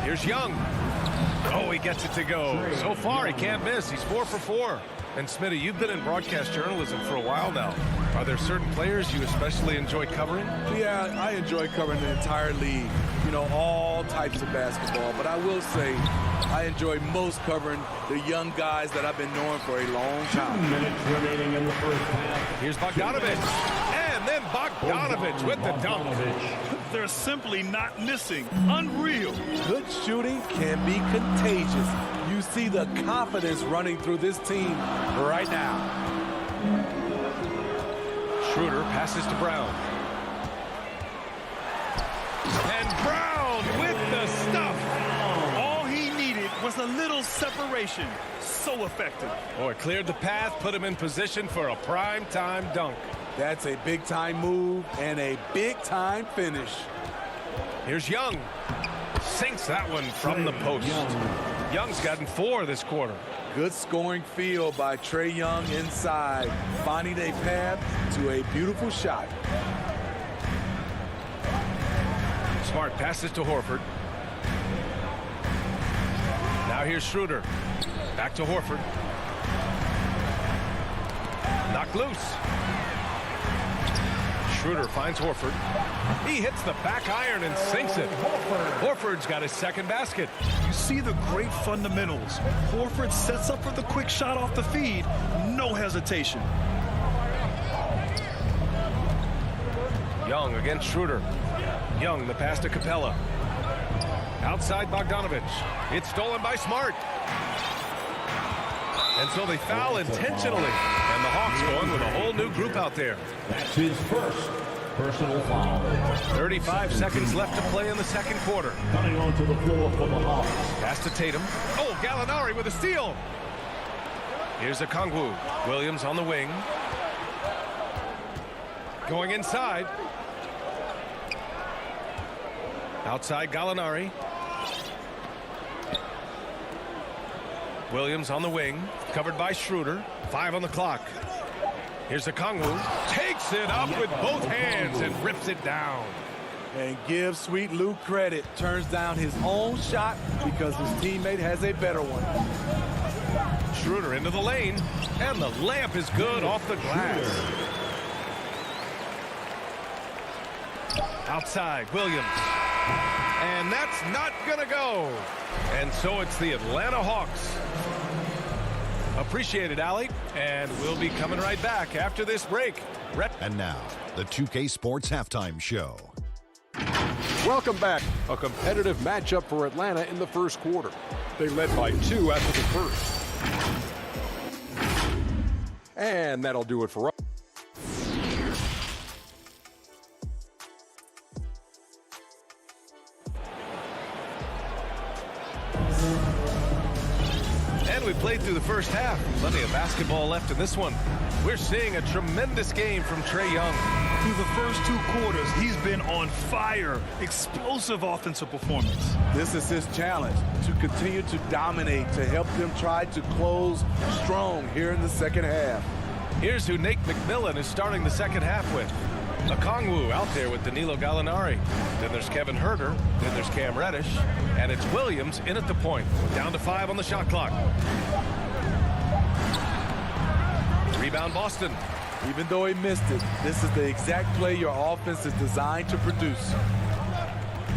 Here's Young. Oh, he gets it to go. So far, he can't miss. He's 4 for 4. And Smitty, you've been in broadcast journalism for a while now. Are there certain players you especially enjoy covering? Yeah, I enjoy covering the entire league. You know, all types of basketball. But I will say, I enjoy most covering the young guys that I've been knowing for a long time. 2 minutes remaining in the first half. Here's Bogdanovich. And then Bogdanovich with the dunk. They're simply not missing. Unreal. Good shooting can be contagious. You see the confidence running through this team right now. Schroeder passes to Brown. And Brown with the stuff. All he needed was a little separation. So effective. Oh, it cleared the path, put him in position for a prime-time dunk. That's a big-time move and a big-time finish. Here's Young. Sinks that one from the post. Young's gotten 4 this quarter. Good scoring field by Trae Young inside, finding a path to a beautiful shot. Smart passes to Horford. Now here's Schroeder. Back to Horford. Knocked loose. Schroeder finds Horford. He hits the back iron and sinks it. Horford's got his second basket. You see the great fundamentals. Horford sets up for the quick shot off the feed. No hesitation. Young against Schroeder. Young, the pass to Capella. Outside Bogdanovich. It's stolen by Smart. And so they foul intentionally. And the Hawks going with a whole new group out there. That's his first personal foul. 35 seconds left to play in the second quarter. Coming onto the floor for the Hawks. Pass to Tatum. Oh, Gallinari with a steal. Here's Okongwu. Williams on the wing. Going inside. Outside Gallinari. Williams on the wing, covered by Schroeder. 5 on the clock. Here's Okongwu. Takes it up with both hands and rips it down. And give Sweet Luke credit. Turns down his own shot because his teammate has a better one. Schroeder into the lane, and the layup is good off the glass. Outside, Williams. And that's not gonna go. And so it's the Atlanta Hawks. Appreciate it, Allie. And we'll be coming right back after this break. And now, the 2K Sports Halftime Show. Welcome back. A competitive matchup for Atlanta in the first quarter. They led by 2 after the first. And that'll do it for us. And we played through the first half. Plenty of basketball left in this one. We're seeing a tremendous game from Trae Young. Through the first 2 quarters, he's been on fire. Explosive offensive performance. This is his challenge, to continue to dominate, to help them try to close strong here in the second half. Here's who Nate McMillan is starting the second half with. Okongwu out there with Danilo Gallinari. Then there's Kevin Huerter. Then there's Cam Reddish. And it's Williams in at the point. Down to 5 on the shot clock. Rebound Boston. Even though he missed it, this is the exact play your offense is designed to produce.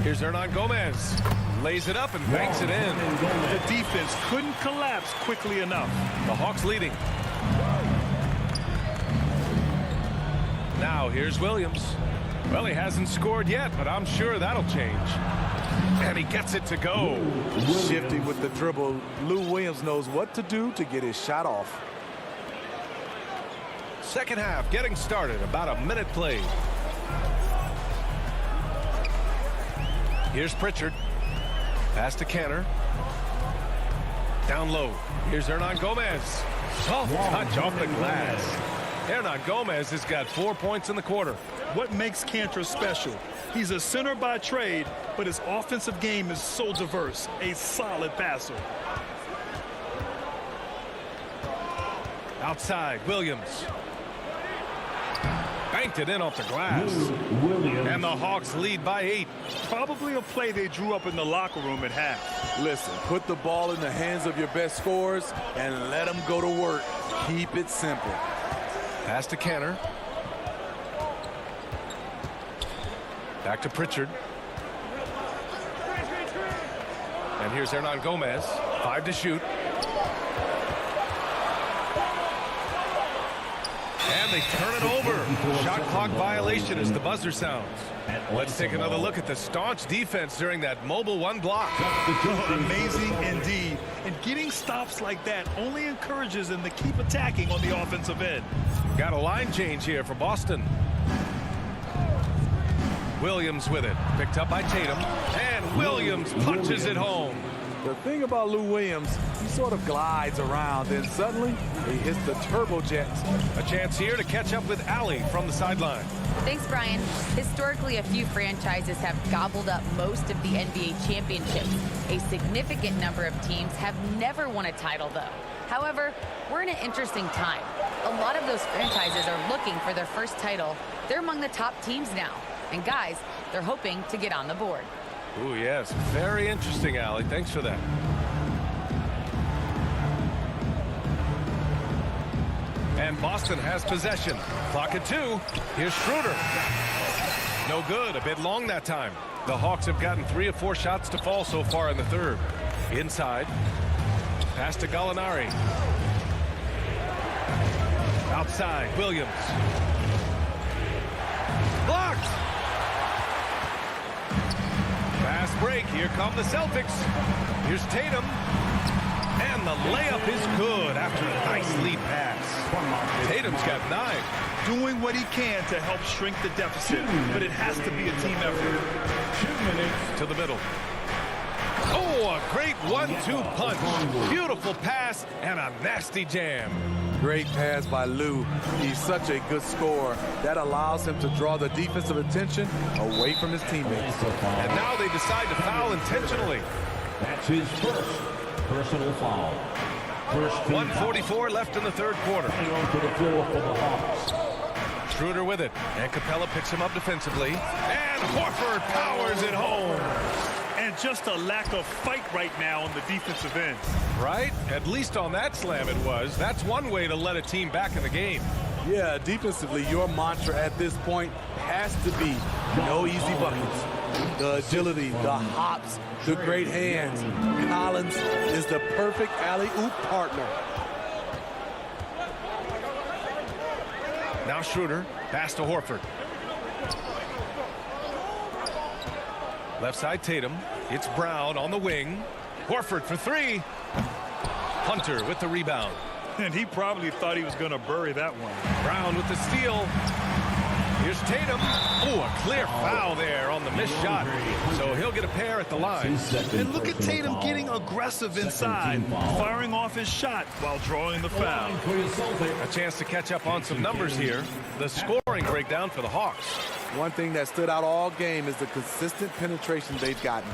Here's Hernan Gomez. Lays it up and banks it in. The defense couldn't collapse quickly enough. The Hawks leading. Now here's Williams. Well, he hasn't scored yet, but I'm sure that'll change. And he gets it to go. Shifting with the dribble, Lou Williams knows what to do to get his shot off. Second half getting started. About a minute played. Here's Pritchard. Pass to Canner. Down low. Here's Hernan Gomez. Soft touch off the glass. Hernan Gomez has got 4 points in the quarter. What makes Cantor special? He's a center by trade, but his offensive game is so diverse. A solid passer. Outside, Williams. Banked it in off the glass. And the Hawks lead by 8. Probably a play they drew up in the locker room at half. Listen, put the ball in the hands of your best scorers and let them go to work. Keep it simple. Pass to Canner. Back to Pritchard. And here's Hernan Gomez. 5 to shoot. And they turn it over. Shot clock violation as the buzzer sounds. Let's take another look at the staunch defense during that mobile 1 block. Amazing indeed. And getting stops like that only encourages them to keep attacking on the offensive end. Got a line change here for Boston. Williams with it. Picked up by Tatum. And Williams punches it home. The thing about Lou Williams, he sort of glides around, then suddenly he hits the turbojets. A chance here to catch up with Allie from the sideline. Thanks, Brian. Historically, a few franchises have gobbled up most of the NBA championships. A significant number of teams have never won a title, though. However, we're in an interesting time. A lot of those franchises are looking for their first title. They're among the top teams now. And guys, they're hoping to get on the board. Oh, yes. Very interesting, Allie. Thanks for that. And Boston has possession. Clock at 2. Here's Schroeder. No good. A bit long that time. The Hawks have gotten 3 or 4 shots to fall so far in the third. Inside. Pass to Gallinari. Outside. Williams. Blocked. Fast break. Here come the Celtics. Here's Tatum. And the layup is good after a nice lead pass. Tatum's got 9. Doing what he can to help shrink the deficit, but it has to be a team effort. 2 minutes to the middle. Oh, a great 1-2 punch. Beautiful pass and a nasty jam. Great pass by Lou. He's such a good scorer. That allows him to draw the defensive attention away from his teammates. And now they decide to foul intentionally. That's his first personal foul. 1:44 left in the third quarter. To the floor for the Hawks. Schroeder with it. And Capella picks him up defensively. And Horford powers it home. And just a lack of fight right now on the defensive end. Right? At least on that slam it was. That's one way to let a team back in the game. Yeah, defensively, your mantra at this point has to be no easy buckets. The agility, the hops, the great hands. Collins is the perfect alley-oop partner. Now Schroeder, pass to Horford. Left side Tatum. It's Brown on the wing. Horford for 3. Hunter with the rebound. And he probably thought he was going to bury that one. Brown with the steal. Here's Tatum. Oh, a clear foul there on the missed shot. So he'll get a pair at the line. And look at Tatum getting aggressive inside, firing off his shot while drawing the foul. A chance to catch up on some numbers here. The scoring breakdown for the Hawks. One thing that stood out all game is the consistent penetration they've gotten.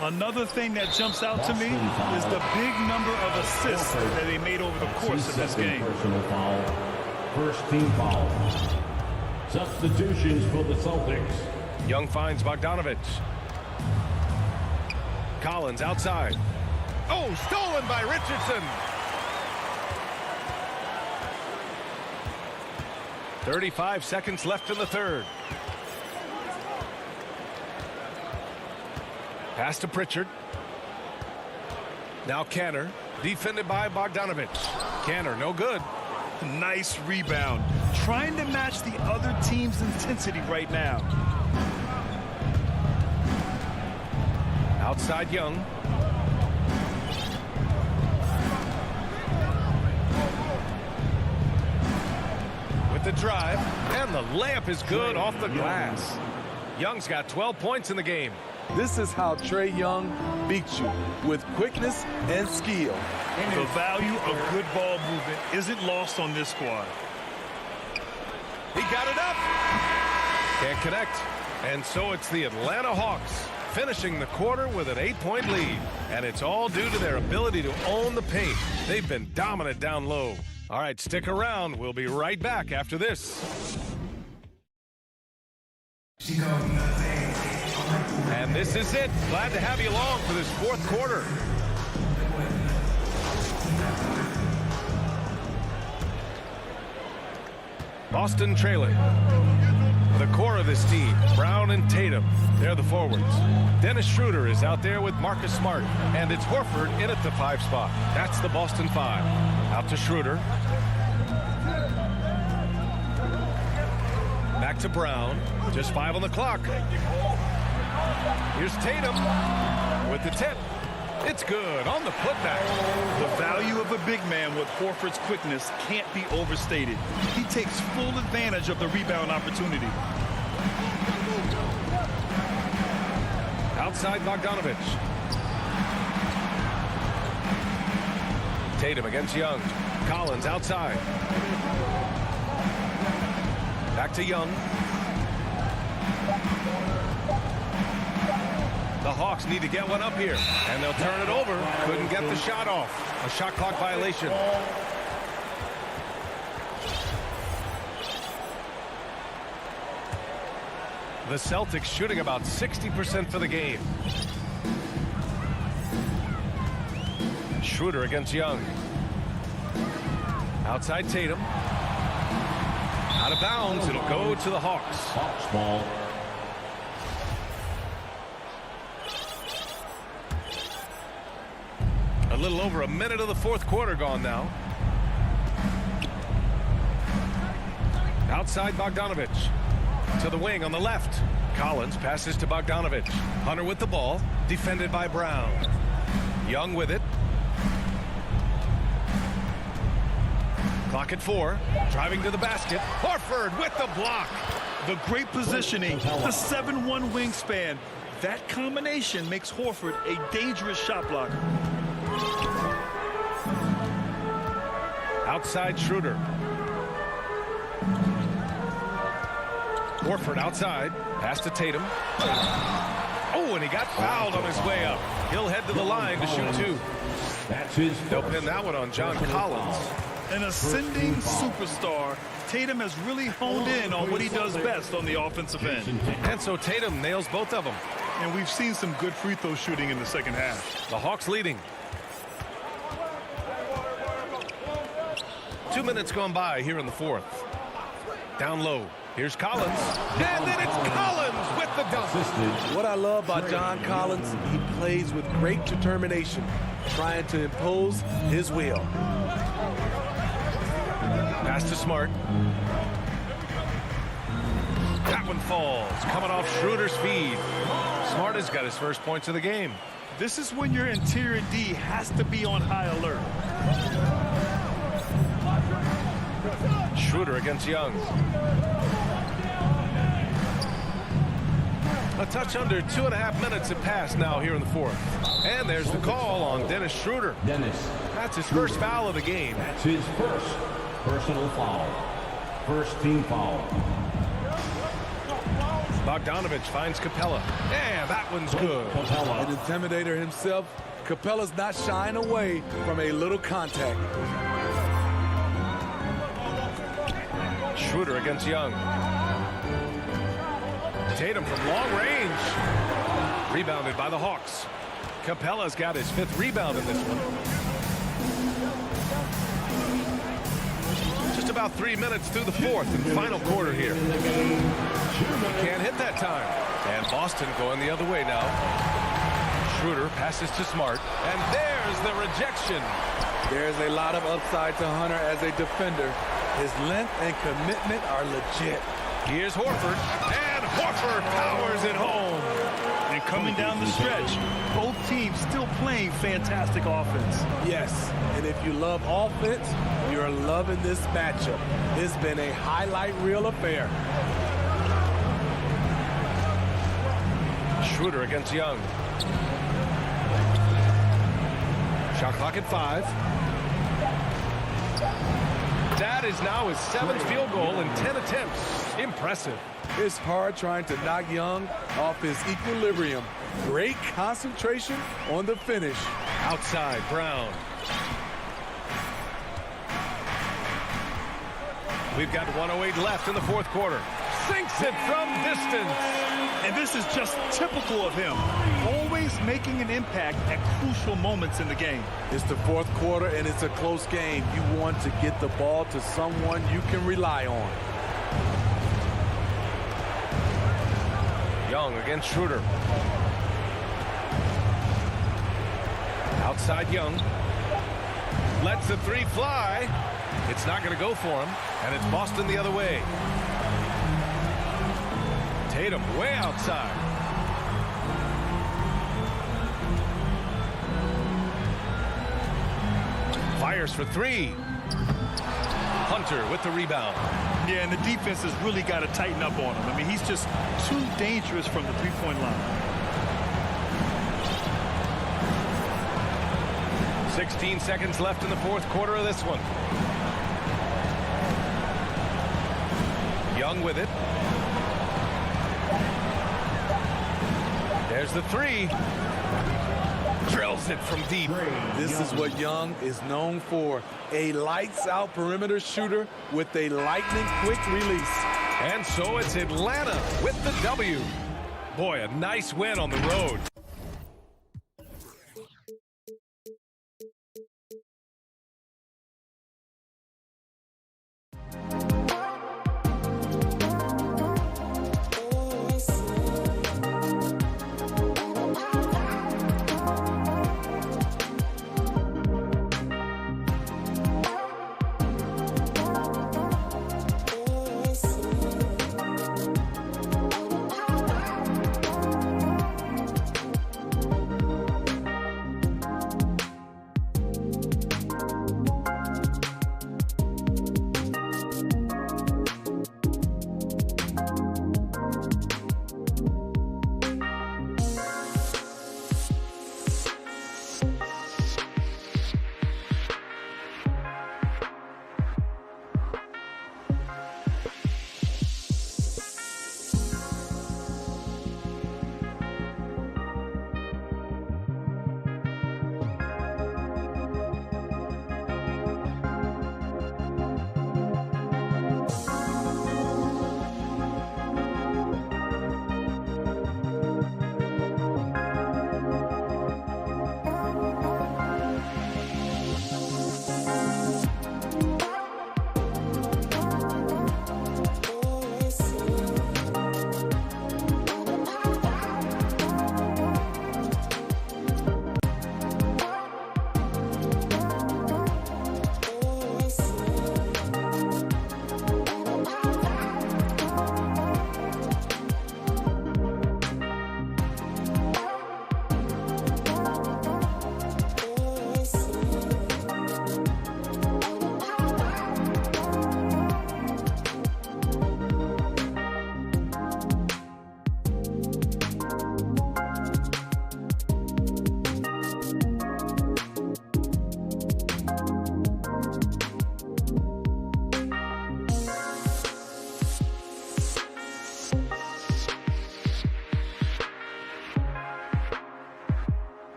Another thing that jumps out to me is the big number of assists that they made over the course of this game. Personal foul. First team foul. Substitutions for the Celtics. Young finds Bogdanovich. Collins outside. Oh, stolen by Richardson. 35 seconds left in the third. Pass to Pritchard. Now Canner, defended by Bogdanovich. Canner, no good. Nice rebound. Trying to match the other team's intensity right now. Outside Young. With the drive, and the layup is good off the glass. Young's got 12 points in the game. This is how Trae Young beats you, with quickness and skill. The value of good ball movement isn't lost on this squad. He got it up. Can't connect. And so it's the Atlanta Hawks finishing the quarter with an 8-point lead. And it's all due to their ability to own the paint. They've been dominant down low. All right, stick around. We'll be right back after this. And this is it. Glad to have you along for this fourth quarter. Boston trailing. The core of this team, Brown and Tatum, they're the forwards. Dennis Schroeder is out there with Marcus Smart, and it's Horford in at the 5 spot. That's the Boston 5. Out to Schroeder. Back to Brown. Just 5 on the clock. Here's Tatum with the tip. It's good on the putback. The value of a big man with Horford's quickness can't be overstated. He takes full advantage of the rebound opportunity. Outside Bogdanovich. Tatum against Young. Collins outside. Back to Young. The Hawks need to get one up here, and they'll turn it over. Couldn't get the shot off. A shot clock violation. The Celtics shooting about 60% for the game. Schroeder against Young. Outside Tatum. Out of bounds. It'll go to the Hawks. Hawks ball. A little over a minute of the fourth quarter gone now. Outside Bogdanovich. To the wing on the left. Collins passes to Bogdanovich. Hunter with the ball. Defended by Brown. Young with it. Clock at 4. Driving to the basket. Horford with the block. The great positioning. The 7-1 wingspan. That combination makes Horford a dangerous shot blocker. Outside Schroeder. Horford outside. Pass to Tatum. Oh, and he got fouled on his way up. He'll head to the line to shoot 2. That's his. They'll pin that one on John Collins. An ascending superstar, Tatum has really honed in on what he does best on the offensive end. And so Tatum nails both of them. And we've seen some good free throw shooting in the second half. The Hawks leading. 2 minutes gone by here in the fourth. Down low. Here's Collins. And then it's Collins with the dunk. What I love about John Collins, he plays with great determination, trying to impose his will. Pass to Smart. That one falls. Coming off Schroeder's feed. Smart has got his first points of the game. This is when your interior D has to be on high alert. Schroeder against Young. A touch under 2.5 minutes have passed now here in the fourth. And there's the call on Dennis Schroeder. That's his first foul of the game. That's his first personal foul. First team foul. Bogdanovich finds Capella. Yeah, that one's good. An intimidator himself, Capella's not shying away from a little contact. Schroeder against Young. Tatum from long range. Rebounded by the Hawks. Capella's got his 5th rebound in this one. Just about 3 minutes through the fourth and final quarter here. Can't hit that time. And Boston going the other way now. Schroeder passes to Smart. And there's the rejection. There's a lot of upside to Hunter as a defender. His length and commitment are legit. Here's Horford. And Horford powers it home. And coming down the stretch, both teams still playing fantastic offense. Yes, and if you love offense, you're loving this matchup. It's been a highlight reel affair. Schroeder against Young. Shot clock at 5. That is now his 7th field goal in 10 attempts. Impressive. It's hard trying to knock Young off his equilibrium. Great concentration on the finish. Outside, Brown. We've got 1:08 left in the fourth quarter. Sinks it from distance. And this is just typical of him. Always making an impact at crucial moments in the game. It's the fourth quarter, and it's a close game. You want to get the ball to someone you can rely on. Young against Schroeder. Outside Young. Lets the three fly. It's not going to go for him, and it's Boston the other way. Tatum way outside. Fires for three. Hunter with the rebound. Yeah, and the defense has really got to tighten up on him. I mean, he's just too dangerous from the three-point line. 16 seconds left in the fourth quarter of this one. Young with it. There's the three. Drills it from deep. This is what Young is known for. A lights-out perimeter shooter with a lightning-quick release. And so it's Atlanta with the W. Boy, a nice win on the road.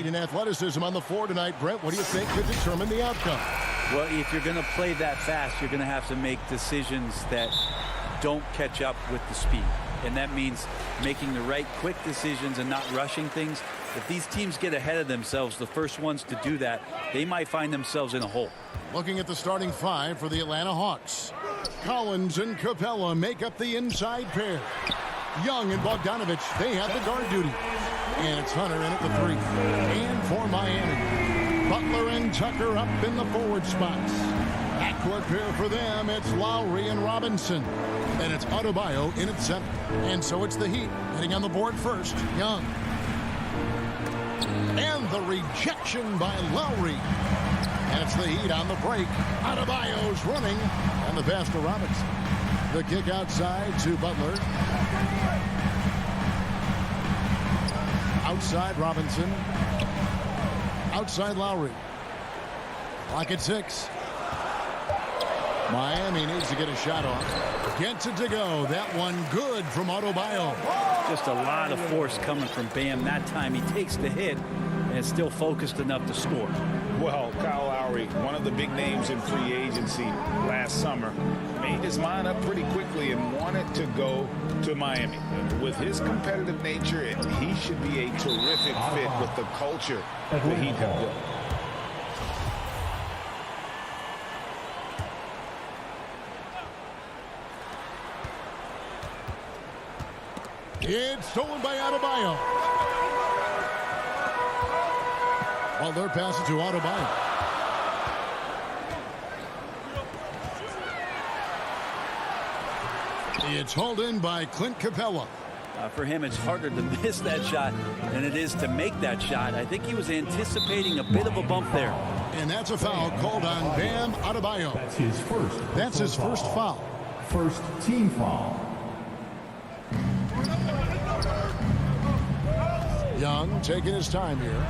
Speed and athleticism on the floor tonight. Brent, what do you think could determine the outcome? Well, if you're going to play that fast, you're going to have to make decisions that don't catch up with the speed. And that means making the right quick decisions and not rushing things. If these teams get ahead of themselves, the first ones to do that, they might find themselves in a hole. Looking at the starting five for the Atlanta Hawks. Collins and Capella make up the inside pair. Young and Bogdanovich, they have the guard duty. And it's Hunter in at the three. And for Miami, Butler and Tucker up in the forward spots. Backcourt pair for them, it's Lowry and Robinson. And it's Adebayo in at center. And so it's the Heat hitting on the board first. Young. And the rejection by Lowry. And it's the Heat on the break. Adebayo's running. And the pass to Robinson. The kick outside to Butler. Outside Robinson. Outside Lowry. Clock at 6. Miami needs to get a shot off. Gets it to go. That one good from Adebayo. Just a lot of force coming from Bam. That time he takes the hit and is still focused enough to score. Well, Kyle Lowry, one of the big names in free agency last summer, made his mind up pretty quickly and wanted to go to Miami. With his competitive nature, he should be a terrific fit with the culture that he have built. It's stolen by Adebayo. Butler passes to Adebayo. It's hauled in by Clint Capella. For him, it's harder to miss that shot than it is to make that shot. I think he was anticipating a bit of a bump there. And that's a foul called on Bam Adebayo. That's his first foul. First team foul. Young taking his time here.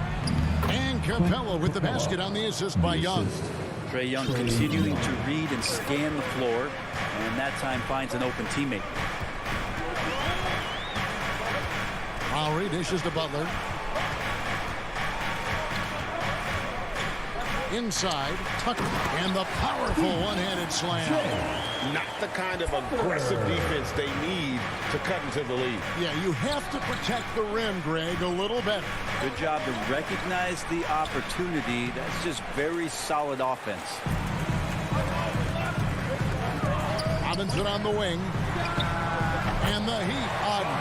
And Capella with the basket on the assist by Young. Trae Young continuing to read and scan the floor, and that time finds an open teammate. Lowry dishes to Butler. Inside, Tucker, and the powerful one-handed slam. Not the kind of aggressive defense they need to cut into the lead. Yeah, you have to protect the rim, Greg, a little better. Good job to recognize the opportunity. That's just very solid offense. Robinson on the wing. And the Heat,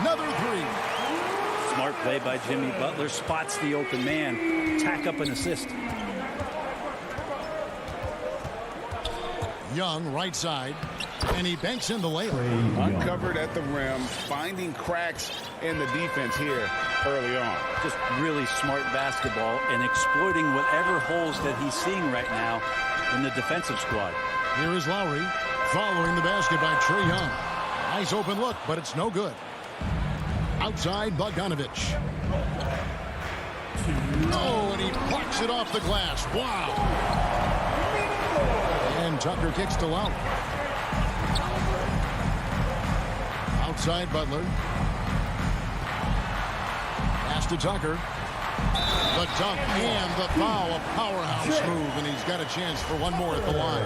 another three. Smart play by Jimmy Butler. Spots the open man. Tack up an assist. Young, right side, and he banks in the layup. Uncovered at the rim, finding cracks in the defense here early on. Just really smart basketball and exploiting whatever holes that he's seeing right now in the defensive squad. Here is Lowry following the basket by Trae Young. Nice open look, but it's no good. Outside, Bogdanovich. Oh, and he plucks it off the glass. Wow. And Tucker kicks to Lowry. Outside Butler. Pass to Tucker. The dunk and the foul. A powerhouse move, and he's got a chance for one more at the line.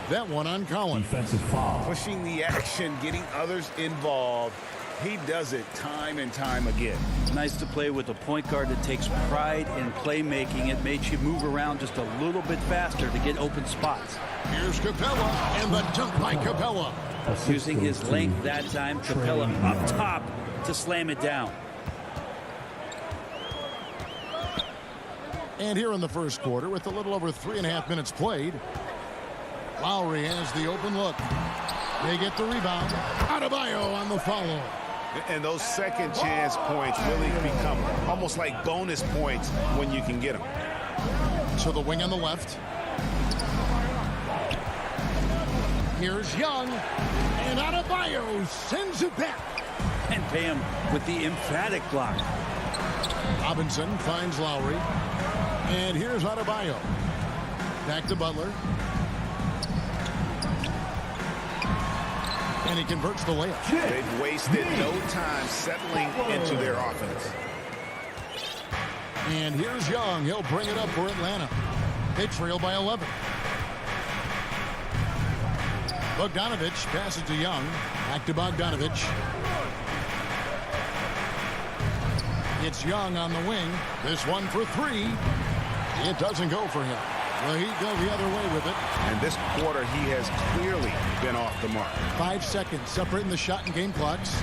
That one on Collins. Defensive foul. Pushing the action, getting others involved. He does it time and time again. Nice to play with a point guard that takes pride in playmaking. It makes you move around just a little bit faster to get open spots. Here's Capella, and the dunk by Capella. Using his length that time, Capella up top to slam it down. And here in the first quarter, with a little over 3.5 minutes played, Lowry has the open look. They get the rebound. Adebayo on the follow. And those second chance points really become almost like bonus points when you can get them. To the wing on the left. Here's Young. And Adebayo sends it back. And Bam with the emphatic block. Robinson finds Lowry. And here's Adebayo. Back to Butler. And he converts the layup. They've wasted no time settling into their offense. And here's Young. He'll bring it up for Atlanta. They trail by 11. Bogdanovich passes to Young. Back to Bogdanovich. It's Young on the wing. This one for three. It doesn't go for him. Well, he goes the other way with it. And this quarter, he has clearly been off the mark. 5 seconds separating the shot and game clocks.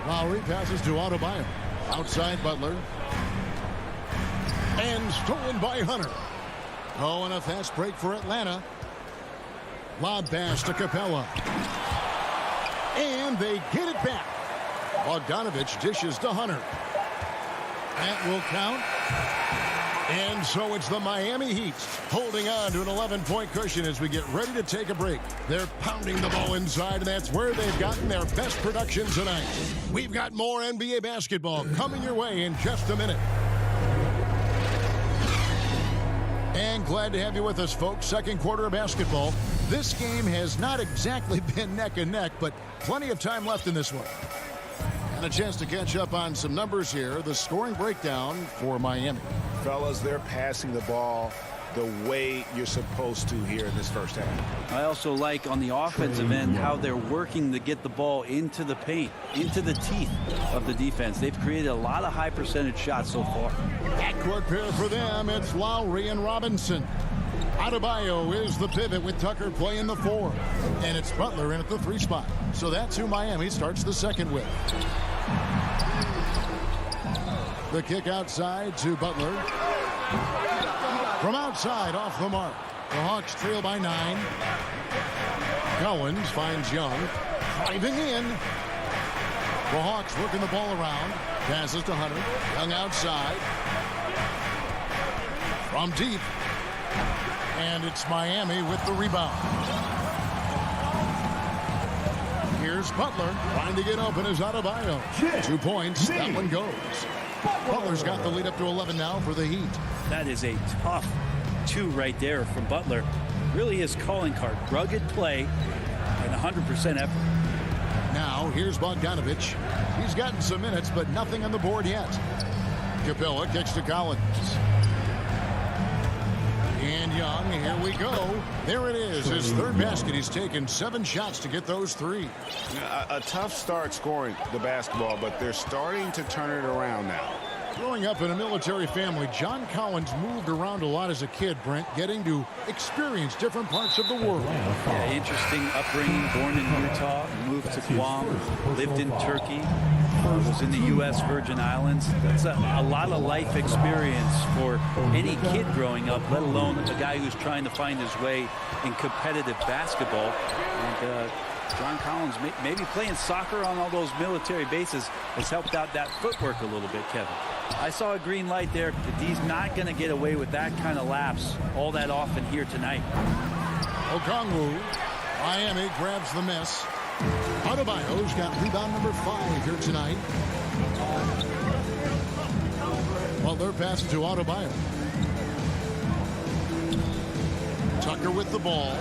Lowry passes to Adebayo. Outside Butler. And stolen by Hunter. Oh, and a fast break for Atlanta. Lob pass to Capella. And they get it back. Bogdanovich dishes to Hunter. That will count. And so it's the Miami Heat holding on to an 11-point cushion as we get ready to take a break. They're pounding the ball inside, and that's where they've gotten their best production tonight. We've got more NBA basketball coming your way in just a minute. And glad to have you with us, folks. Second quarter of basketball. This game has not exactly been neck and neck, but plenty of time left in this one. And a chance to catch up on some numbers here. The scoring breakdown for Miami. Fellas, they're passing the ball the way you're supposed to here in this first half. I also like on the offensive end how they're working to get the ball into the paint, into the teeth of the defense. They've created a lot of high percentage shots so far. Backcourt pair for them. It's Lowry and Robinson. Adebayo is the pivot with Tucker playing the 4. And it's Butler in at the 3 spot. So that's who Miami starts the second with. The kick outside to Butler. From outside, off the mark. The Hawks trail by 9. Cowens finds Young. Driving in. The Hawks working the ball around. Passes to Hunter. Young outside. From deep. And it's Miami with the rebound. Here's Butler. Trying to get open is Adebayo. 2 points. That one goes. Butler's got the lead up to 11 now for the Heat. That is a tough 2 right there from Butler. Really his calling card. Rugged play and 100% effort. Now here's Bogdanovich. He's gotten some minutes, but nothing on the board yet. Capella kicks to Collins. And Young, here we go. There it is, his third basket. He's taken 7 shots to get those 3. A tough start scoring the basketball, but they're starting to turn it around now. Growing up in a military family, John Collins moved around a lot as a kid, Brent, getting to experience different parts of the world. Yeah, interesting upbringing, born in Utah, moved to Guam, lived in Turkey, was in the U.S. Virgin Islands. That's a lot of life experience for any kid growing up, let alone a guy who's trying to find his way in competitive basketball. And John Collins, maybe playing soccer on all those military bases has helped out that footwork a little bit, Kevin. I saw a green light there. The D's not going to get away with that kind of lapse all that often here tonight. Okongwu, Miami grabs the miss. Adebayo's got rebound number 5 here tonight. Butler passes to Adebayo. Tucker with the ball.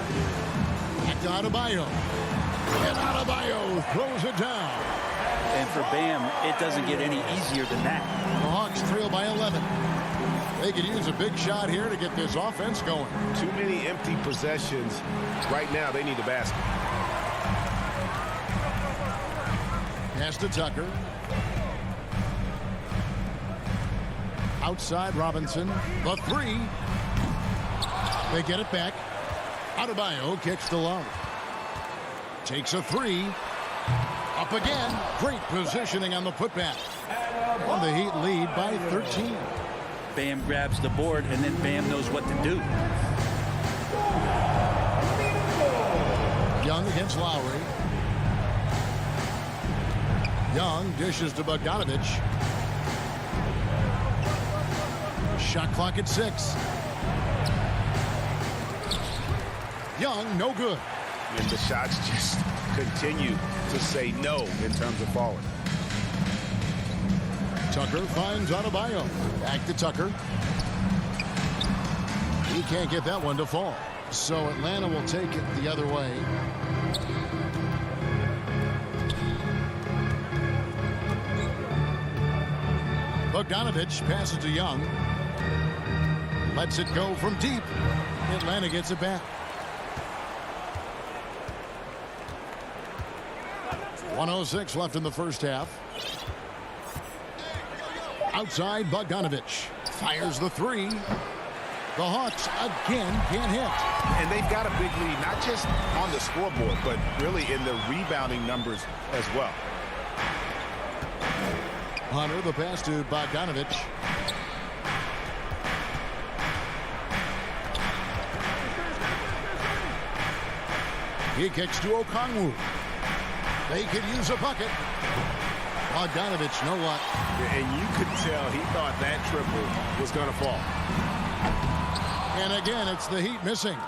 Back to Adebayo. And Adebayo throws it down. And for Bam, it doesn't get any easier than that. The Hawks trail by 11. They could use a big shot here to get this offense going. Too many empty possessions. Right now, they need a basket. Pass to Tucker. Outside Robinson. The 3. They get it back. Adebayo kicks to Love. Takes a 3. Up again. Great positioning on the putback. And the Heat lead by 13. Bam grabs the board, and then Bam knows what to do. Young against Lowry. Young dishes to Bogdanovich. Shot clock at 6. Young, no good. And the shots just continue to say no in terms of falling. Tucker finds Adebayo. Back to Tucker. He can't get that one to fall. So Atlanta will take it the other way. Bogdanovich passes to Young. Lets it go from deep. Atlanta gets it back. 1:06 left in the first half. Outside, Bogdanovich fires the three. The Hawks again can't hit. And they've got a big lead, not just on the scoreboard, but really in the rebounding numbers as well. Hunter, the pass to Bogdanovich. He kicks to Okongwu. They could use a bucket. Bogdanovich, no luck. And you could tell he thought that triple was going to fall. And again, it's the Heat missing.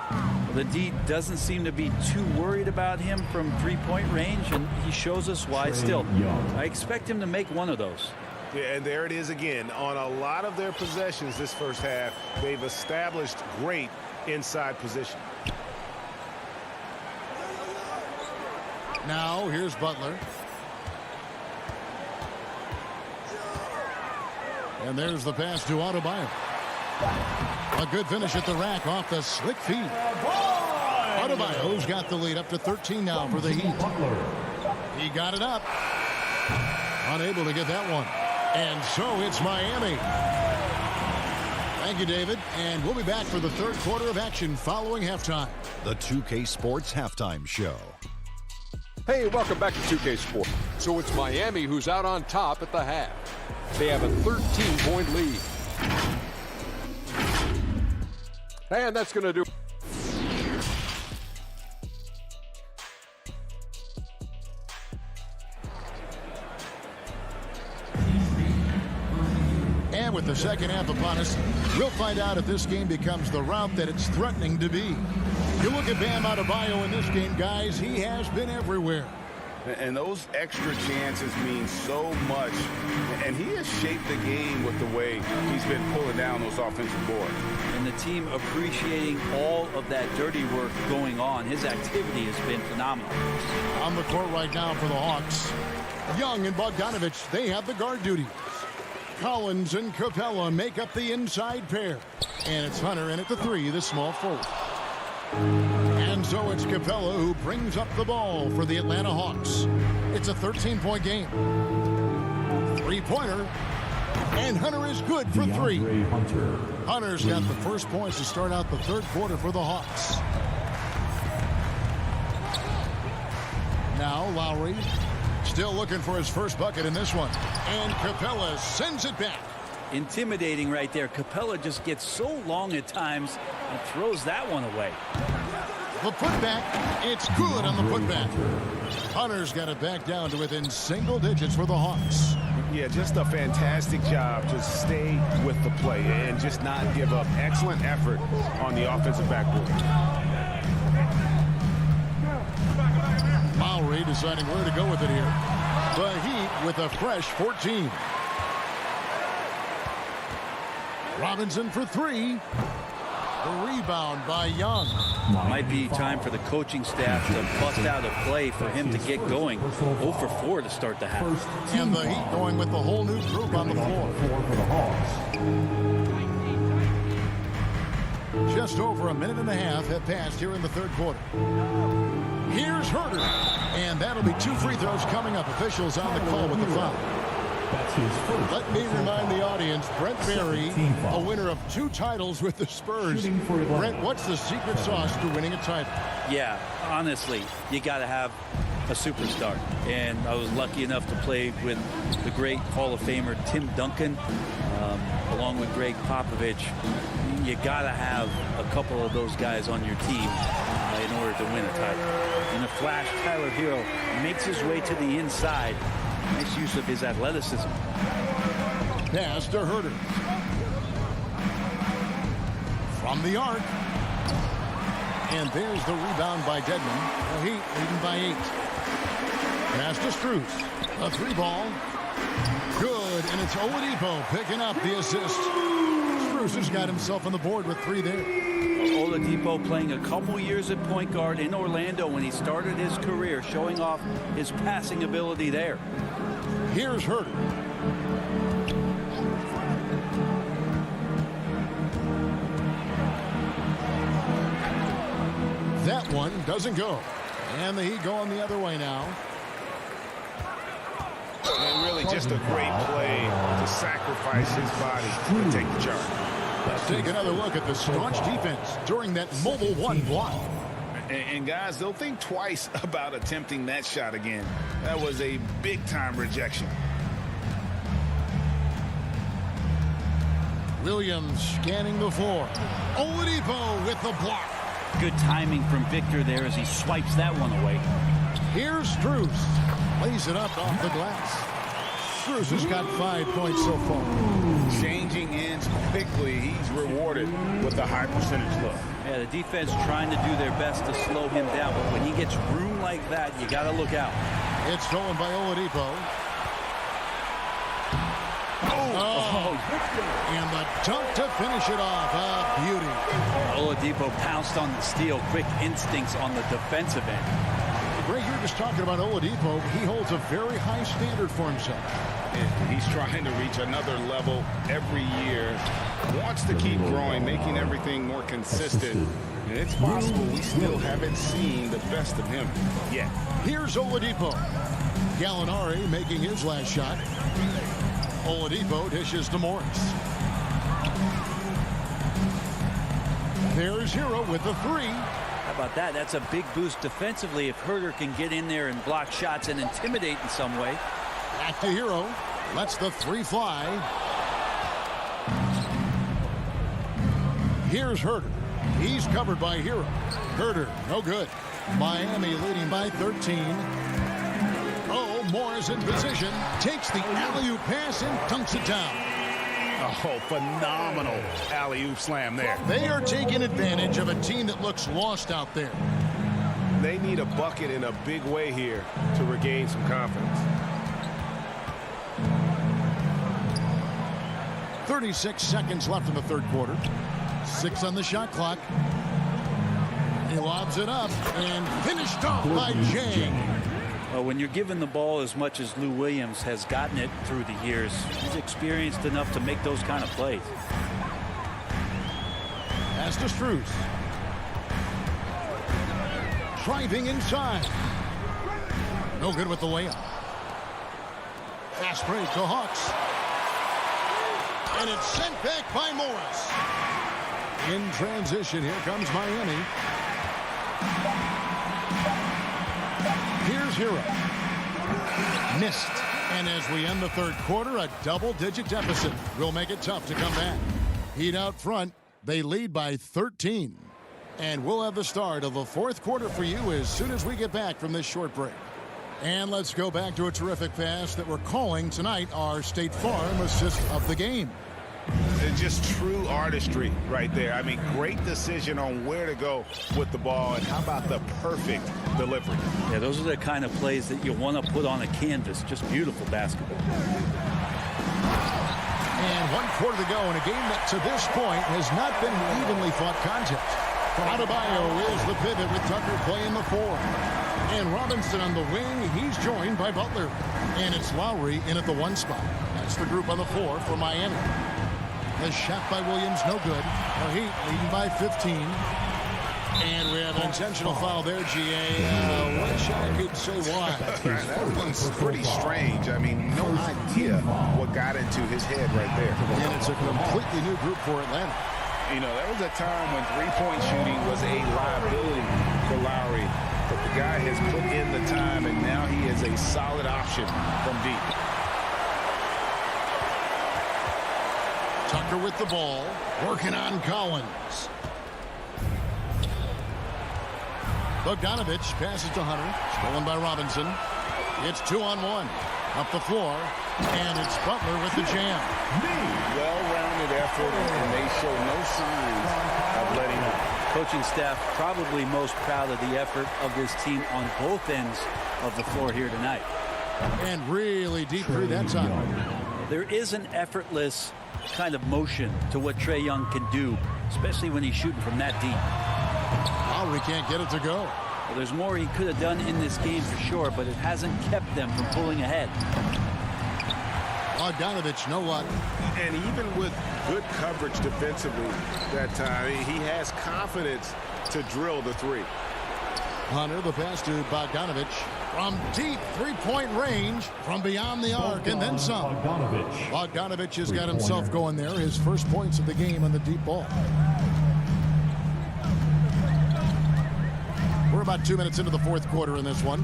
The D doesn't seem to be too worried about him from three-point range, and he shows us why still. I expect him to make one of those. Yeah, and there it is again. On a lot of their possessions this first half, they've established great inside position. Now, here's Butler. And there's the pass to Adebayo. A good finish at the rack off the slick feet. Adebayo's got the lead up to 13 now for the Heat. He got it up. Unable to get that one. And so it's Miami. Thank you, David. And we'll be back for the third quarter of action following halftime. The 2K Sports Halftime Show. Hey, welcome back to 2K Sports. So it's Miami who's out on top at the half. They have a 13-point lead. And that's going to do. And with the second half upon us, we'll find out if this game becomes the route that it's threatening to be. You look at Bam Adebayo in this game, guys, he has been everywhere. And those extra chances mean so much. And he has shaped the game with the way he's been pulling down those offensive boards. And the team appreciating all of that dirty work going on. His activity has been phenomenal. On the court right now for the Hawks. Young and Bogdanovich, they have the guard duties. Collins and Capella make up the inside pair. And it's Hunter in at the three, the small forward. And so it's Capella who brings up the ball for the Atlanta Hawks. It's a 13-point game. Three-pointer. And Hunter is good for three. Hunter's got the first points to start out the third quarter for the Hawks. Now Lowry still looking for his first bucket in this one. And Capella sends it back. Intimidating right there. Capella just gets so long at times and throws that one away. The putback, it's good on the putback. Hunter's got it back down to within single digits for the Hawks. Yeah, just a fantastic job to stay with the play and just not give up. Excellent effort on the offensive backboard. Lowry deciding where to go with it here. The Heat with a fresh 14. Robinson for three. The rebound by Young. Might be time for the coaching staff to bust out a play for him to get going. 0 for 4 to start the half. And the Heat going with the whole new group on the floor. Just over a minute and a half have passed here in the third quarter. Here's Herter. And that'll be 2 free throws coming up. Officials on the call with the foul. Let me remind the audience, Brent Berry, a winner of 2 titles with the Spurs. Brent, what's the secret sauce to winning a title? Yeah, honestly, you got to have a superstar. And I was lucky enough to play with the great Hall of Famer Tim Duncan, along with Greg Popovich. You got to have a couple of those guys on your team in order to win a title. In the flash, Tyler Hero makes his way to the inside. Nice use of his athleticism. Pass to Herter. From the arc. And there's the rebound by Dedmon. The Heat leading by 8. Pass to Strus. A 3 ball. Good. And it's Oladipo picking up the assist. Strus has got himself on the board with 3 there. Oladipo playing a couple years at point guard in Orlando when he started his career, showing off his passing ability there. Here's Herter. That one doesn't go. And the Heat going the other way now. And really just a great play to sacrifice his body to take the charge. Let's take another look at the staunch defense during that mobile one block. And guys, they'll think twice about attempting that shot again. That was a big-time rejection. Williams scanning the floor. Oladipo with the block. Good timing from Victor there as he swipes that one away. Here's Strus. Lays it up off the glass. Strus has got 5 points so far. Changing ends quickly. He's rewarded with a high percentage look. Yeah, the defense trying to do their best to slow him down. But when he gets room like that, you got to look out. It's stolen by Oladipo. And the dunk to finish it off. A beauty. Oladipo pounced on the steal. Quick instincts on the defensive end. Greg, you're just talking about Oladipo. He holds a very high standard for himself. He's trying to reach another level every year. Wants to keep growing, making everything more consistent. And it's possible we still haven't seen the best of him yet. Here's Oladipo. Gallinari making his last shot. Oladipo dishes to Morris. There's Hero with the three. How about that? That's a big boost defensively if Herter can get in there and block shots and intimidate in some way. Back to Hero. Lets the three fly. Here's Herter. He's covered by Hero. Herter, no good. Miami leading by 13. Morris in position, takes the alley-oop pass and dunks it down. Oh, phenomenal alley-oop slam there. They are taking advantage of a team that looks lost out there. They need a bucket in a big way here to regain some confidence. 36 seconds left in the third quarter. 6 on the shot clock. He lobs it up and finished off by Jang. Well, when you're given the ball as much as Lou Williams has gotten it through the years, he's experienced enough to make those kind of plays. Pass to Strus. Driving inside. No good with the layup. Fast break to Hawks. And it's sent back by Morris. In transition, here comes Miami. Here's Hero. Missed. And as we end the third quarter, a double-digit deficit will make it tough to come back. Heat out front. They lead by 13. And we'll have the start of the fourth quarter for you as soon as we get back from this short break. And let's go back to a terrific pass that we're calling tonight our State Farm assist of the game. It's just true artistry right there. I mean, great decision on where to go with the ball, and how about the perfect delivery? Yeah, those are the kind of plays that you want to put on a canvas. Just beautiful basketball. And 1 quarter to go in a game that to this point has not been an evenly fought contest. Adebayo is the pivot with Tucker playing the 4. And Robinson on the wing. He's joined by Butler. And it's Lowry in at the 1 spot. That's the group on the 4 for Miami. The shot by Williams, no good. The Heat leading by 15. And we have an intentional foul there, GA. Wish I could say why. That one's pretty strange. I mean, no idea what got into his head right there. And it's a completely new group for Atlanta. You know, there was a time when three-point shooting was a liability for Lowry. But the guy has put in the time, and now he is a solid option from deep. Tucker with the ball, working on Collins. Bogdanovich passes to Hunter, stolen by Robinson. It's 2-on-1. Up the floor, and it's Butler with the jam. Well-rounded effort, and they show no signs of letting up. Coaching staff probably most proud of the effort of this team on both ends of the floor here tonight. And really deep through that time. There is an effortless kind of motion to what Trae Young can do, especially when he's shooting from that deep. Lowry can't get it to go. Well, there's more he could have done in this game for sure, but it hasn't kept them from pulling ahead. Bogdanovich, no luck. And even with good coverage defensively that time, he has confidence to drill the three. Hunter, the pass to Bogdanovich. From deep three-point range, from beyond the arc, and then some. Bogdanovich has got himself going there. His first points of the game on the deep ball. We're about 2 minutes into the fourth quarter in this one.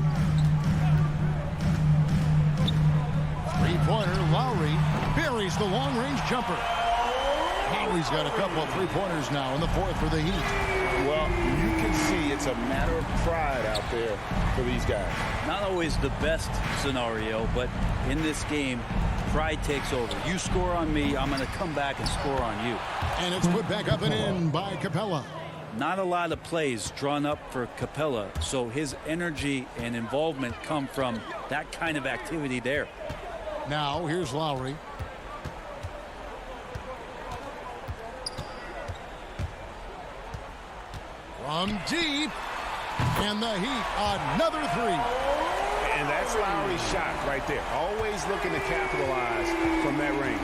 Three-pointer, Lowry buries the long-range jumper. Lowry's got a couple of three-pointers now in the fourth for the Heat. Well, you can see it's a matter of pride out there for these guys. Not always the best scenario, but in this game, pride takes over. You score on me, I'm going to come back and score on you. And it's put back up and in by Capella. Not a lot of plays drawn up for Capella, so his energy and involvement come from that kind of activity there. Now, here's Lowry. From deep, and the Heat, another three. And that's Lowry's shot right there. Always looking to capitalize from that range.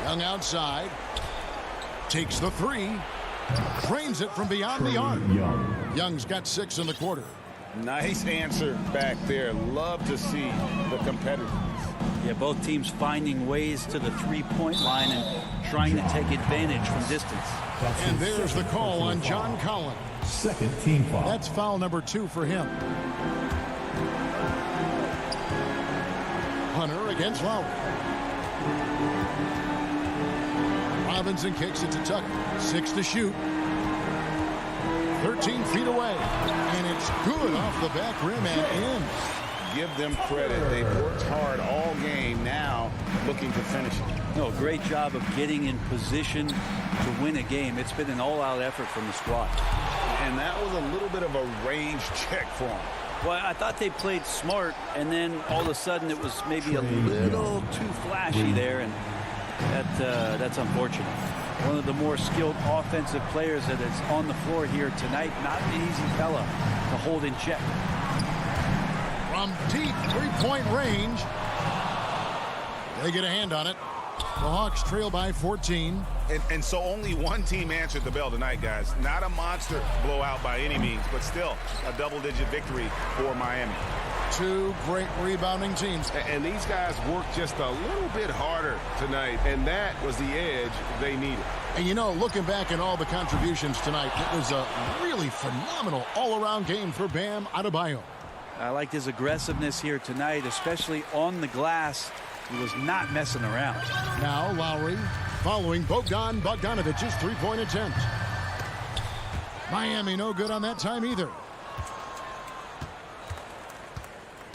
Young outside. Takes the three. Drains it from beyond the arc. Young's got 6 in the quarter. Nice answer back there. Love to see the competitiveness. Yeah, both teams finding ways to the three-point line and trying to take advantage from distance. And there's the call on John Collins. Second team foul. That's foul number 2 for him. Hunter against Lowry. Robinson kicks it to Tucker. 6 to shoot. 13 feet away. And it's good off the back rim and in. Give them credit. They've worked hard all game, now looking to finish it. No, great job of getting in position to win a game. It's been an all-out effort from the squad. And that was a little bit of a range check for them. Well, I thought they played smart, and then all of a sudden it was maybe a little too flashy there, and that's unfortunate. One of the more skilled offensive players that is on the floor here tonight. Not an easy fella to hold in check. From deep three-point range. They get a hand on it. The Hawks trail by 14. And so only one team answered the bell tonight, guys. Not a monster blowout by any means, but still a double-digit victory for Miami. 2 great rebounding teams. And these guys worked just a little bit harder tonight, and that was the edge they needed. And you know, looking back at all the contributions tonight, it was a really phenomenal all-around game for Bam Adebayo. I liked his aggressiveness here tonight, especially on the glass. He was not messing around. Now Lowry following Bogdanovich's three-point attempt. Miami no good on that time either.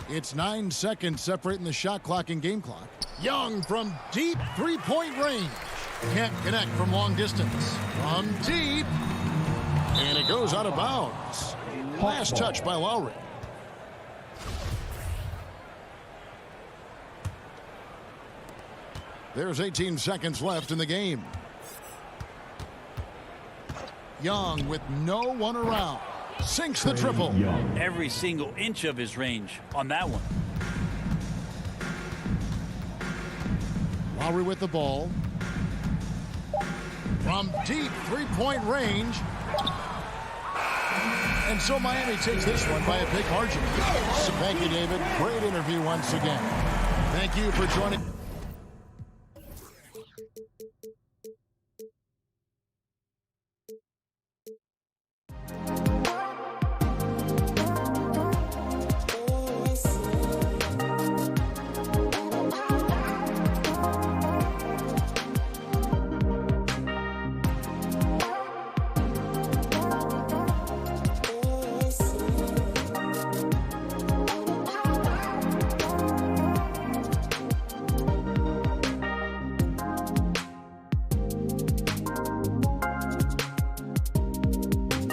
It's 9 seconds separating the shot clock and game clock. Young from deep three-point range. Can't connect from long distance. From deep. And it goes out of bounds. Last touch by Lowry. There's 18 seconds left in the game. Young with no one around. Sinks the triple. Every single inch of his range on that one. Lowry with the ball. From deep three-point range. And so Miami takes this one by a big margin. So thank you, David. Great interview once again. Thank you for joining.